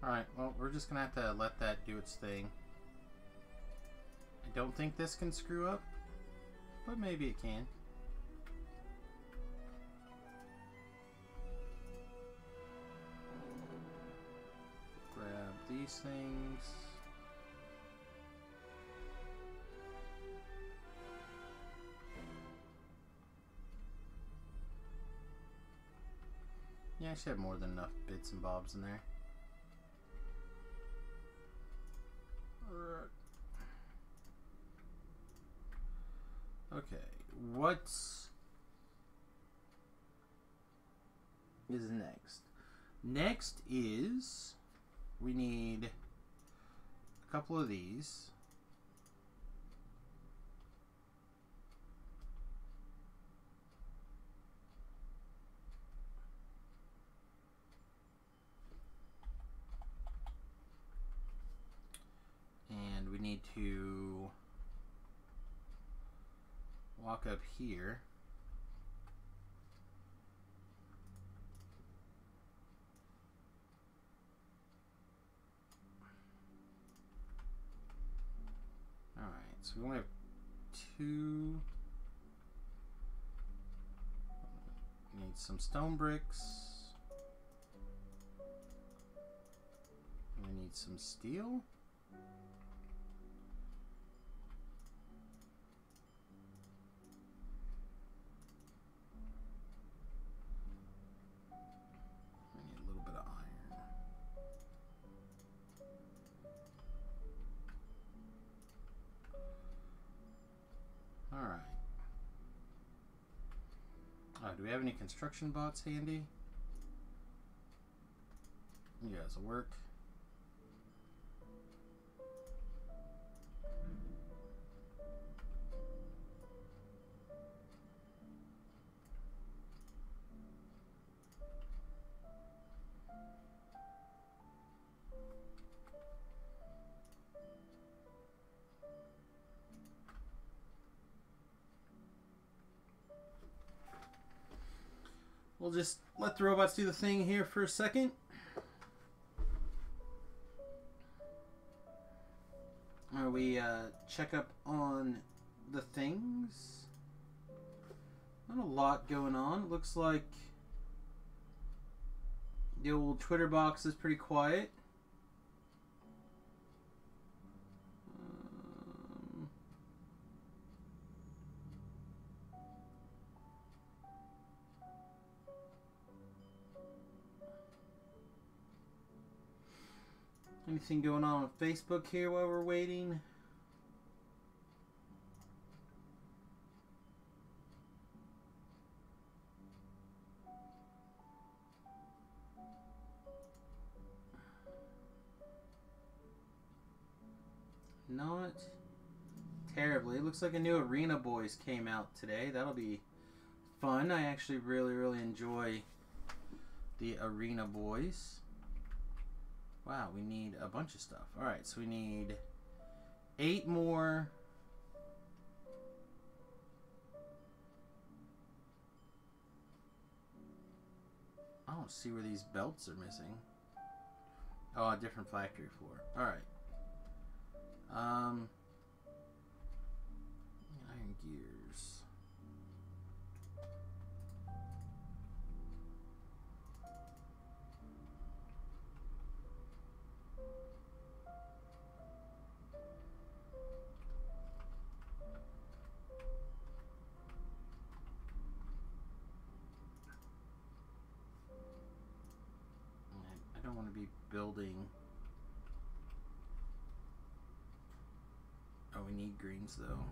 Alright, well, we're just gonna have to let that do its thing. I don't think this can screw up, but maybe it can. Grab these things. Yeah, I should have more than enough bits and bobs in there. Okay, what is next? Next is we need a couple of these. And we need to walk up here. Alright, so we only have two. Need some stone bricks. We need some steel. Do we have any construction bots handy? You guys will work. We'll just let the robots do the thing here for a second. We check up on the things. Not a lot going on. It looks like the old Twitter box is pretty quiet. Anything going on Facebook here while we're waiting? Not terribly. It looks like a new Arena Boys came out today. That'll be fun. I actually really enjoy the Arena Boys. Wow, we need a bunch of stuff. Alright, so we need 8 more. I don't see where these belts are missing. Oh, a different factory floor. Alright. Iron gears. I don't want to be building. Oh, we need greens though.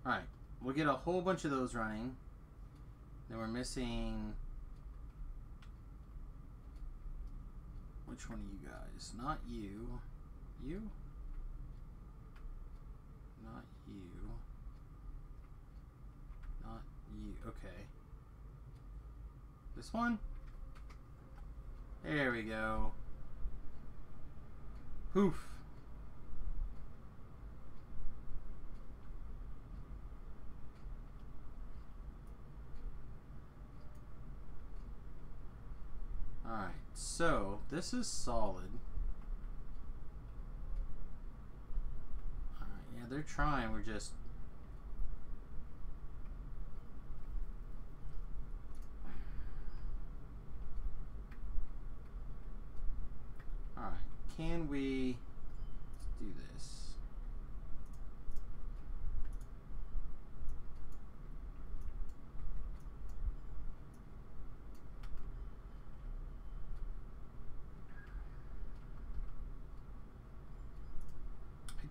Alright, we'll get a whole bunch of those running. Then we're missing... Which one of you guys? Not you. You? Not you. Not you. Okay. This one? There we go. Poof. Alright, so this is solid. Alright, yeah, they're trying, we're just... Alright, can we... Let's do this.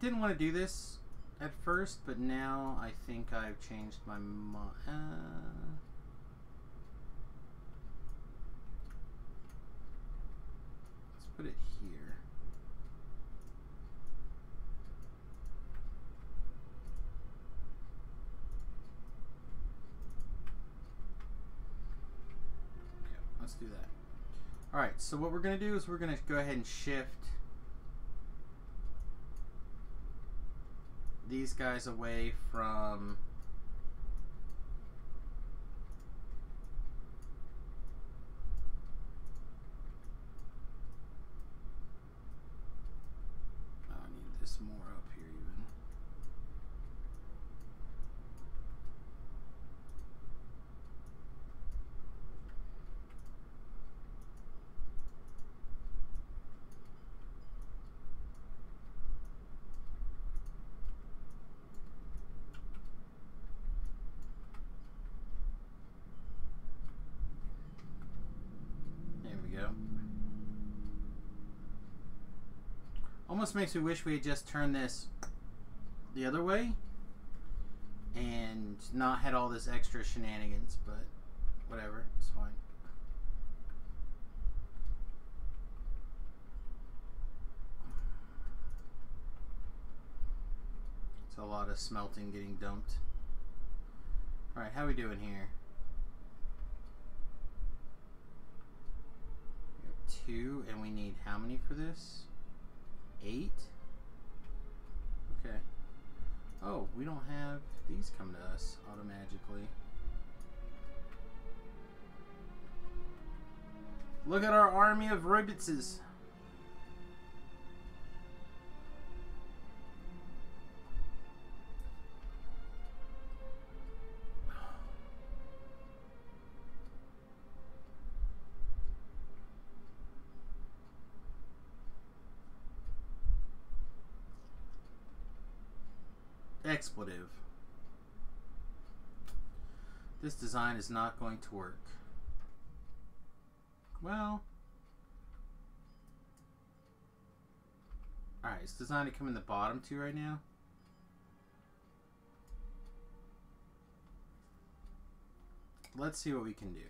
Didn't want to do this at first, but now I think I've changed my mind. Let's put it here. Yeah, let's do that. Alright, so what we're going to do is we're going to go ahead and shift these guys away from I need this more up here even. Almost makes me wish we had just turned this the other way and not had all this extra shenanigans, but whatever, it's fine. It's a lot of smelting getting dumped. Alright, how we doing here? We have 2, and we need how many for this? 8? Okay. Oh, we don't have these come to us automatically. Look at our army of Ribbitses. Expletive. This design is not going to work. Well, alright, it's designed to come in the bottom 2 right now. Let's see what we can do.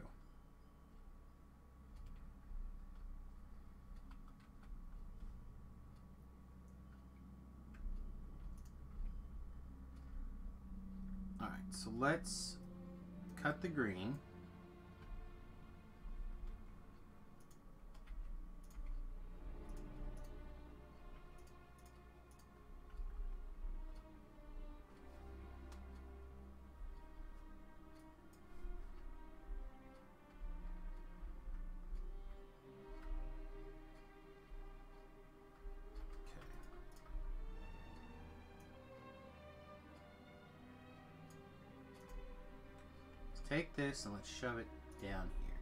So let's cut the green. Take this and let's shove it down here.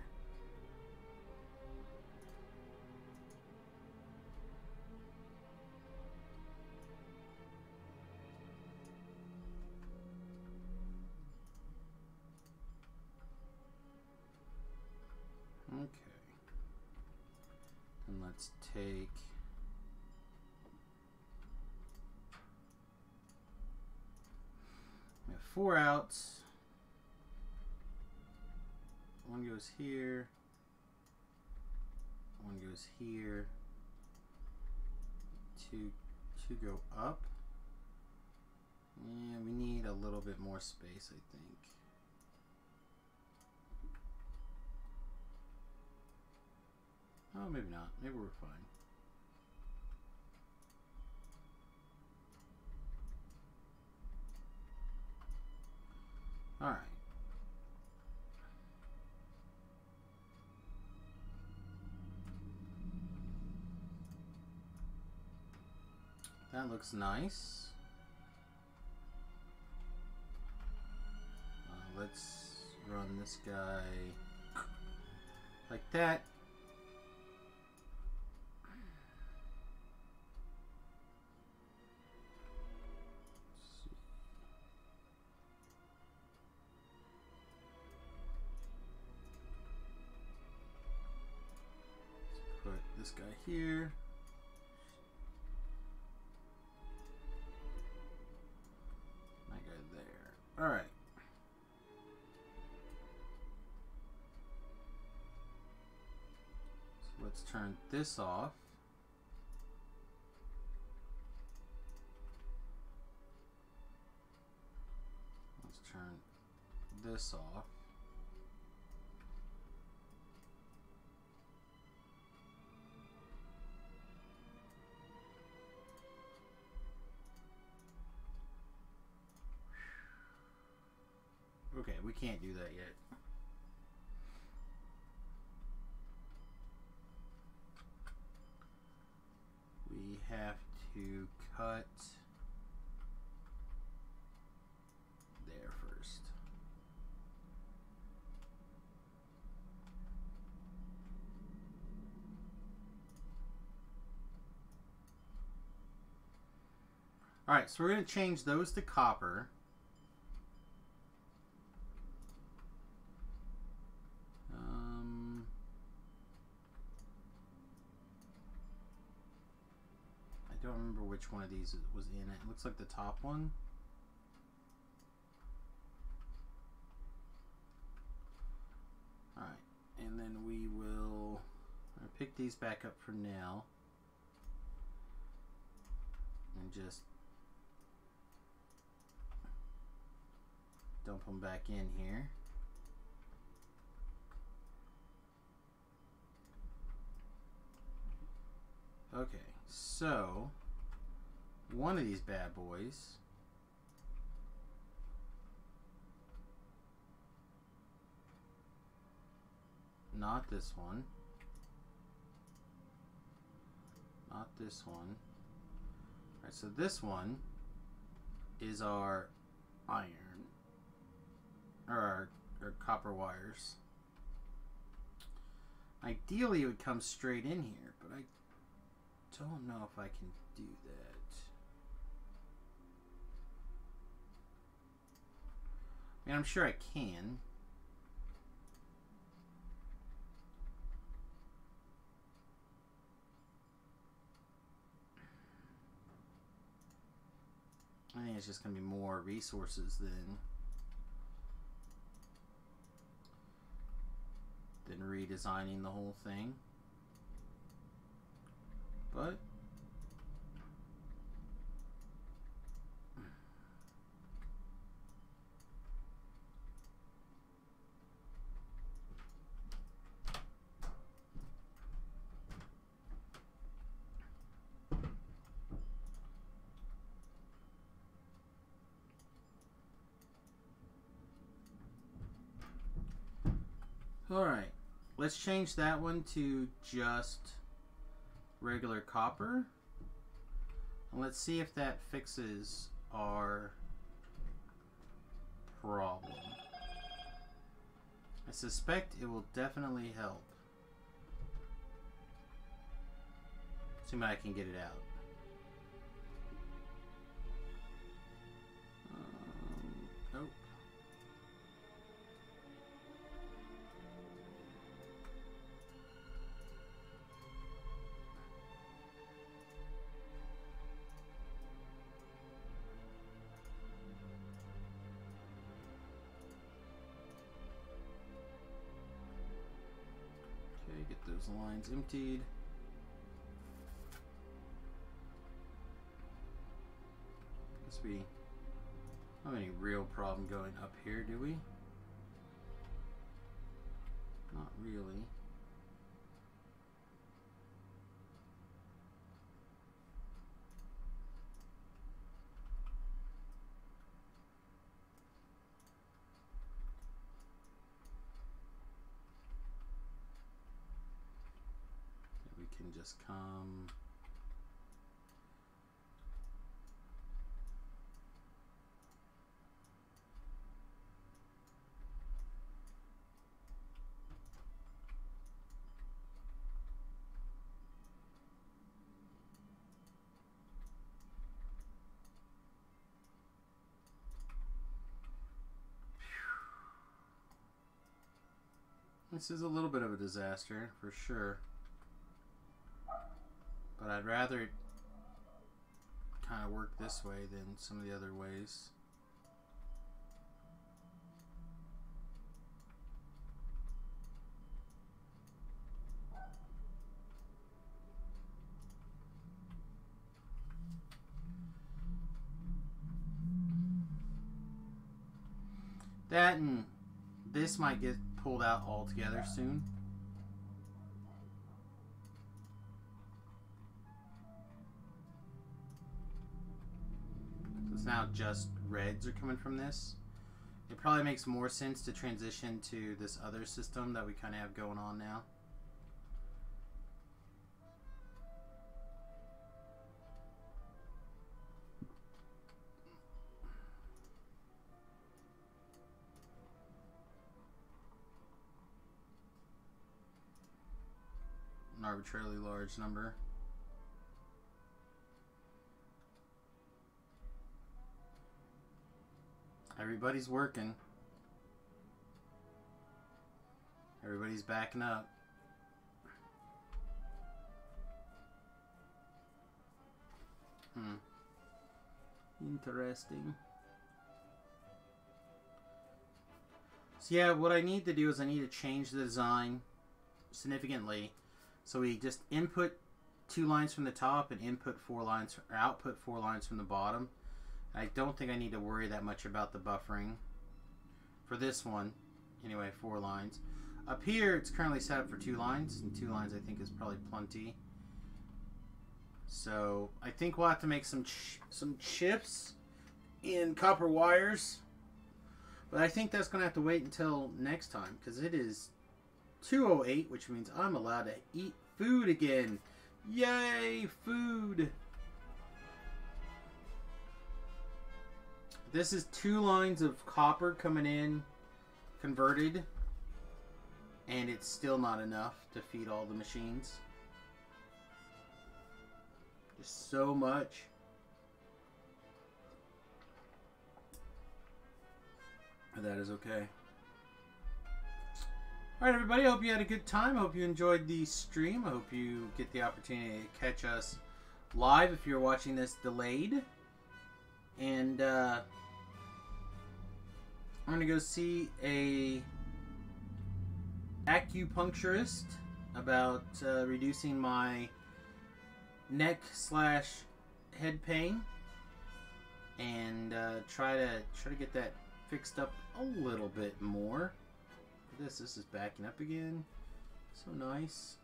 Okay. And let's take we have 4 outs. One goes here. One goes here. Two go up. Yeah, we need a little bit more space, I think. Oh, maybe not. Maybe we're fine. All right. That looks nice. Let's run this guy like that. Let's see. Let's put this guy here. All right. So let's turn this off. Let's turn this off. Okay, we can't do that yet. We have to cut there first. All right, so we're going to change those to copper. I don't remember which one of these was in it. It looks like the top one. Alright, and then we will pick these back up for now. And just dump them back in here. Okay, so one of these bad boys not this one, not this one. Alright, so this one is our iron, or our copper wires. Ideally it would come straight in here, but I don't know if I can do that. I mean, I'm sure I can. I think it's just going to be more resources than redesigning the whole thing. But Alright, let's change that one to just regular copper. And let's see if that fixes our problem. I suspect it will definitely help. Assuming I can get it out. Nope. Okay, get those lines emptied. Guess we don't have any real problem going up here, do we? Not really. We can just come. This is a little bit of a disaster, for sure. But I'd rather it kind of work this way than some of the other ways. That and this might get pulled out altogether soon. It's now just reds are coming from this. It probably makes more sense to transition to this other system that we kind of have going on now. An arbitrarily large number. Everybody's working. Everybody's backing up. Interesting. So yeah, what I need to do is I need to change the design significantly. So we just input 2 lines from the top and input 4 lines, or output 4 lines from the bottom. I don't think I need to worry that much about the buffering for this one. Anyway, 4 lines. Up here, it's currently set up for 2 lines, and 2 lines I think is probably plenty. So I think we'll have to make some chips in copper wires, but I think that's going to have to wait until next time because it is 2:08, which means I'm allowed to eat food again. Yay, food! This is 2 lines of copper coming in, converted, and it's still not enough to feed all the machines. Just so much. But that is okay. Alright everybody, I hope you had a good time. I hope you enjoyed the stream. I hope you get the opportunity to catch us live if you're watching this delayed. And I'm going to go see a acupuncturist about reducing my neck / head pain, and try to get that fixed up a little bit more. This is backing up again. So nice.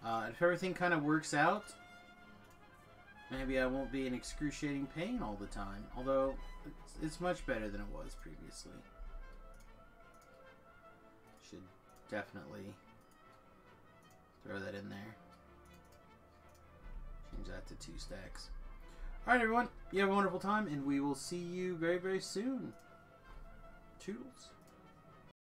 If everything kind of works out, maybe I won't be in excruciating pain all the time. Although it's much better than it was previously. Should definitely throw that in there. Change that to 2 stacks. Alright, everyone. You have a wonderful time, and we will see you very, very soon. Toodles.